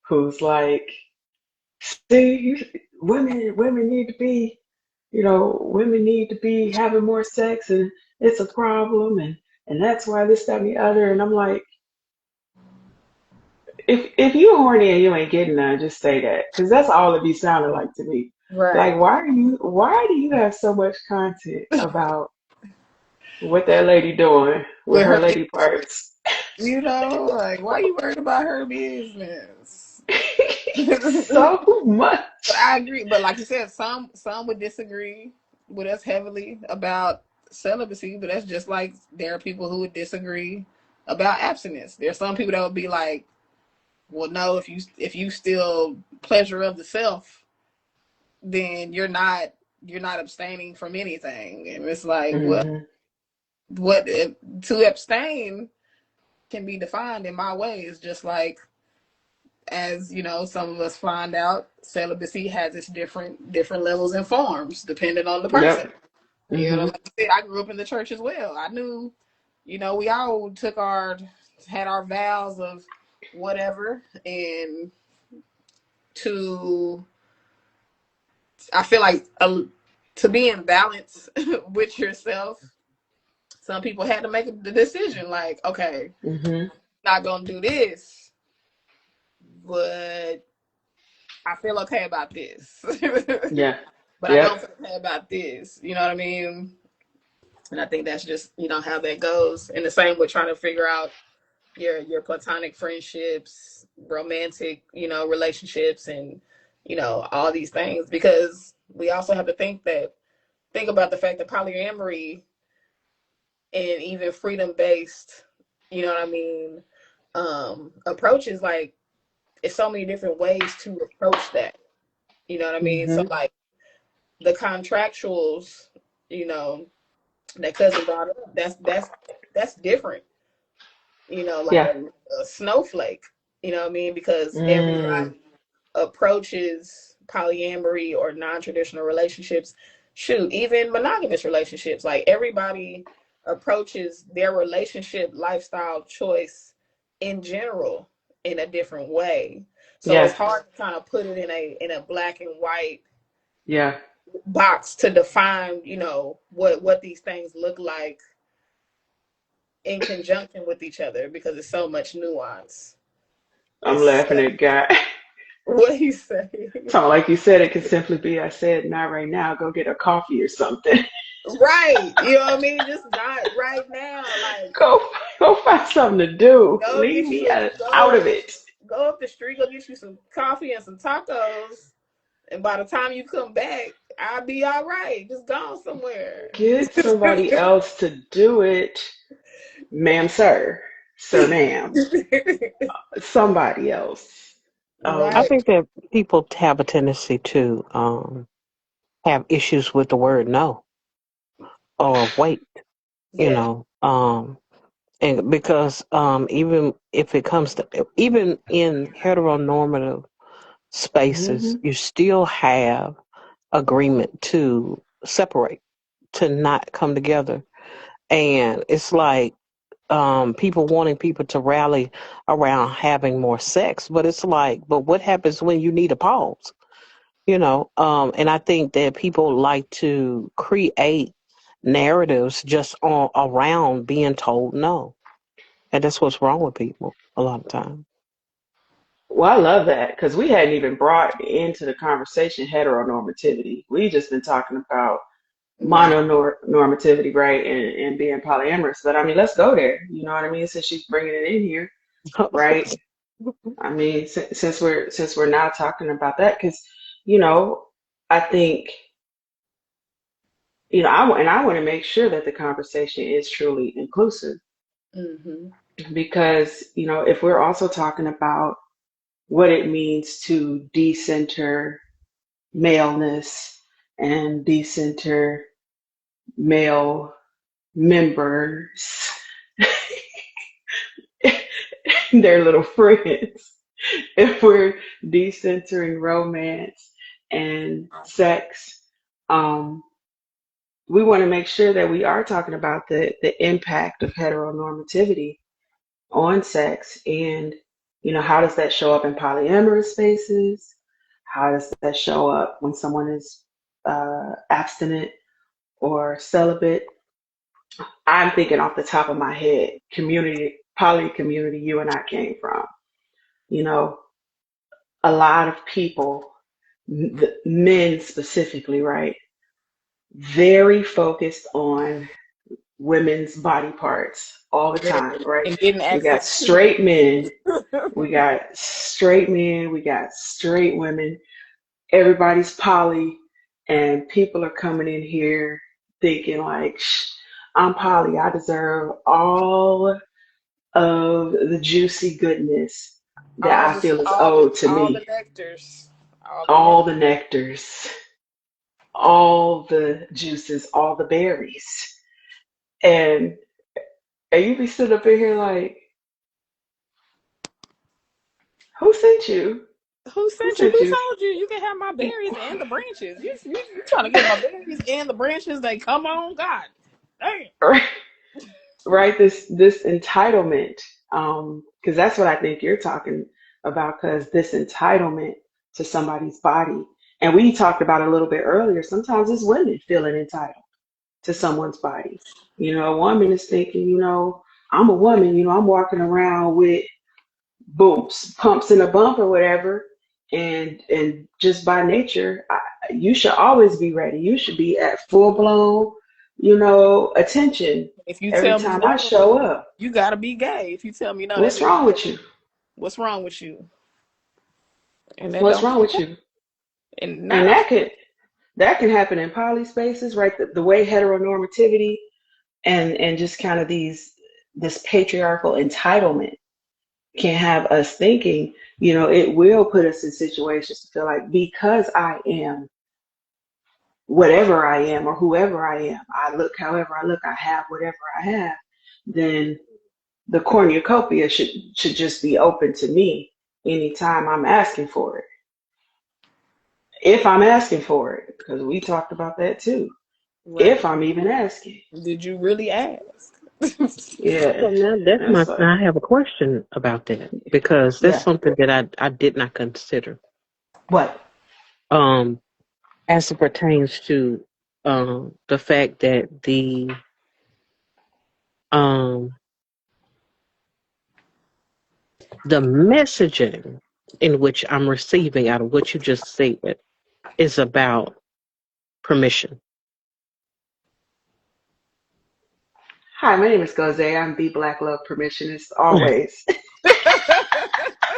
who's like, see, women need to be, women need to be having more sex, and it's a problem, and that's why this, that, and the other. And I'm like, if you horny and you ain't getting none, just say that, because that's all it be sounding like to me. Like, Right. why do you have so much content about what that lady doing with With her her, lady parts? like, why are you worried about her business? So much. But I agree. But like you said, some would disagree with us heavily about celibacy. But that's just like there are people who would disagree about abstinence. There's some people that would be like, well, no, if you still pleasure of the self, then you're not abstaining from anything. And it's like, well, Mm-hmm. what to abstain can be defined in my way is just like, as you know, some of us find out, celibacy has its different levels and forms depending on the person. Yep. You know, Mm-hmm. like I said, I grew up in the church as well. I knew, we all had our vows of whatever, and to I feel like to be in balance with yourself, some people had to make the decision like, okay, Mm-hmm. not gonna do this, but I feel okay about this. Yeah. But I Yep. don't feel okay about this. You know what I mean? And I think that's just, how that goes. And the same with trying to figure out your platonic friendships, romantic, relationships, and all these things, because we also have to think about the fact that polyamory and even freedom based, you know what I mean, approaches, like, it's so many different ways to approach that. You know what I mean? So Mm-hmm. like the contractuals, you know, that cousin brought up, that's different, like Yeah. a snowflake, you know what I mean? Because Mm. everybody approaches polyamory or non-traditional relationships, shoot, even monogamous relationships, like everybody approaches their relationship lifestyle choice in general in a different way. So it's Yeah. hard to kind of put it in a black and white Yeah. box to define, what these things look like in conjunction with each other, because it's so much nuance. I'm It's laughing at God. what he say. So like you said, it can simply be, I said, not right now. Go get a coffee or something. Right. You know what I mean? Just not right now. Like, go go find something to do. go Leave get you me some, out of it. go up the street, go get you some coffee and some tacos. And by the time you come back, I'll be all right. Just gone somewhere. Get somebody else to do it, ma'am, sir, ma'am. Somebody else. I Um, Right. think that people have a tendency to have issues with the word no or wait, Yeah. and because even if it comes to, even in heteronormative spaces, mhm. you still have agreement to separate, to not come together. And it's like people wanting people to rally around having more sex, but it's like, but what happens when you need a pause? And I think that people like to create narratives just on around being told no, and that's what's wrong with people a lot of time. Well, I love that because we hadn't even brought into the conversation heteronormativity. We just been talking about Right. mononormativity, right, and being polyamorous. But I mean, let's go there. You know what I mean? Since she's bringing it in here, right? I mean, since we're now talking about that, because you know, I think I want to make sure that the conversation is truly inclusive Mm-hmm. because if we're also talking about what it means to decenter maleness and decenter male members, their little friends. If we're decentering romance and sex, um, we want to make sure that we are talking about the impact of heteronormativity on sex and how does that show up in polyamorous spaces? How does that show up when someone is abstinent or celibate? I'm thinking off the top of my head, poly community you and I came from. You know, a lot of people, the men specifically, right? Very focused on women's body parts all the time, Very. right? And getting We got access to them. straight men, we got straight women, everybody's poly, and people are coming in here thinking like, I'm poly, I deserve all of the juicy goodness that I feel is owed to all the me. nectars. All the All the nectar. nectars. all the juices, all the berries. And you be sitting up in here like, who sent you? Who Who sent you? sent Who you? told you you can have my berries and the branches? You trying to get my berries and the branches? They come on, God, dang. Right, right. This entitlement, because that's what I think you're talking about. Because this entitlement to somebody's body, and we talked about it a little bit earlier. Sometimes it's women feeling entitled to someone's body. You know, a woman is thinking, I'm a woman. I'm walking around with booms, pumps in a bump or whatever. And just by nature, you should always be ready. You should be at full blown, attention If you every tell me time I no, show up. you gotta be gay. If you tell me no, that What's means wrong with you? what's wrong with you? And that What's don't wrong with you? and And not that can happen in poly spaces, right? The way heteronormativity and just kind of this patriarchal entitlement can have us thinking, it will put us in situations to feel like because I am whatever I am or whoever I am, I look however I look, I have whatever I have, then the cornucopia should just be open to me anytime I'm asking for it. If I'm asking for it, because we talked about that too. If right. I'm even asking. Did you really ask? Yeah. So now that's That's I have a question about that because that's yeah. something that I did not consider. What? Um, as it pertains to the fact that um the messaging in which I'm receiving out of what you just said is about permission. Hi, my name is Goze. I'm the Black Love Permissionist always.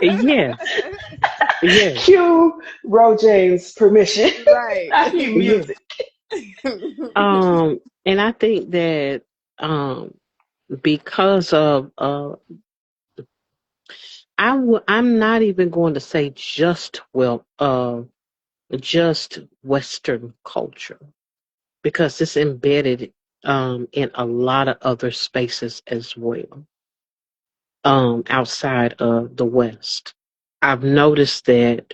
Yes, yes, Cue Ro James permission. Right. I need yes. music. And I think that um because of I'm not even going to say just Western culture because it's embedded in a lot of other spaces as well outside of the West. I've noticed that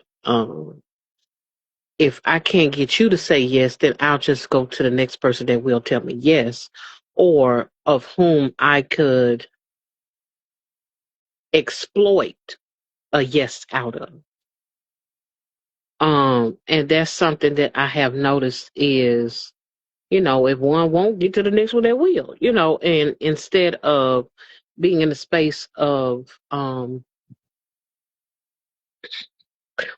if I can't get you to say yes, then I'll just go to the next person that will tell me yes, or of whom I could exploit a yes out of. And that's something that I have noticed is, if one won't get to the next one, they will, and instead of being in the space of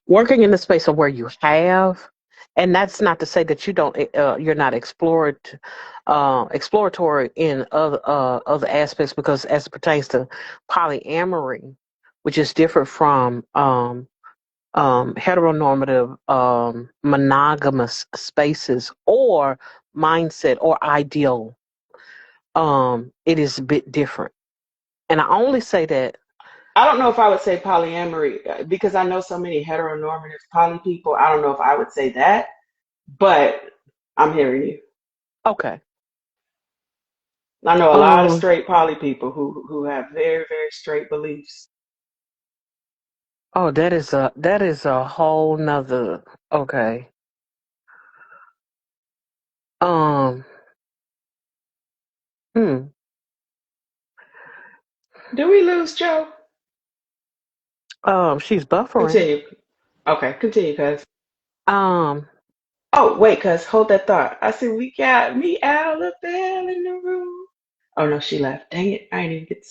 working in the space of where you have, and that's not to say that you're not exploratory in other aspects, because as it pertains to polyamory, which is different from heteronormative monogamous spaces or mindset or ideal, it is a bit different. And I only say that. I don't know if I would say polyamory because I know so many heteronormative poly people. I don't know if I would say that, but I'm hearing you. Okay. I know a lot of um straight poly people who have very, very straight beliefs. oh, that is a whole nother. Okay. um hmm. Do we lose Joe? She's buffering. Continue. Okay, continue, cuz. um Oh, wait, cuz, hold that thought. I see we got me Alabelle in the room. Oh no, she left. Dang it. I didn't even get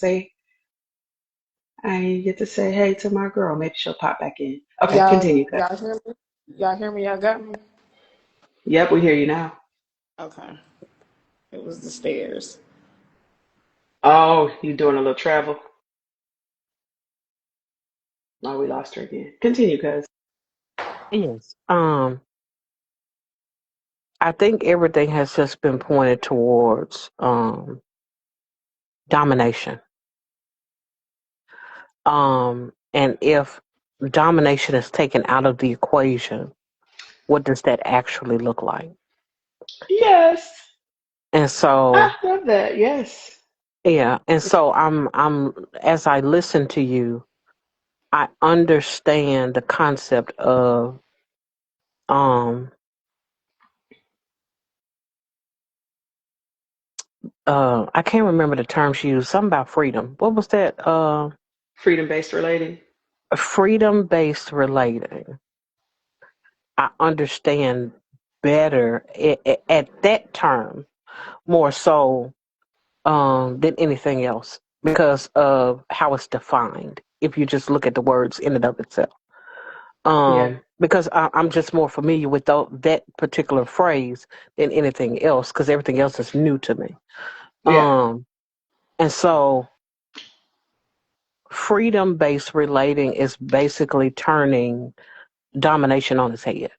to say hey to my girl. Maybe she'll pop back in. Okay, continue, cuz. Y'all hear me? Y'all hear me? Y'all got me? Yep, we hear you now. Okay. It was the stairs. Oh, you doing a little travel? Oh, we lost her again. Continue, cuz. yes. I think everything has just been pointed towards domination. And if domination is taken out of the equation, what does that actually look like? Yes. And I so, love that. Yes. yeah, and so I'm as I listen to you, I understand the concept of um I can't remember the term she used, something about freedom. What was that? Freedom-based relating. Freedom based relating. I understand better at that term more so than anything else because of how it's defined. If you just look at the words in and of itself, Yeah. because I'm just more familiar with that particular phrase than anything else because everything else is new to me. Yeah. Um, and so freedom based relating is basically turning domination on its head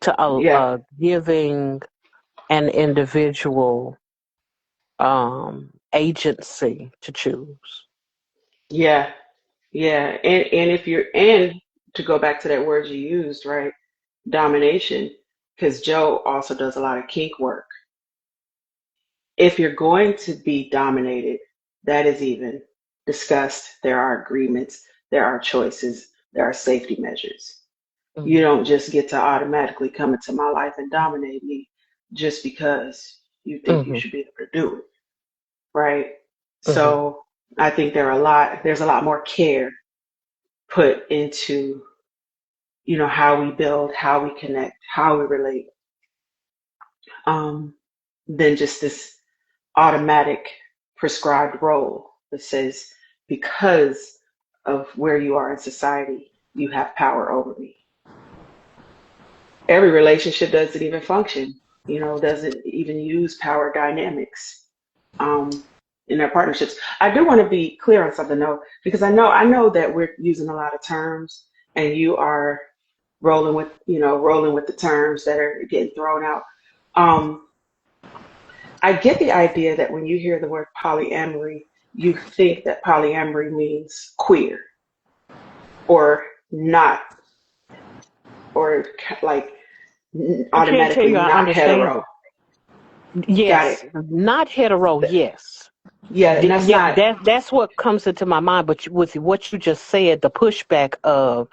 to Yeah. giving an individual agency to choose. Yeah. Yeah. And if you're and to go back to that word you used, right? Domination, because Joe also does a lot of kink work. If you're going to be dominated, that is even discussed. There are agreements, there are choices, there are safety measures. You Hmm. don't just get to automatically come into my life and dominate me just because you think you Hmm. should be able to do it, right? Hmm. So I think there's a lot more care put into, how we build, how we connect, how we relate, um, than just this automatic prescribed role that says, because of where you are in society, you have power over me. Every relationship doesn't even function, doesn't even use power dynamics in their partnerships. I do want to be clear on something though, because I know that we're using a lot of terms and you are rolling with the terms that are getting thrown out. Um, I get the idea that when you hear the word polyamory, you think that polyamory means queer or not, or like I can't tell automatically you I not understand hetero. it. Got it. Yes, not hetero. Yes, Yeah, and that's Yeah, not. that's what comes into my mind. But with what you just said, the pushback of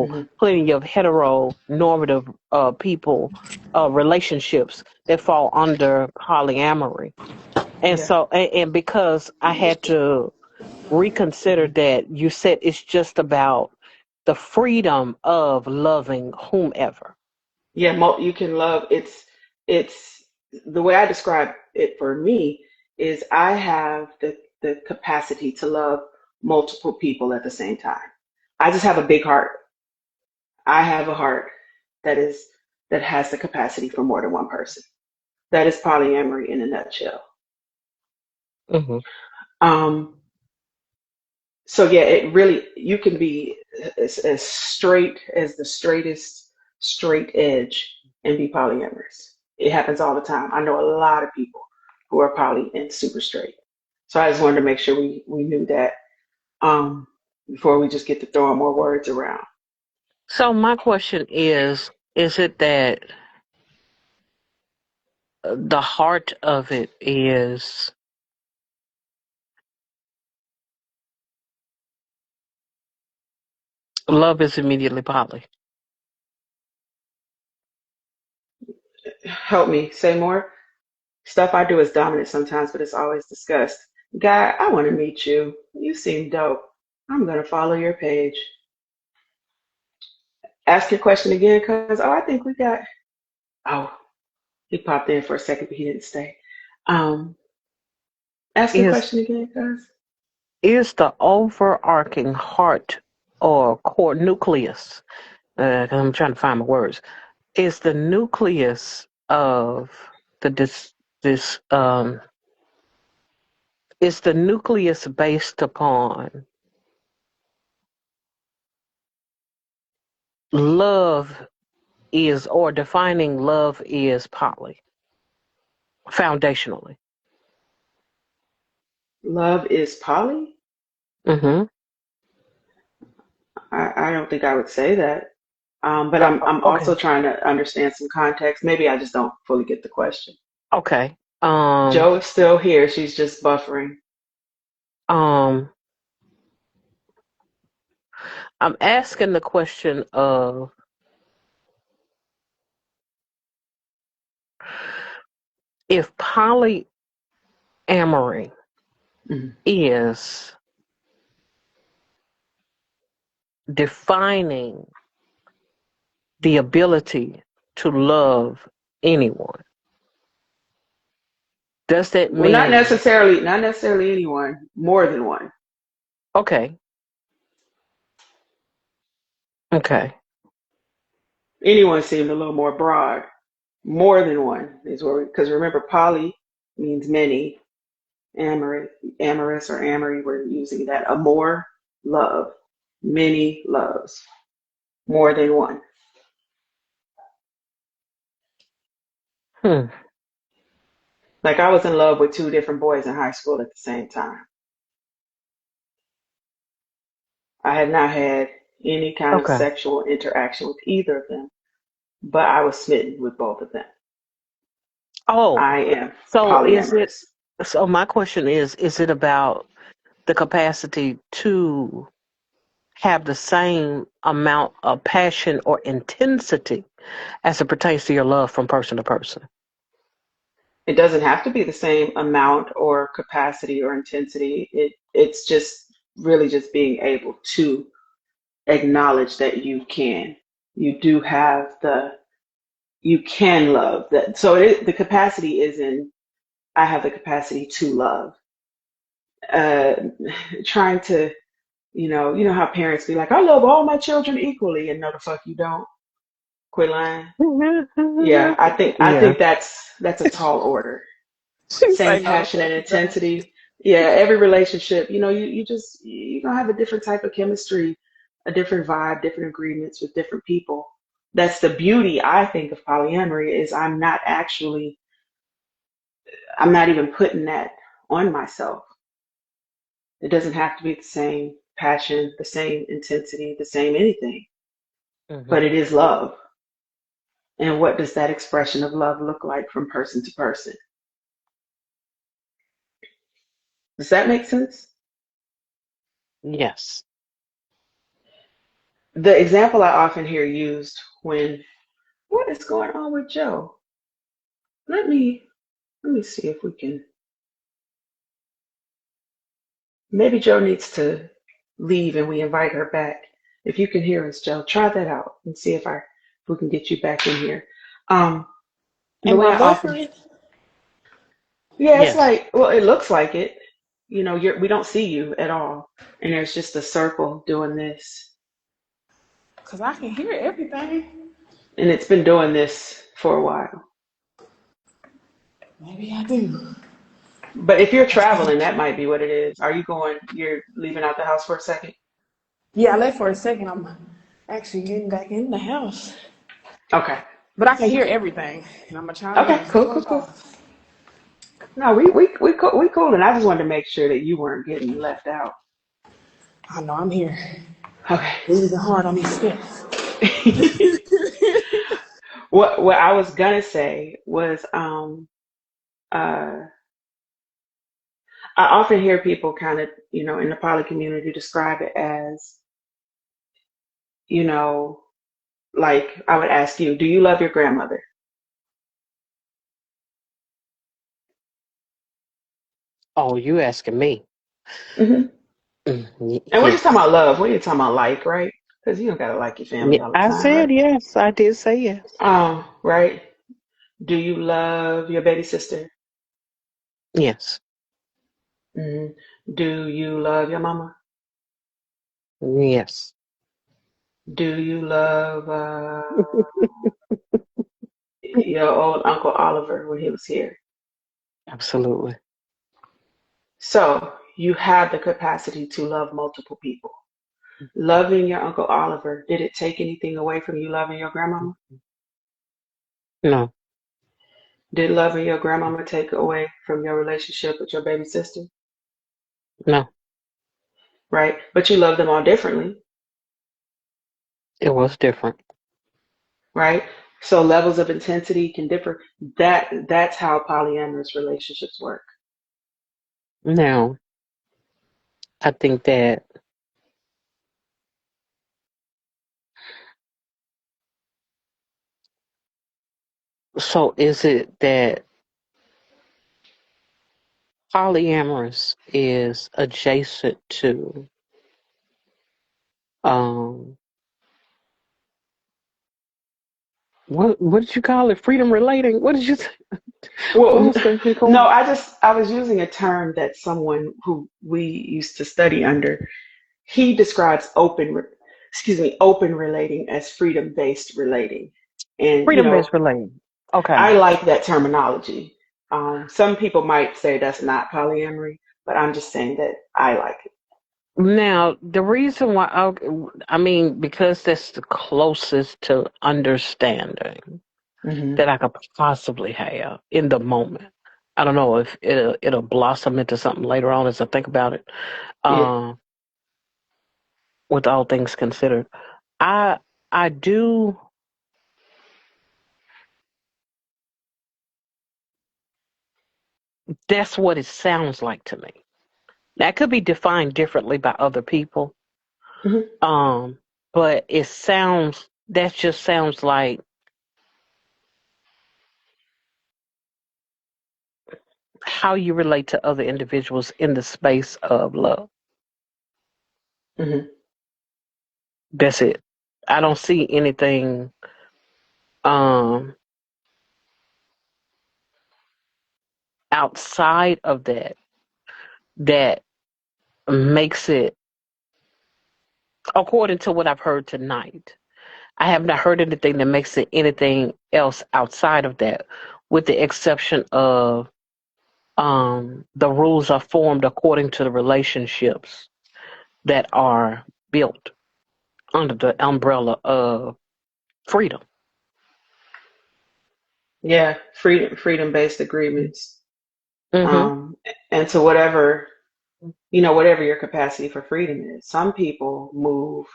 Mhm. plenty of heteronormative people relationships that fall under polyamory, and Yeah. so and because I had to reconsider that you said it's just about the freedom of loving whomever. Yeah, you can love. It's the way I describe it for me is I have the capacity to love multiple people at the same time. I just have a big heart. I have a heart that is that has the capacity for more than one person. That is polyamory in a nutshell. Hmm. Um, so yeah, it really you can be as straight as the straightest straight edge and be polyamorous. It happens all the time. I know a lot of people who are poly and super straight. So I just wanted to make sure we knew that before we just get to throwing more words around. So my question is it that the heart of it is love is immediately poly. Help me say more. Stuff I do is dominant sometimes, but it's always discussed. Guy, I want to meet you. You seem dope. I'm gonna follow your page. Ask your question again, cause I think we got. Oh, he popped in for a second, but he didn't stay. Um, Ask your Is question again, cuz. is the overarching heart or core nucleus? 'Cause I'm trying to find my words. Is the nucleus of the this is the nucleus based upon love is or defining love is poly foundationally. Love is poly? Hmm. I don't think I would say that. But I'm Okay. also trying to understand some context. Maybe I just don't fully get the question. Okay. Joe is still here. She's just buffering. Um, I'm asking the question of if polyamory Mhm. is defining the ability to love anyone, does that Well, mean not necessarily anyone, more than one. okay, okay, Anyone seemed a little more broad. More than one is where, because remember, poly means many. Amorous, amorous or amory, we're using that. Amor, love. Many loves. More than one. hmm, Like I was in love with two different boys in high school at the same time. I had not had any kind of okay. sexual interaction with either of them, but I was smitten with both of them. Oh, I am so is it? polyamorous. So my question is it about the capacity to have the same amount of passion or intensity as it pertains to your love from person to person? It doesn't have to be the same amount or capacity or intensity. It's just really just being able to acknowledge that you can. You do have you can love that. So the capacity is in, I have the capacity to love. Uh, Trying to, you know how parents be like, I love all my children equally, and no, the fuck you don't. Quit lying. Yeah, I Yeah. think that's a tall order. She's Same like, no, the passion fuck and you don't. intensity. Yeah, every relationship, you're gonna have a different type of chemistry, a different vibe, different agreements with different people. That's the beauty, I think, of polyamory is I'm not even putting that on myself. It doesn't have to be the same passion, the same intensity, the same anything, Hmm. but it is love. And what does that expression of love look like from person to person? Does that make sense? Yes. The example I often hear used when, what is going on with Joe? Let me let me see if we can. Maybe Joe needs to leave and we invite her back. If you can hear us, Joe, try that out and see if we can get you back in here. Um, the Am way I I often, buffering? yeah, it's Yes. like, well, it looks like it. We don't see you at all, and there's just a circle doing this, Because I can hear everything. and it's been doing this for a while. Maybe I do. But if you're traveling, that might be what it is. Are you going? You're leaving out the house for a second? Yeah, I left for a second. I'm actually getting back in the house. Okay. But I can hear everything. And I'm going to chime in Okay. as it Cool. goes Cool. Cool. off. No, we cool, and I just wanted to make sure that you weren't getting left out. I know I'm here. Okay. Breathing hard on these steps. What I was gonna say was I often hear people kind of, in the poly community describe it as, you know, like I would ask you, do you love your grandmother? Oh, you asking me? Hmm. And we're just talking Yes. about love. We ain't talking about like, right? Because you don't gotta like your family all the I time, right? said yes. I did say yes. Right. Do you love your baby sister? Yes. Hmm. Do you love your mama? Yes. Do you love your old Uncle Oliver when he was here? Absolutely. So you have the capacity to love multiple people. Loving your Uncle Oliver, did it take anything away from you loving your grandmama? No. Did loving your grandmama take away from your relationship with your baby sister? No. Right? But you love them all differently. It was different. right? So levels of intensity can differ. That's how polyamorous relationships work. Now, I think that, so is it that polyamorous is adjacent to, um, what did you call it? Freedom relating? What did you say? What Well, was the no, call? I was using a term that someone who we used to study under, he describes open relating as freedom based relating. And, Freedom based relating. Okay. I like that terminology. Some people might say that's not polyamory, but I'm just saying that I like it. Now, the reason why, I mean, because that's the closest to understanding Hmm. that I could possibly have in the moment. I don't know if it'll blossom into something later on as I think about it. Yeah. Uh, with all things considered, I I do. That's what it sounds like to me. That could be defined differently by other people. Hmm. Um, but it sounds. That just sounds like how you relate to other individuals in the space of love. Hmm. That's it. I don't see anything um outside of that that makes it, according to what I've heard tonight. I have not heard anything that makes it anything else outside of that, with the exception of the rules are formed according to the relationships that are built under the umbrella of freedom. Yeah, freedom based agreements. Mm-hmm. Um, and to whatever your capacity for freedom is. Some people move,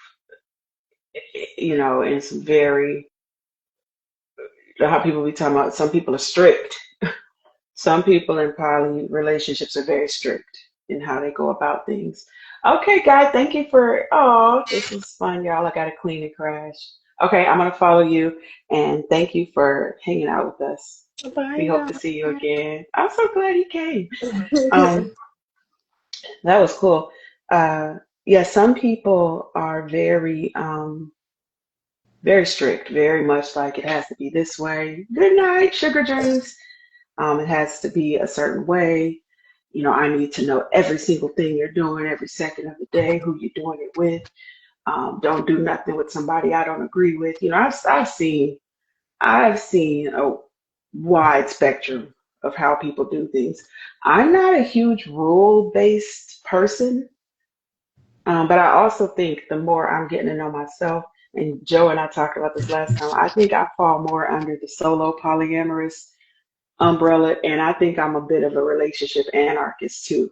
in some very, how people be talking about, some people are strict. Some people in poly relationships are very strict in how they go about things. Okay, guys, thank you this was fun, y'all. I got to clean and crash. Okay, I'm going to follow you and thank you for hanging out with us. We hope Bye, to see you again. I'm so glad you came. y'all. Um, that was cool. Yeah, some people are very strict, very much like it has to be this way. Good night, sugar dreams. It has to be a certain way. I need to know every single thing you're doing every second of the day, who you're doing it with. Don't do nothing with somebody I don't agree with. I've seen a wide spectrum of how people do things. I'm not a huge rule based person, but I also think the more I'm getting to know myself, and Joe and I talked about this last time, I think I fall more under the solo polyamorous umbrella, and I think I'm a bit of a relationship anarchist too.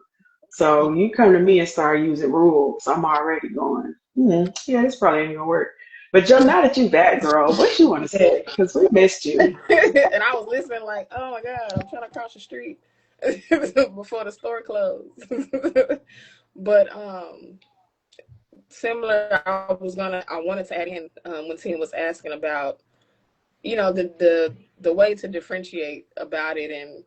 So you come to me and start using rules, I'm already going, yeah, this probably ain't gonna work. But Joe, now that you back, girl, what you want to say? Because we missed you. And I was listening like, oh my God, I'm trying to cross the street before the store closed. But similar, I wanted to add in when Tim was asking about, the way to differentiate about it, and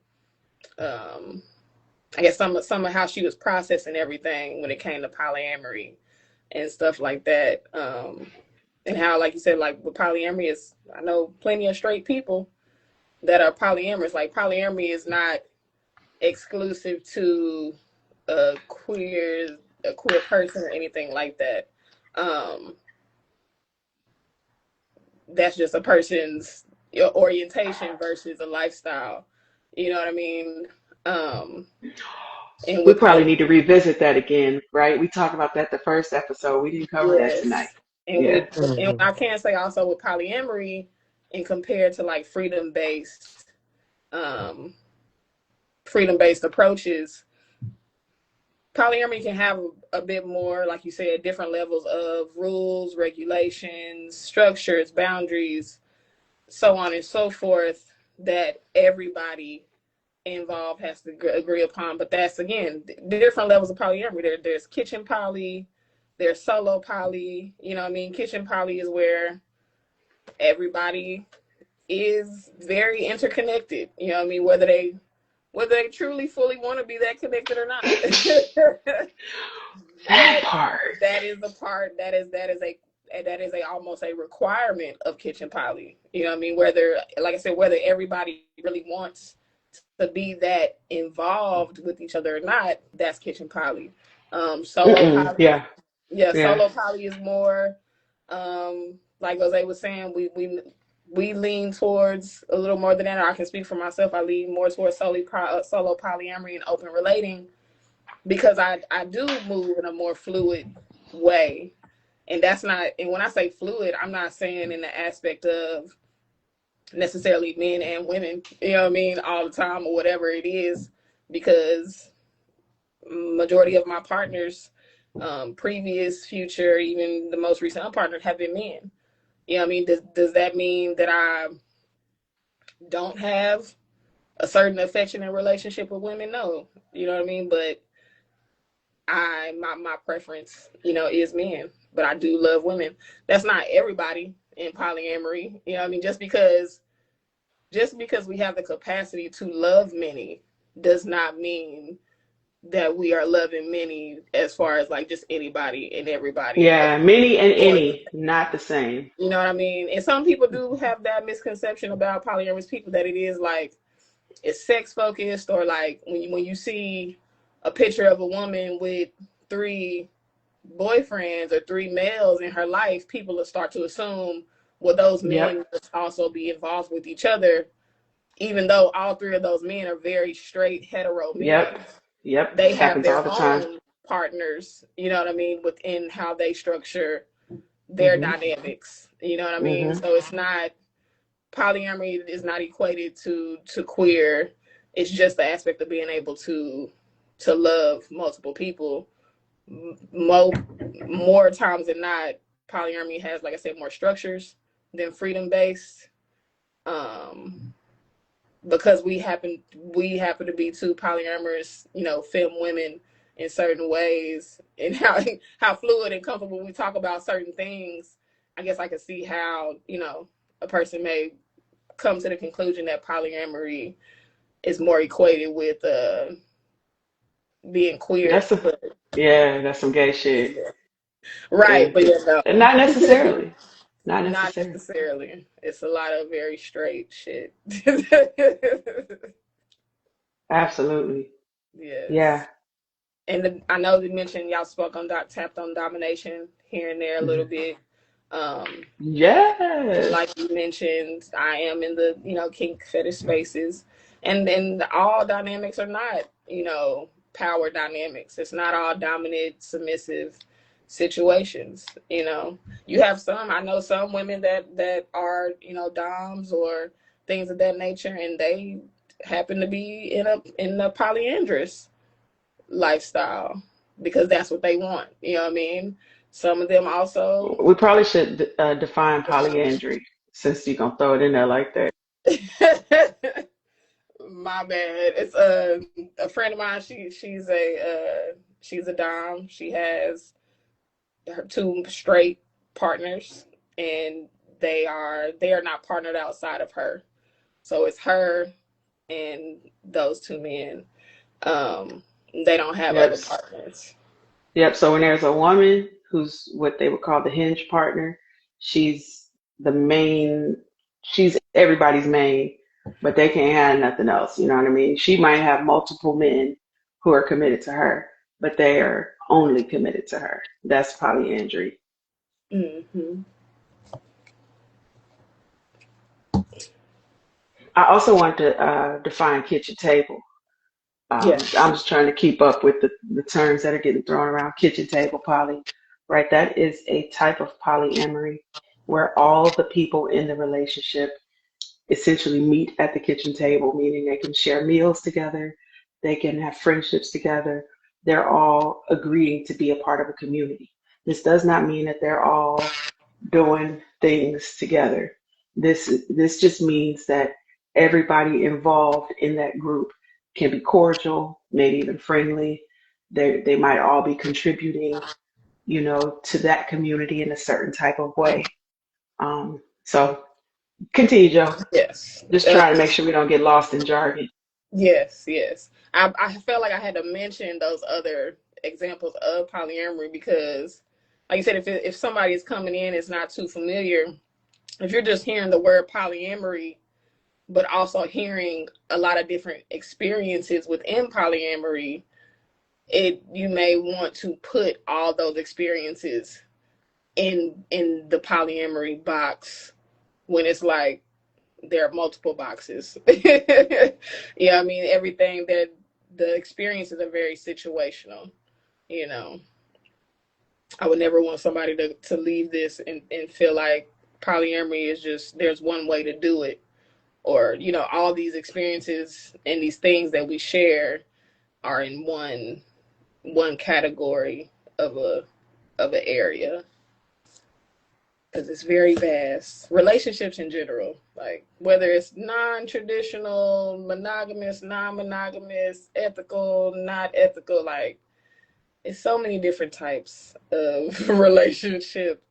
I guess some of how she was processing everything when it came to polyamory and stuff like that. And how, like you said, like with polyamory is, I know plenty of straight people that are polyamorous. Like polyamory is not exclusive to a queer a queer person or anything like that. Um, that's just a person's orientation versus a lifestyle. You know what I mean? Um, and We with probably need to revisit that again, right? We talked about that the first episode. We didn't cover that tonight. yes, and Yeah. Mm-hmm. I can say also with polyamory, and compared to like um, freedom based approaches, polyamory can have a bit more, like you said, different levels of rules, regulations, structures, boundaries. so on and so forth, that everybody involved has to agree upon. But that's, again, different levels of polyamory. There's kitchen poly, there's solo poly. You know what I mean? Kitchen poly is where everybody is very interconnected. You know what I mean? Whether they truly fully want to be that connected or not. That But part. that is the part that is a almost a requirement of kitchen poly. You know what I mean? Whether, like I said, whether everybody really wants to be that involved with each other or not, that's kitchen poly. Solo poly, Yeah. yeah, Yeah. solo poly is more, like Jose was saying, we lean towards a little more than that. Or I can speak for myself. I lean more towards solo polyamory and open relating, because I do move in a more fluid way. And that's not, and when I say fluid, I'm not saying in the aspect of necessarily men and women, you know what I mean, all the time or whatever it is, because majority of my partners, previous, future, even the most recent unpartnered, have been men. You know what I mean? Does that mean that I don't have a certain affection and relationship with women? No. You know what I mean? But my preference, is men. But I do love women. That's not everybody in polyamory. You know what I mean? Just because we have the capacity to love many does not mean that we are loving many, as far as like just anybody and everybody. Yeah. Many and Or, any, not the same. you know what I mean? And some people do have that misconception about polyamorous people, that it is like it's sex focused, or like when you see a picture of a woman with three boyfriends or three males in her life, people will start to assume, well, those Yep. men must also be involved with each other, even though all three of those men are very straight hetero Yep. men. Yep. They have Happens all their the time. own partners, you know what I mean, within how they structure their Hmm. dynamics. You know what I mean? Hmm. So it's not, polyamory is not equated to queer. It's just the aspect of being able to love multiple people. More times than not, polyamory has, like I said, more structures than freedom based. Um, because we happen to be two polyamorous, femme women in certain ways, and how fluid and comfortable we talk about certain things. I guess I could see how, a person may come to the conclusion that polyamory is more equated with being queer, That's a but Yeah. That's some gay shit. yeah. Right, but yeah, And no. not necessarily. Not Not necessarily. necessarily. It's a lot of very straight shit. Absolutely. Yeah. Yes. And I know they mentioned y'all spoke on tapped on domination here and there a little Hmm. bit. Um, like Yes. you mentioned, I am in the kink fetish spaces, and all dynamics are not power dynamics. It's not all dominant submissive situations. You have some. I know some women that are doms or things of that nature, and they happen to be in a polyandrous lifestyle because that's what they want. You know what I mean? Some of them also. We probably should define polyandry since you're gonna throw it in there like that. My bad. It's a friend of mine. She's a dom. She has her two straight partners, and they are not partnered outside of her. So it's her and those two men. Um, they don't have Yep. other partners. Yep. So when there's a woman who's what they would call the hinge partner, she's the main, she's everybody's main, but they can't have nothing else. You know what I mean? She might have multiple men who are committed to her, but they are only committed to her. That's polyandry. Hmm. I also want to define kitchen table. I'm Yes. just trying to keep up with the terms that are getting thrown around. Kitchen table poly, right? That is a type of polyamory where all the people in the relationship essentially meet at the kitchen table, meaning they can share meals together, they can have friendships together. They're all agreeing to be a part of a community. This does not mean that they're all doing things together. This just means that everybody involved in that group can be cordial, maybe even friendly. They might all be contributing, to that community in a certain type of way. So continue, Joe. Yes. Just trying to make sure we don't get lost in jargon. Yes, yes. I felt like I had to mention those other examples of polyamory because, like you said, if somebody is coming in, it's not too familiar. If you're just hearing the word polyamory, but also hearing a lot of different experiences within polyamory, you may want to put all those experiences in the polyamory box when it's like there are multiple boxes. Yeah, I mean everything that the experiences are very situational. You know, I would never want somebody to leave this and feel like polyamory is just there's one way to do it, or all these experiences and these things that we share are in one category of an area, because it's very vast. Relationships in general, like whether it's non-traditional, monogamous, non-monogamous, ethical, not ethical, like it's so many different types of relationship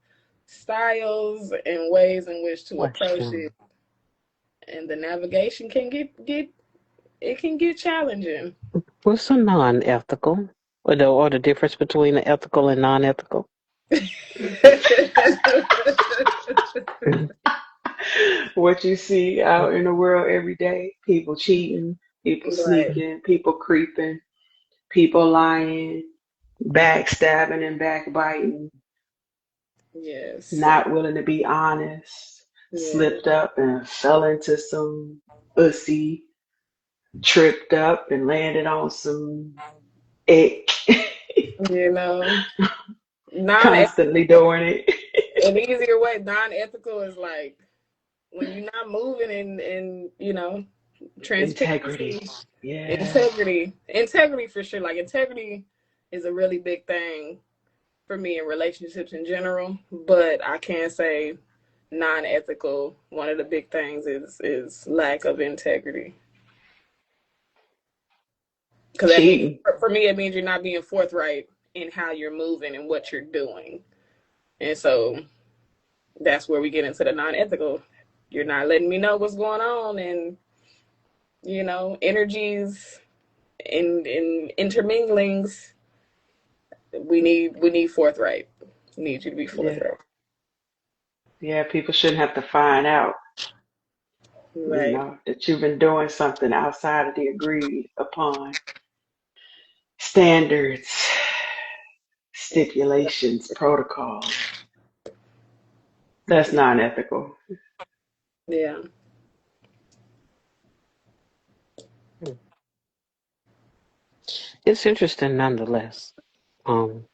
styles and ways in which to approach Question. it, and the navigation can get it can get challenging. What's a non-ethical? Or the difference between the ethical and non-ethical? What you see out in the world every day, people cheating, people Right. sneaking, people creeping, people lying, backstabbing and backbiting, Yes. not willing to be honest, Yeah. slipped up and fell into some pussy, tripped up and landed on some ick, You know, non constantly doing it. an easier way, non-ethical is like when you're not moving in Integrity. transparency, Yeah. integrity for sure. Like integrity is a really big thing for me in relationships in general, but I can say non-ethical, one of the big things is lack of integrity, because that means, Cheating. for me, it means you're not being forthright in how you're moving and what you're doing. And so that's where we get into the non-ethical. You're not letting me know what's going on, and energies and interminglings. We need forthright. We need you to be Yeah. forthright. Yeah, people shouldn't have to find out, Right. that you've been doing something outside of the agreed upon standards, stipulations, protocols. That's non-ethical. Yeah. Hmm. It's interesting nonetheless. Um,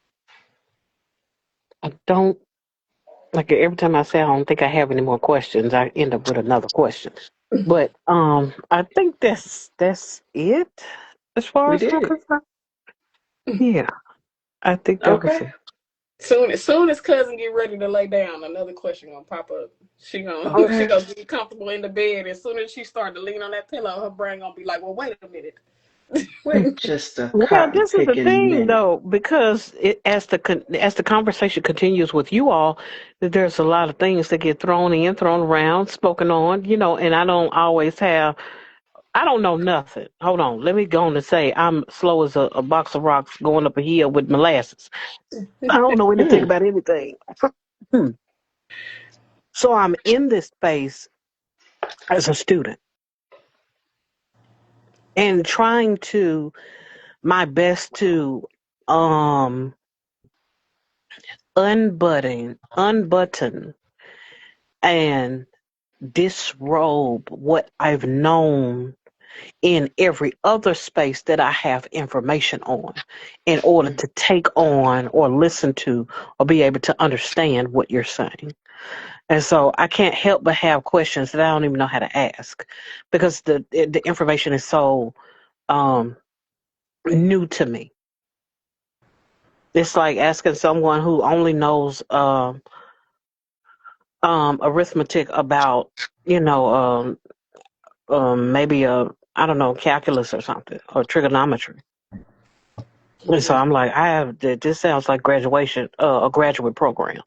I don't like every time I say I don't think I have any more questions, I end up with another question. But I think that's it as far We as I'm did it. concerned. Yeah, I think that was Okay. it. Soon as cousin get ready to lay down, another question gonna pop up. She gonna she Okay. gonna get comfortable in the bed. As soon as she start to lean on that pillow, her brain gonna be like, "Well, wait a minute, wait a minute." Just a Well, cotton this is the picking thing, minute. though, because as the conversation continues with you all, that there's a lot of things that get thrown in, thrown around, spoken on, and I don't always have. I don't know nothing. Hold on, let me go on and say I'm slow as a box of rocks going up a hill with molasses. I don't know anything Mm. about anything. Hmm. So I'm in this space as a student and trying to my best to um unbutton and disrobe what I've known in every other space that I have information on in order to take on or listen to or be able to understand what you're saying. And so I can't help but have questions that I don't even know how to ask because the information is so um, new to me. It's like asking someone who only knows arithmetic about, you know, maybe I don't know, calculus or something, or trigonometry. And so Mhm. I'm like, this sounds like graduation, a graduate program.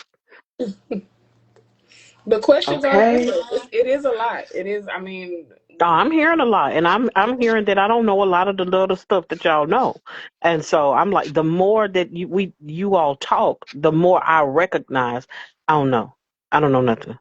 The questions are Okay. different. It is a lot. It is. I mean, Oh, I'm hearing a lot, and I'm hearing that I don't know a lot of the little stuff that y'all know, and so I'm like, the more that you all talk, the more I recognize I don't know nothing.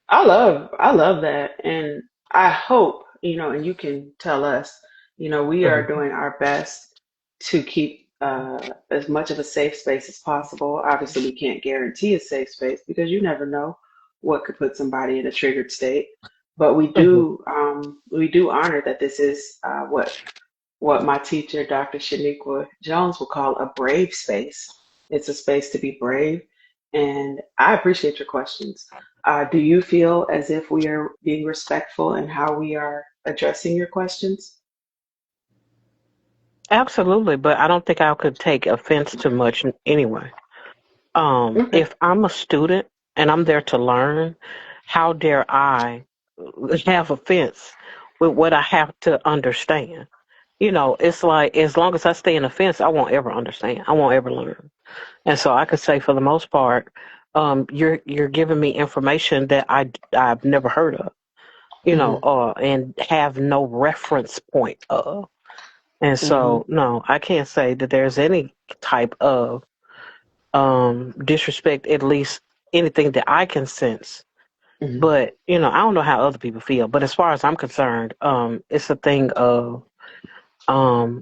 I love that. And I hope, and you can tell us, we are Mhm. doing our best to keep as much of a safe space as possible. Obviously, we can't guarantee a safe space because you never know what could put somebody in a triggered state. But Mhm. we do honor that this is what my teacher, Dr. Shaniqua Jones, would call a brave space. It's a space to be brave. And I appreciate your questions. Do you feel as if we are being respectful in how we are addressing your questions? Absolutely, but I don't think I could take offense to much anyway. Okay. If I'm a student and I'm there to learn, how dare I have offense with what I have to understand? You know, it's like as long as I stay in the fence, I won't ever understand. I won't ever learn. And so I could say for the most part, you're giving me information that I've never heard of, Hmm. and have no reference point of. And Hmm. so no, I can't say that there's any type of disrespect, at least anything that I can sense. Hmm. But, I don't know how other people feel. But as far as I'm concerned, it's a thing of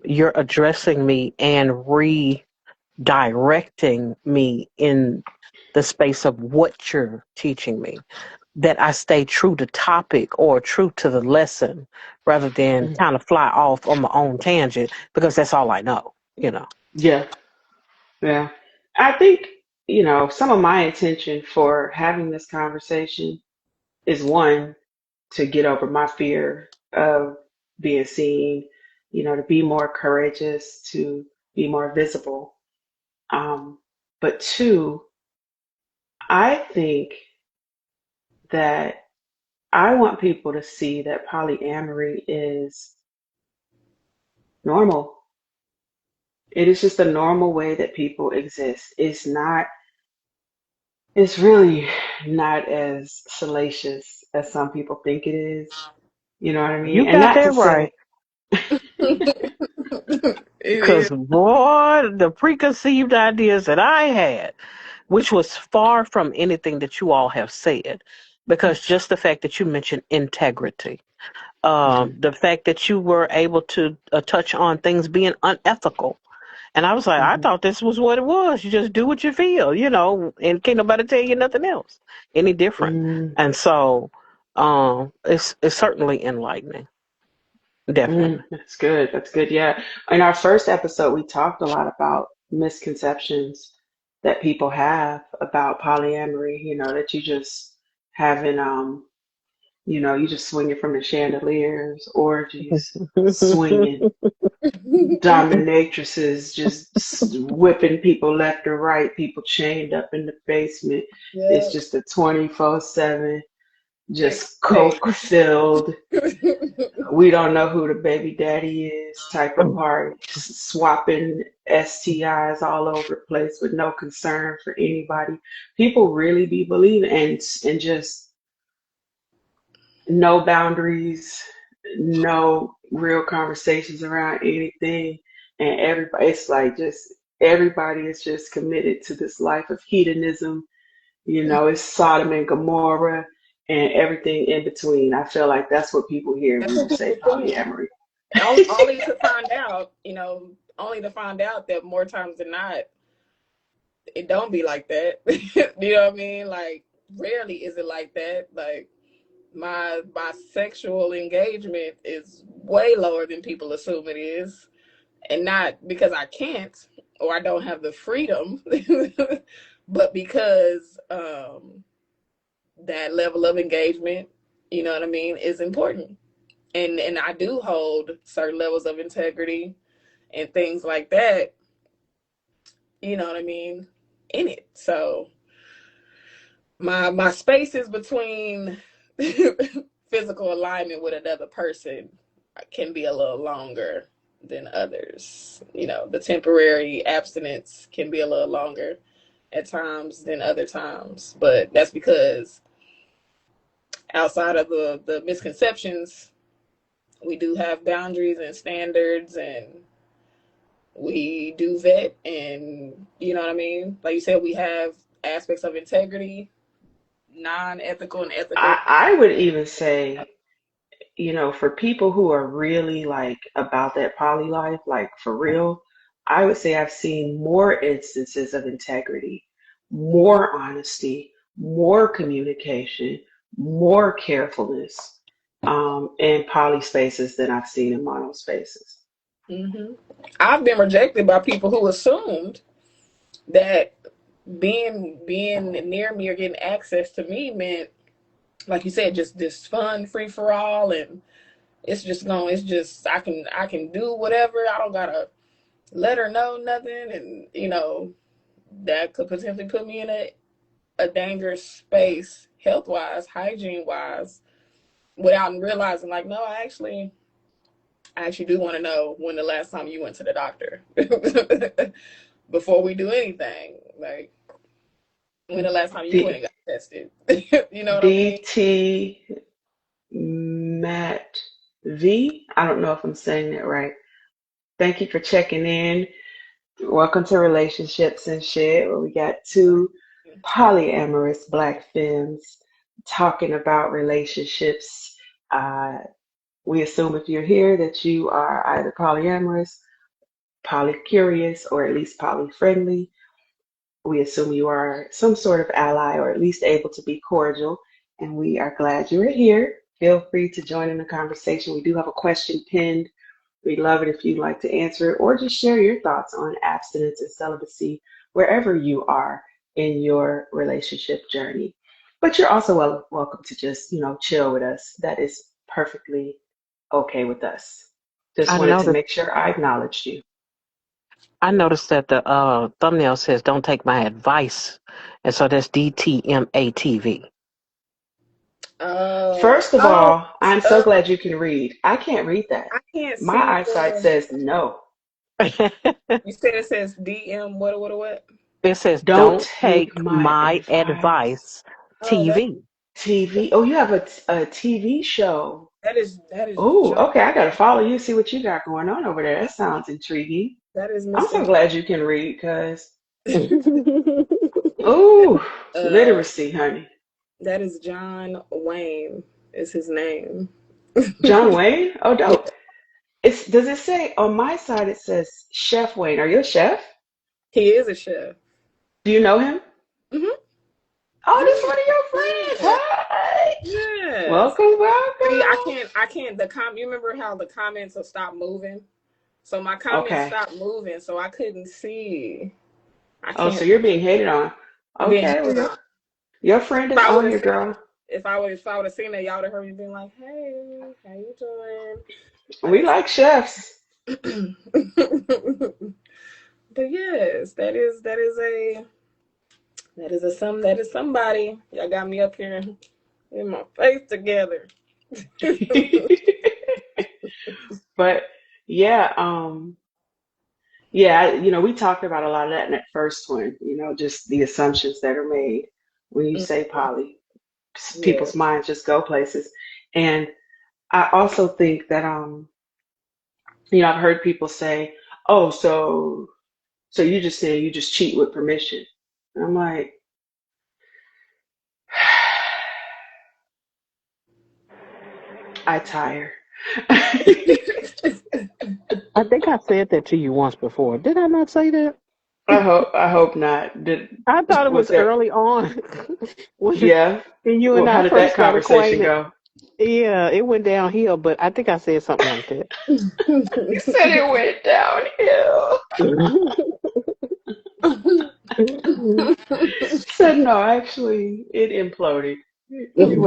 you're addressing me and redirecting me in the space of what you're teaching me. That I stay true to topic or true to the lesson rather than Hmm. kind of fly off on my own tangent because that's all I know. Yeah. Yeah. I think, some of my intention for having this conversation is one, to get over my fear of being seen, to be more courageous, to be more visible. Um, but two, I think that I want people to see that polyamory is normal. It is just a normal way that people exist. It's really not as salacious as some people think it is. You know what I You mean? And got not that to right. say, it Because, is. boy, the preconceived ideas that I had, which was far from anything that you all have said, because just the fact that you mentioned integrity, Mhm, the fact that you were able to touch on things being unethical. And I was like, I mhm, thought this was what it was. You just do what you feel, and can't nobody tell you nothing else, any different. mm, And so, it's certainly enlightening, definitely. that's good. That's good. Yeah. In our first episode, we talked a lot about misconceptions that people have about polyamory, that you just having, you just swinging from the chandeliers, orgies, swinging, dominatrixes just whipping people left and right, people chained up in the basement. It's Yeah. just a 24/7, Sex just tape. coke filled, we don't know who the baby daddy is type of party, just swapping STIs all over the place with no concern for anybody. People really be believing, and just no boundaries, no real conversations around anything. And everybody, it's like just everybody is just committed to this life of hedonism. It's Sodom and Gomorrah and everything in between. I feel like that's what people hear That's when you what say people think. polyamory. Only to find out, only to find out that more times than not, it don't be like that. You know what I mean? Like, rarely is it like that. Like, my sexual engagement is way lower than people assume it is, and not because I can't or I don't have the freedom, but because that level of engagement, you know what I mean, is important. And I do hold certain levels of integrity and things like that, you know what I mean, in it. So my spaces between physical alignment with another person can be a little longer than others. You know, the temporary abstinence can be a little longer at times than other times, but that's because outside of the misconceptions, we do have boundaries and standards, and we do vet, and you know what I mean? Like you said, we have aspects of integrity, non-ethical and ethical. I would even say, for people who are really like about that poly life, like for real, I would say I've seen more instances of integrity, more honesty, more communication, more carefulness in poly spaces than I've seen in mono spaces. Mm-hmm. I've been rejected by people who assumed that being near me or getting access to me meant, like you said, just this fun free for all, and it's just I can do whatever. I don't gotta let her know nothing, and that could potentially put me in a dangerous space, health wise, hygiene wise, without realizing, like, no, I actually do want to know when the last time you went to the doctor before we do anything. Like, when the last time you went and D- got tested. You know what I mean? DT Matt V. I don't know if I'm saying that right. Thank you for checking in. Welcome to Relationships and Shit, where we got two polyamorous black femmes talking about relationships. Uh, we assume if you're here that you are either polyamorous, polycurious, or at least polyfriendly. We assume you are some sort of ally or at least able to be cordial, and we are glad you are here. Feel free to join in the conversation. We do have a question pinned. We'd love it if you'd like to answer it or just share your thoughts on abstinence and celibacy wherever you are in your relationship journey. But you're also welcome to just, chill with us. That is perfectly okay with us. Just I wanted to noticed. make sure I acknowledged you. I noticed that the thumbnail says "Don't take my advice," and so that's DTMATV. Oh, First of oh, all, I'm so uh, glad you can read. I can't read that. I can't My see eyesight the. says no. You said it says DM. What? It says Don't "Don't take take my my advice. advice." Oh, that TV. TV. Oh, you have a TV show. that is Oh, John. okay. I gotta follow you, see what you got going on over there. That sounds intriguing. That is I'm Mr. so glad you can read, cause I oh, Uh, literacy, honey. that is John Wayne. Is his name? John Wayne. Oh, Yeah, dope. Does it say on my side? It says Chef Wayne. Are you a chef? he is a chef. Do you know him? Hmm. Oh, this Yeah, one of your yeah, friends. Hi. yes. Welcome, See, I welcome. can't. I can't. You remember how the comments will stop moving? So my comments Okay. stopped moving, so I couldn't see. I Oh, so can't. you're being hated on. I'm being Okay, well, hated your, on. your friend If is I would on have here, seen, girl. if I would have seen that, y'all would have heard me being like, "Hey, how you doing?" Like We it's. like chefs. But yes, that is somebody. Y'all got me up here in my face together. But yeah, yeah, we talked about a lot of that in that first one, just the assumptions that are made when you say poly. Yeah. People's minds just go places. And I also think that I've heard people say, "Oh, so you just saying you just cheat with permission." And I'm like, I tire. think I said that to you once before. Did I not say that? I hope not. I thought it Was was there? early on when Yeah. you Well, and how I did that first got conversation acquainted. go? Yeah, it went downhill, but I think I said something like that. You said it went downhill. Said no, actually, it imploded. It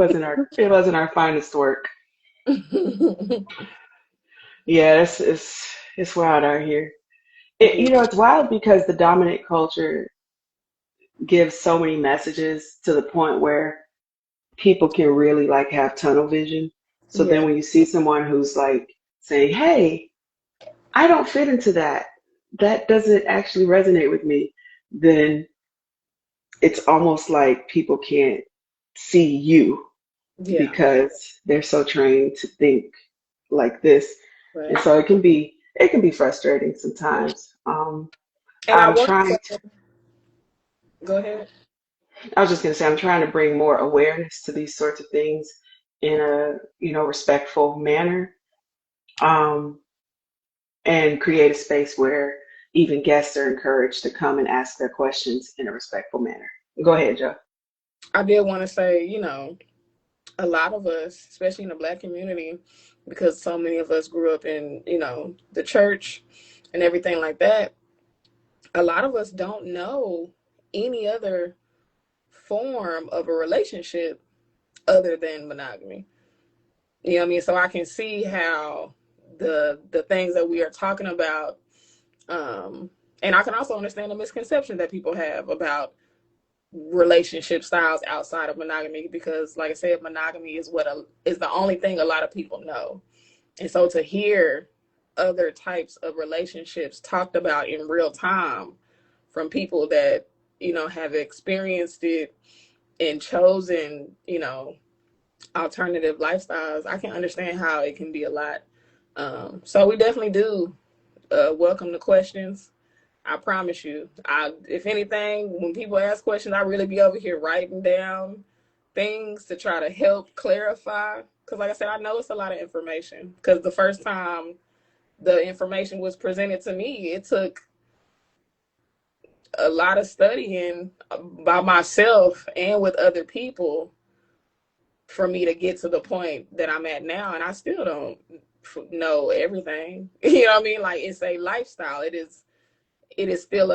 wasn't our finest work. Yeah, it's wild out here. It's wild because the dominant culture gives so many messages to the point where people can really like have tunnel vision. So then Yeah. when you see someone who's like saying, "Hey, I don't fit into that. That doesn't actually resonate with me," then it's almost like people can't see you Yeah. because they're so trained to think like this. And Right. so it can be frustrating sometimes. And I I'm wonder. trying Go ahead. I was just going to say, I'm trying to bring more awareness to these sorts of things in a, respectful manner, um, and create a space where even guests are encouraged to come and ask their questions in a respectful manner. Go ahead, Joe. I did want to say, a lot of us, especially in the Black community, because so many of us grew up in, the church and everything like that, a lot of us don't know any other form of a relationship other than monogamy. You know what I mean? So I can see how the things that we are talking about, um, and I can also understand the misconception that people have about relationship styles outside of monogamy, because like I said, monogamy is the only thing a lot of people know. And so to hear other types of relationships talked about in real time from people that have experienced it and chosen alternative lifestyles, I can understand how it can be a lot. So we definitely do welcome the questions. I promise you. If anything, when people ask questions, I really be over here writing down things to try to help clarify. Because, like I said, I know it's a lot of information. Because the first time the information was presented to me, it took a lot of studying by myself and with other people for me to get to the point that I'm at now. And I still don't know everything. You know what I mean? Like, it's a lifestyle. It is still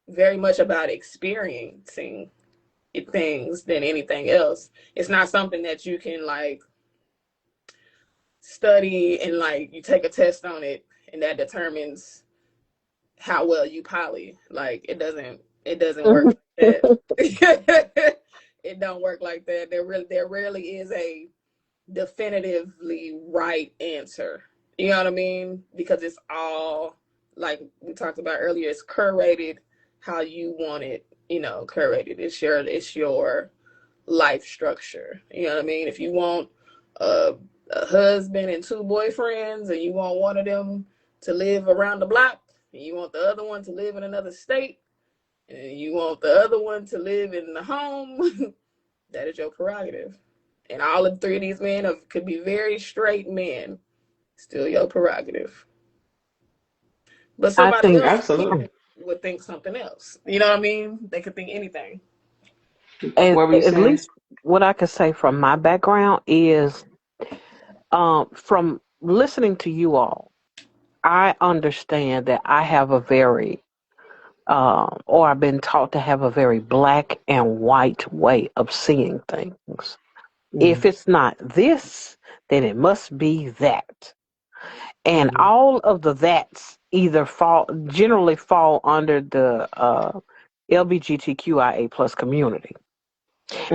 very much about experiencing things than anything else. It's not something that you can like study and like you take a test on it and that determines how well you poly. Like it doesn't work like that. It don't work like that. There rarely is a definitively right answer. You know what I mean? Because it's all, like we talked about earlier, it's curated how you want it, curated. It's your life structure. You know what I mean? If you want a, a husband and two boyfriends and you want one of them to live around the block and you want the other one to live in another state and you want the other one to live in the home, that is your prerogative. And all of three of these men could be very straight men. Still your prerogative. But I somebody think, else Absolutely. would think something else. You know what I mean? They could think anything. at, What were you at saying? least what I could say from my background is, from listening to you all, I understand that I have a very, or I've been taught to have a very black and white way of seeing things. If Mm-hmm. it's not this, then it must be that. And Mm-hmm. all of the that's generally fall under the LGBTQIA plus community.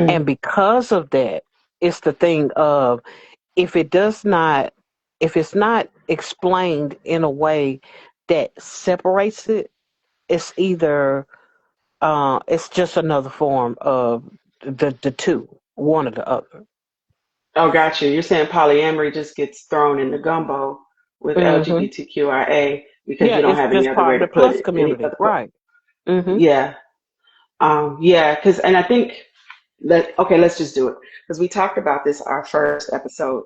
And Mm-hmm. because of that, it's the thing of, if it does not, if it's not explained in a way that separates it, it's either, it's just another form of the two, one or the other. Oh, gotcha. You're saying polyamory just gets thrown in the gumbo with Hmm. LGBTQIA because Yeah, you don't it's have any just other part way of to the put plus it. Any community, other right? Hmm. yeah. Yeah, because and I think okay, let's just do it because we talked about this our first episode.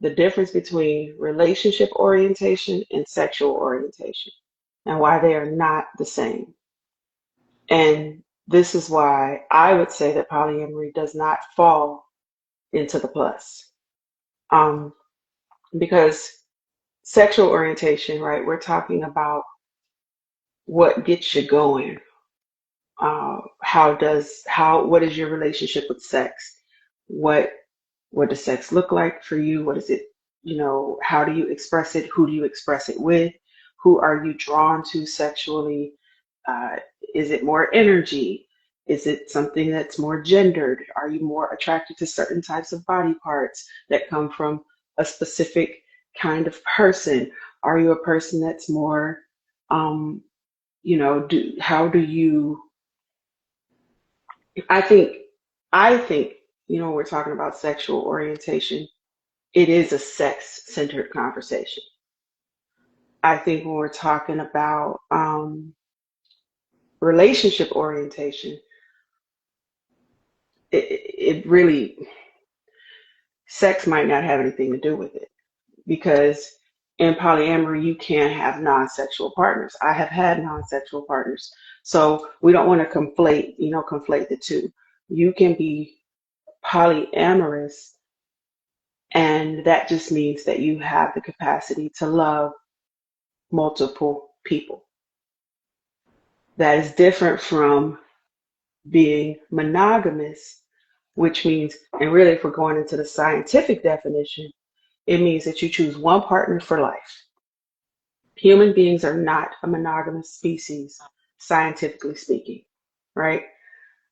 The difference between relationship orientation and sexual orientation and why they are not the same. And this is why I would say that polyamory does not fall into the plus. Um, because sexual orientation, right, we're talking about what gets you going. What is your relationship with sex? What what does sex look like for you? What is it, how do you express it? Who do you express it with? Who are you drawn to sexually? Uh, is it more energy? Is it something that's more gendered? Are you more attracted to certain types of body parts that come from a specific kind of person? Are you a person that's more, um, how do you, I think, I think, we're talking about sexual orientation. It is a sex centered conversation. I think when we're talking about relationship orientation, it really, sex might not have anything to do with it because in polyamory, you can have non sexual partners. I have had non sexual partners. So we don't want to conflate the two. You can be polyamorous, and that just means that you have the capacity to love multiple people. That is different from being monogamous, which means, and really, if we're going into the scientific definition, it means that you choose one partner for life. Human beings are not a monogamous species, scientifically speaking, right?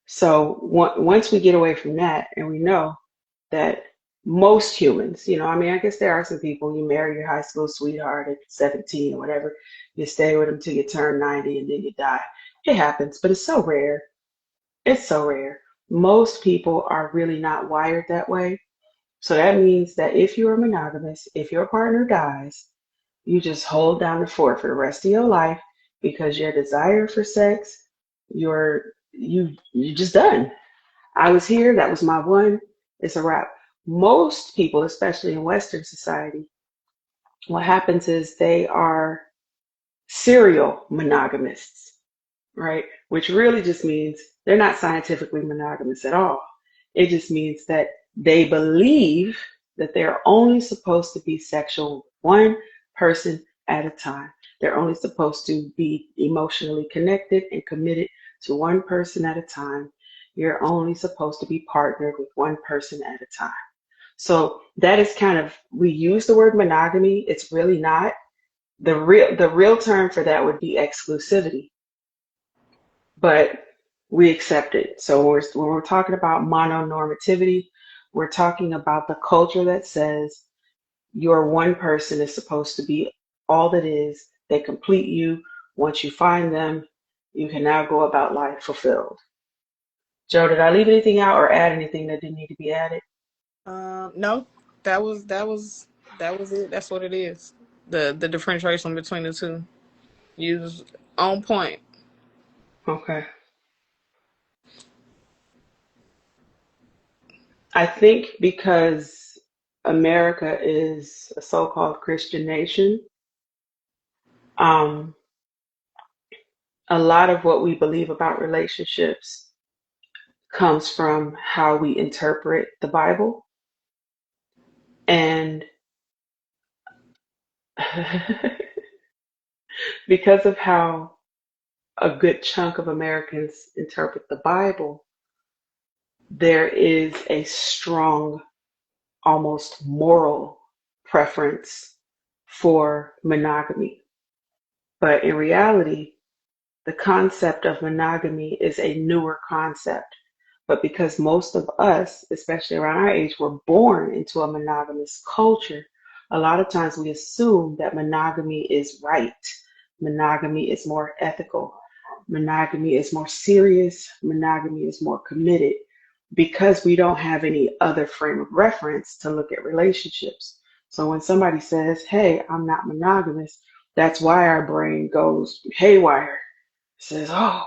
So once we get away from that and we know that most humans, I guess there are some people, you marry your high school sweetheart at 17 or whatever, you stay with them till you turn 90 and then you die. It happens, but it's so rare. It's so rare. Most people are really not wired that way. So that means that if you're monogamous, if your partner dies, you just hold down the fort for the rest of your life because your desire for sex, you just done. I was here, that was my one, it's a wrap. Most people, especially in Western society, what happens is they are serial monogamists, right? Which really just means they're not scientifically monogamous at all. It just means that they believe that they're only supposed to be sexual with one person at a time. They're only supposed to be emotionally connected and committed to one person at a time. You're only supposed to be partnered with one person at a time. So that is kind of, we use the word monogamy. It's really not. The real term for that would be exclusivity, but we accept it. So when we're talking about mononormativity, we're talking about the culture that says your one person is supposed to be all that is. They complete you. Once you find them, you can now go about life fulfilled. Joe, did I leave anything out or add anything that didn't need to be added? No, that was it. That's what it is. The differentiation between the two. You was on point. Okay. I think because America is a so-called Christian nation, um, a lot of what we believe about relationships comes from how we interpret the Bible. And because of how a good chunk of Americans interpret the Bible, there is a strong, almost moral preference for monogamy. But in reality, the concept of monogamy is a newer concept. But because most of us, especially around our age, were born into a monogamous culture, a lot of times we assume that monogamy is right. Monogamy is more ethical. Monogamy is more serious. Monogamy is more committed because we don't have any other frame of reference to look at relationships. So when somebody says, hey, I'm not monogamous, that's why our brain goes haywire. Says, oh,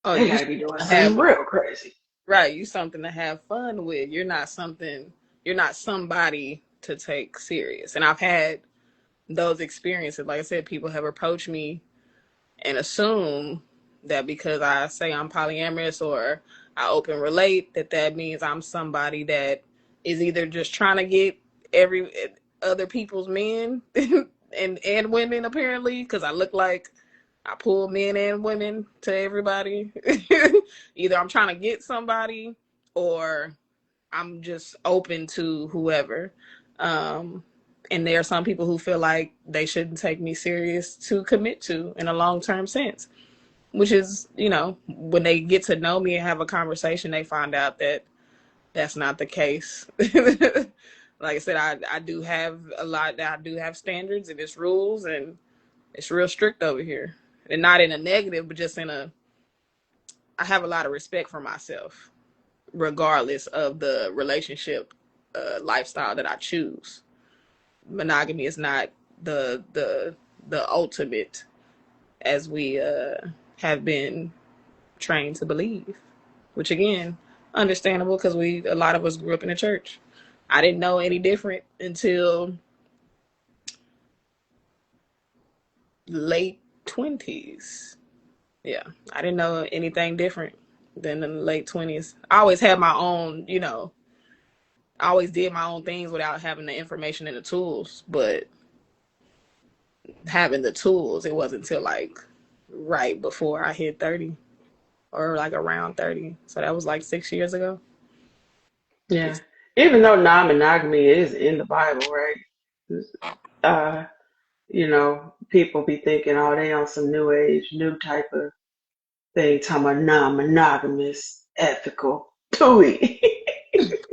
Oh, they you gotta be doing something have real crazy. right. You something to have fun with. You're not something. You're not somebody to take serious. And I've had those experiences. Like I said, people have approached me and assume that because I say I'm polyamorous or I open relate, that means I'm somebody that is either just trying to get every other people's men and women apparently because I look like I pull men and women to everybody. Either I'm trying to get somebody or I'm just open to whoever. Um, and there are some people who feel like they shouldn't take me serious to commit to in a long term sense. which is, when they get to know me and have a conversation, they find out that that's not the case. Like I said, I do have I do have standards and it's rules, and it's real strict over here. And not in a negative, but just I have a lot of respect for myself, regardless of the relationship lifestyle that I choose. Monogamy is not the ultimate, as we have been trained to believe, which again, understandable, because a lot of us grew up in the church. I didn't know any different until late 20s. Yeah, I didn't know anything different than in the late 20s. I always had my own, I always did my own things without having the information and the tools. But having the tools, it wasn't until like right before I hit 30, or like around 30. So that was like 6 years ago. Yeah. Even though non-monogamy is in the Bible, right? Uh, people be thinking, oh, they on some new age, new type of thing, talking about non-monogamous, ethical, tooey.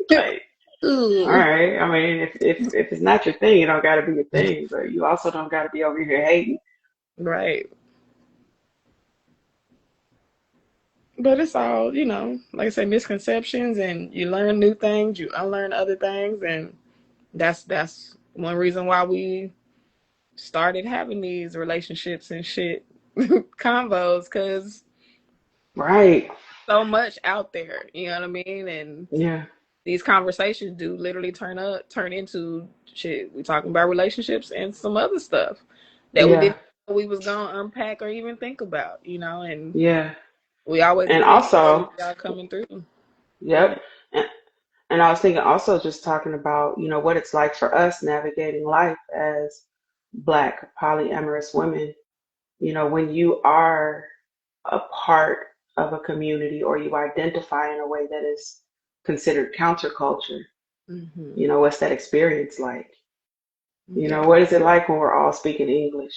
Like, all Ooh, right. I mean, if it's not your thing, it don't got to be your thing, but you also don't got to be over here hating. right. But it's all, like I said, misconceptions, and you learn new things, you unlearn other things, and that's one reason why we started having these relationships and shit convos, because Right. so much out there, you know what I mean? And Yeah. these conversations do literally turn into shit. We talking about relationships and some other stuff that we Yeah. didn't know we was gonna unpack or even think about, and Yeah. we always And appreciate also, y'all coming through. yep. And I was thinking also just talking about, what it's like for us navigating life as Black polyamorous women. When you are a part of a community or you identify in a way that is considered counterculture, Hmm. what's that experience like? Yeah. What is it like when we're all speaking English,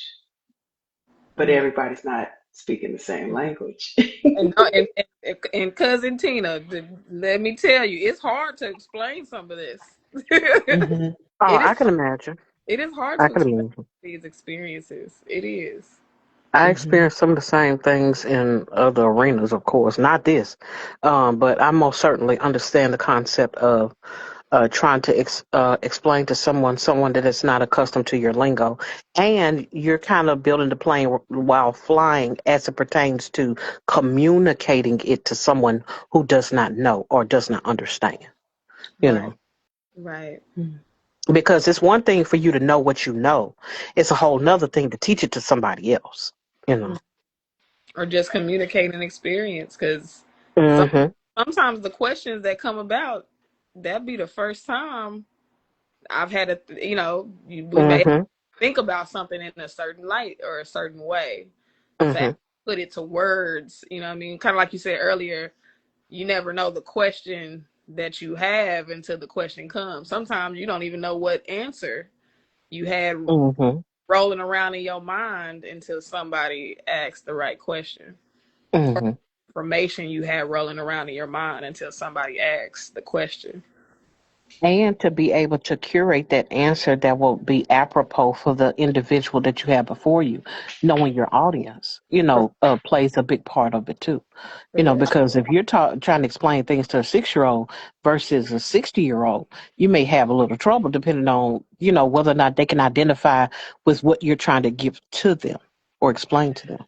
but Mm. everybody's not speaking the same language? And cousin Tina, let me tell you, it's hard to explain some of this. it Hmm. Oh, is I can imagine. it is hard I to can explain imagine. these experiences. It is. I Hmm. experienced some of the same things in other arenas, of course, not this, but I most certainly understand the concept of trying to explain to someone that is not accustomed to your lingo, and you're kind of building the plane while flying as it pertains to communicating it to someone who does not know or does not understand. You Right. know, Right. because it's one thing for you to know what you know; it's a whole nother thing to teach it to somebody else. You know. Or just communicate an experience, because some Mhm. sometimes the questions that come about, that be the first time I've had we may Mhm. think about something in a certain light or a certain way to Mhm. put it to words. You know what I mean? Kind of like you said earlier, you never know the question that you have until the question comes. Sometimes you don't even know what answer you had Mhm. rolling around in your mind until somebody asks the right question. Mhm. Information you had rolling around in your mind until somebody asks the question. And to be able to curate that answer that will be apropos for the individual that you have before you, knowing your audience, plays a big part of it too. Correct. Because if you're trying to explain things to a 6-year-old versus a 60-year-old, you may have a little trouble depending on, whether or not they can identify with what you're trying to give to them or explain to them.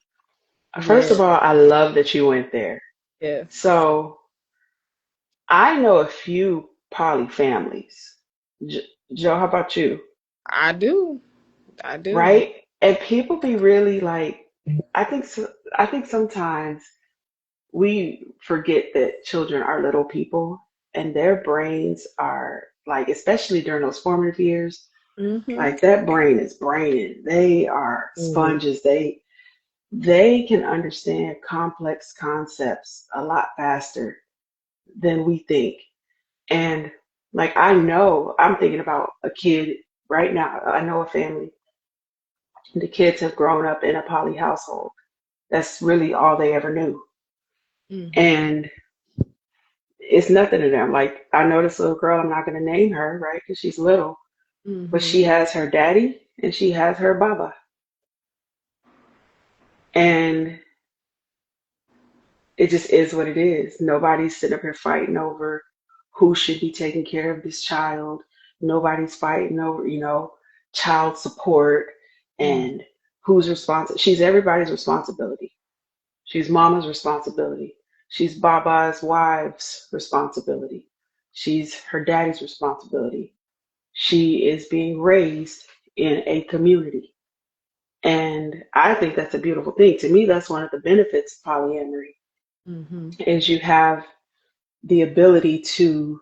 First Yeah. of all, I love that you went there. Yes. So I know a few poly families. Joe, how about you? I do. I do. Right? And people be really like, I think so, I think sometimes we forget that children are little people and their brains are like, especially during those formative years, Hmm. like that brain is braining. They are Hmm. sponges. They can understand complex concepts a lot faster than we think. And like I know, I'm thinking about a kid right now. I know a family. The kids have grown up in a poly household. That's really all they ever knew. Mhm. And it's nothing to them. Like, I know this little girl, I'm not going to name her, right? Because she's little, but Mhm. she has her daddy and she has her baba. And it just is what it is. Nobody's sitting up here fighting over who should be taking care of this child. Nobody's fighting over, child support Mhm. and who's responsible. She's everybody's responsibility. She's mama's responsibility. She's Baba's wife's responsibility. She's her daddy's responsibility. She is being raised in a community. And I think that's a beautiful thing. To me, that's one of the benefits of polyamory Mhm. is you have the ability to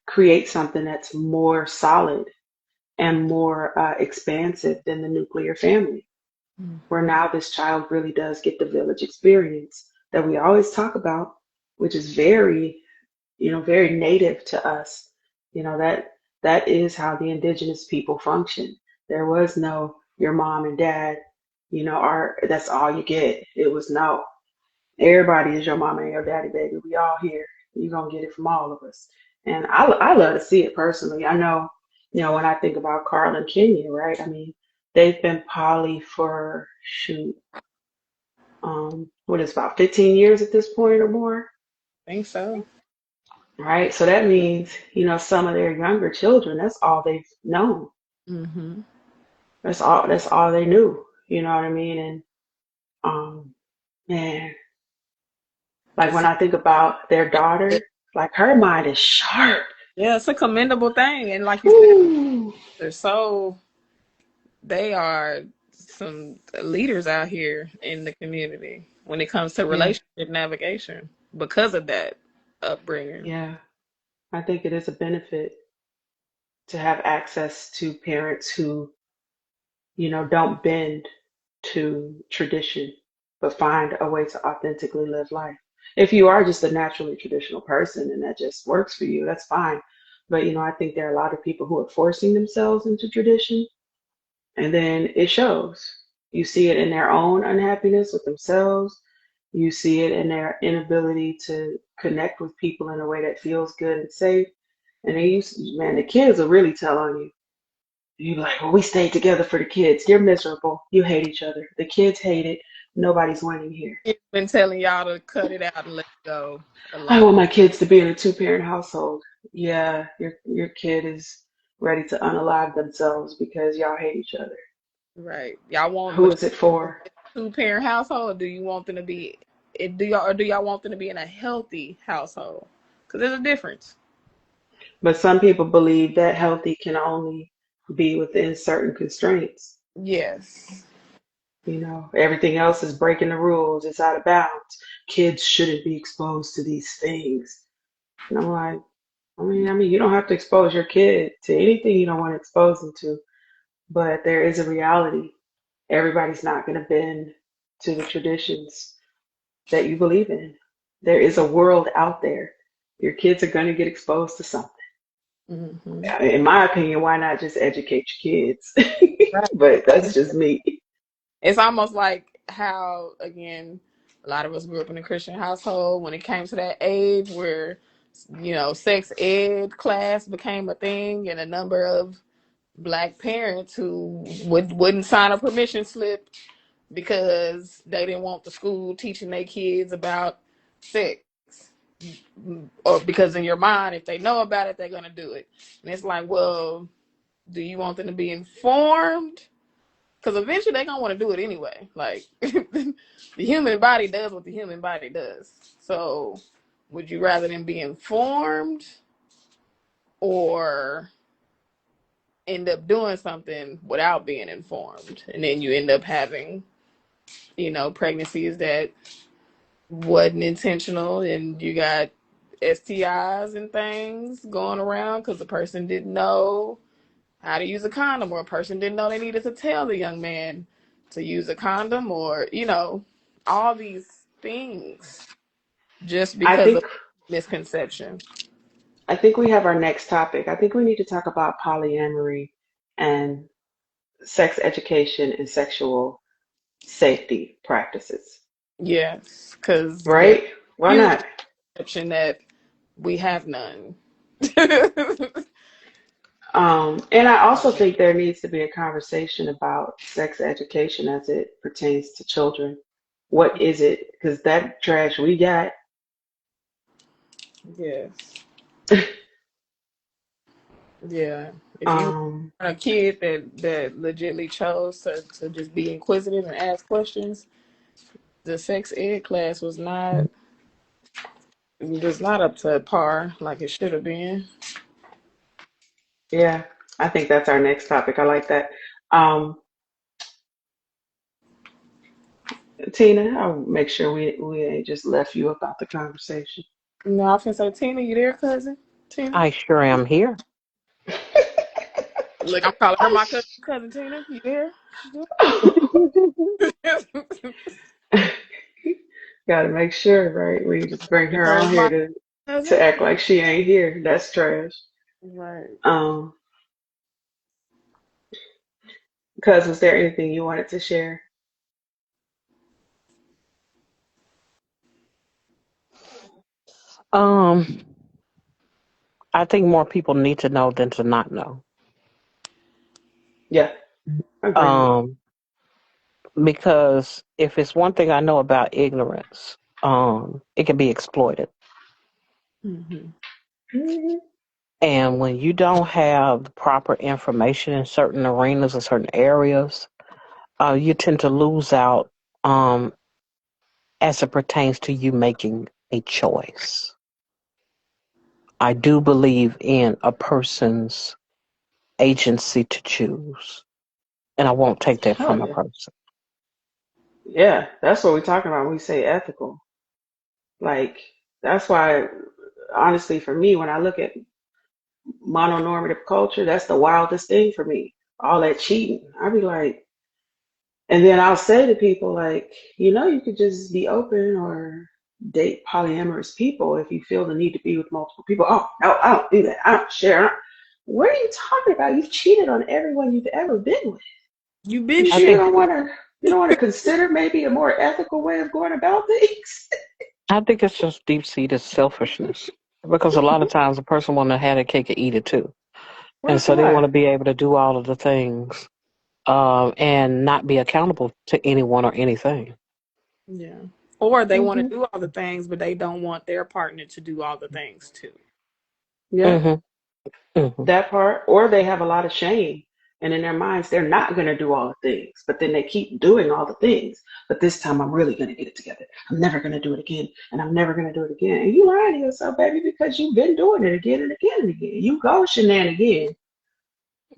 create something that's more solid and more expansive than the nuclear family, where Mhm. now this child really does get the village experience that we always talk about, which is very, very native to us. That is how the indigenous people function. There was no your mom and dad, that's all you get. It was no. Everybody is your mama and your daddy, baby. We all here. You're gonna get it from all of us. And I love to see it personally. I know, when I think about Carl and Kenya, right? I mean, they've been poly for shoot, what is about 15 years at this point or more, Think so. right? So that means, some of their younger children, that's all they've known. Mhm. That's all they knew. You know what I mean? And man, like when It's I think about their daughter, like her mind is sharp. yeah, it's a commendable thing, and like you said, Ooh, they're so they are some leaders out here in the community when it comes to yeah, relationship navigation because of that upbringing. yeah. I think it is a benefit to have access to parents who, don't bend to tradition, but find a way to authentically live life. If you are just a naturally traditional person and that just works for you, that's fine. But, I think there are a lot of people who are forcing themselves into tradition, and then it shows. You see it in their own unhappiness with themselves. You see it in their inability to connect with people in a way that feels good and safe. And they used, man, the kids will really tell on you. You're like, well, we stayed together for the kids. You're miserable. You hate each other. The kids hate it. Nobody's winning here. It's been telling y'all to cut it out and let it go a I lot. want my kids to be in a two-parent household. Yeah, your kid is ready to unalive themselves because y'all hate each other. Right. Y'all want, Who but is it for? two parent household, or do you want them to be do y'all want them to be in a healthy household? Because there's a difference. But some people believe that healthy can only be within certain constraints. Yes. Everything else is breaking the rules. It's out of bounds. Kids shouldn't be exposed to these things. And I'm like, I mean, you don't have to expose your kid to anything you don't want to expose them to. But there is a reality. Everybody's not going to bend to the traditions that you believe in. There is a world out there. Your kids are going to get exposed to something. Hmm. In my opinion, why not just educate your kids? Right. But that's just me. It's almost like how, again, a lot of us grew up in a Christian household. When it came to that age where, sex ed class became a thing, and a number of black parents who wouldn't sign a permission slip because they didn't want the school teaching their kids about sex. Or because in your mind, if they know about it, they're going to do it. And it's like, well, do you want them to be informed? Because eventually they're going to want to do it anyway. Like, the human body does what the human body does. So, would you rather them be informed or end up doing something without being informed? And then you end up having, pregnancies that wasn't intentional, and you got STIs and things going around because the person didn't know how to use a condom, or a person didn't know they needed to tell the young man to use a condom, or all these things just I because of think misconception. I think we have our next topic. I think we need to talk about polyamory and sex education and sexual. safety practices, Yes, because yeah, right? Why huge not? perception that we have none. And I also think there needs to be a conversation about sex education as it pertains to children. What is it? Because that trash we got. Yes. Yeah. If you um, are a kid that legitly chose to just be inquisitive and ask questions, the sex ed class was not up to par like it should have been. yeah, I think that's our next topic. I like that. Um, Tina, I'll make sure we ain't just left you about the conversation. No, I was gonna say, Tina, you there, cousin? Tina? I sure am here. Look, I'm calling her my cousin Tina. You there? She's there. Gotta make sure, right? We just bring Calling her her on here my to cousin. act like she ain't here. That's trash. Right. Um, cuz was there anything you wanted to share? um, I think more people need to know than to not know. Yeah, agreed. Um, because if it's one thing I know about ignorance, it can be exploited. Hmm. Mhm. And when you don't have the proper information in certain arenas or certain areas, you tend to lose out um, as it pertains to you making a choice. I do believe in a person's agency to choose, and I won't take that Oh from a yeah. person. Yeah, that's what we're talking about when we say ethical. Like that's why honestly for me when I look at mononormative culture, that's the wildest thing for me. All that cheating. I be like, and then I'll say to people like, you could just be open or date polyamorous people if you feel the need to be with multiple people. Oh, no, I don't do that. I don't share. What are you talking about? You've cheated on everyone you've ever been with. You You been I sure you think cheating. don't want to you don't want to consider maybe a more ethical way of going about things? I think it's just deep seated selfishness because a lot of times a person want to have their cake and eat it too, and Right, so they want right. to be able to do all of the things and not be accountable to anyone or anything. Yeah. Or they want to Hmm. do all the things, but they don't want their partner to do all the things too. Yeah, Hmm. Hmm. that part. Or they have a lot of shame. And in their minds, they're not going to do all the things, but then they keep doing all the things. But this time, I'm really going to get it together. I'm never going to do it again, and I'm never going to do it again. And you lying to yourself, baby, because you've been doing it again and again and again. You go shenanigans.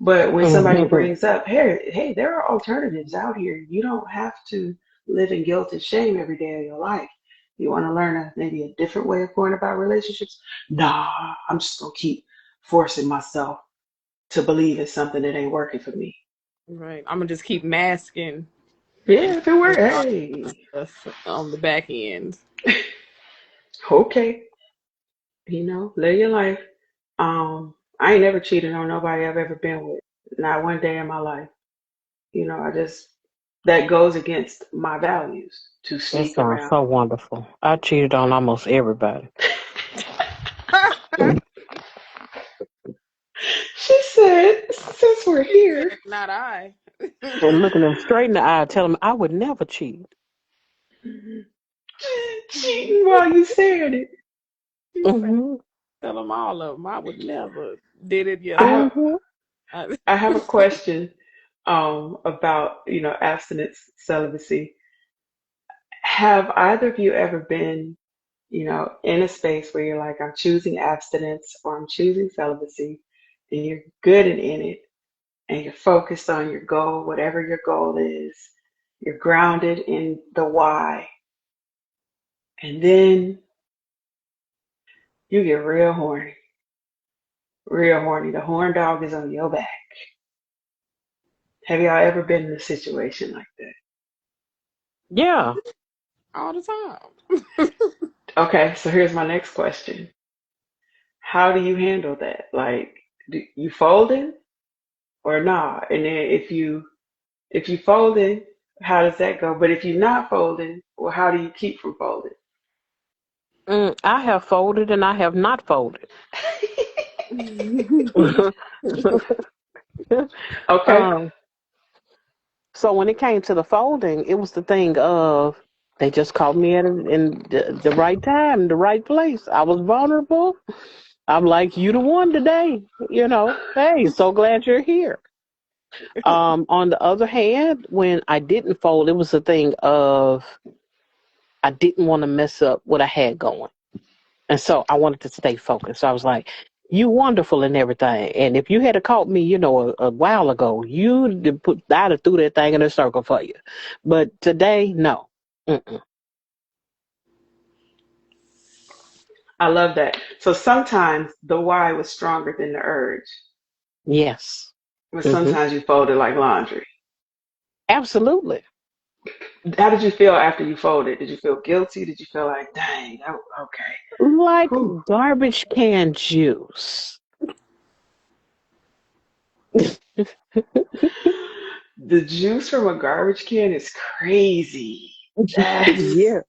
But when somebody Hmm. brings up, hey, there are alternatives out here. You don't have to live in guilt and shame every day of your life. You want to learn maybe a different way of going about relationships? Nah, I'm just gonna keep forcing myself to believe in something that ain't working for me. Right. I'm gonna just keep masking and Yeah, if it were, doing all hey, the stuff on the back end. okay, live your life. I ain't never cheated on nobody I've ever been with, not one day in my life. I just that goes against my values to That sneak sounds around. so wonderful. I cheated on almost everybody. She said, since we're She here, said, "Not I." And looking them straight in the eye, telling them I would never cheat. cheating while you saying it. She said, Hmm. "Tell them all of them. I would never did it I have Hmm. I, I have a question about, abstinence celibacy. Have either of you ever been, in a space where you're like, I'm choosing abstinence or I'm choosing celibacy, and you're good in it, and you're focused on your goal, whatever your goal is, you're grounded in the why, and then you get real horny, real horny. The horn dog is on your back. Have y'all ever been in a situation like that? Yeah. all the time. Okay, so here's my next question. How do you handle that? Like, do you folding or nah? And then if you folding, How does that go? But if you're not folding, well, how do you keep from folding? I have folded and I have not folded. Okay. um, so when it came to the folding, it was the thing of they just caught me in the right time, the right place. I was vulnerable. I'm like, you the one today. Hey, so glad you're here. On the other hand, when I didn't fold, it was the thing of I didn't want to mess up what I had going. And so I wanted to stay focused. So I was like, you wonderful and everything. And if you had caught me, a while ago, I'd have threw that thing in a circle for you. But today, no. Mm-mm. I love that. So sometimes the why was stronger than the urge, Yes. but Hmm. sometimes you folded like laundry. Absolutely. How did you feel after you folded? Did you feel guilty? Did you feel like, dang, okay? Like Whew. garbage can juice. The juice from a garbage can is crazy. That's Yeah.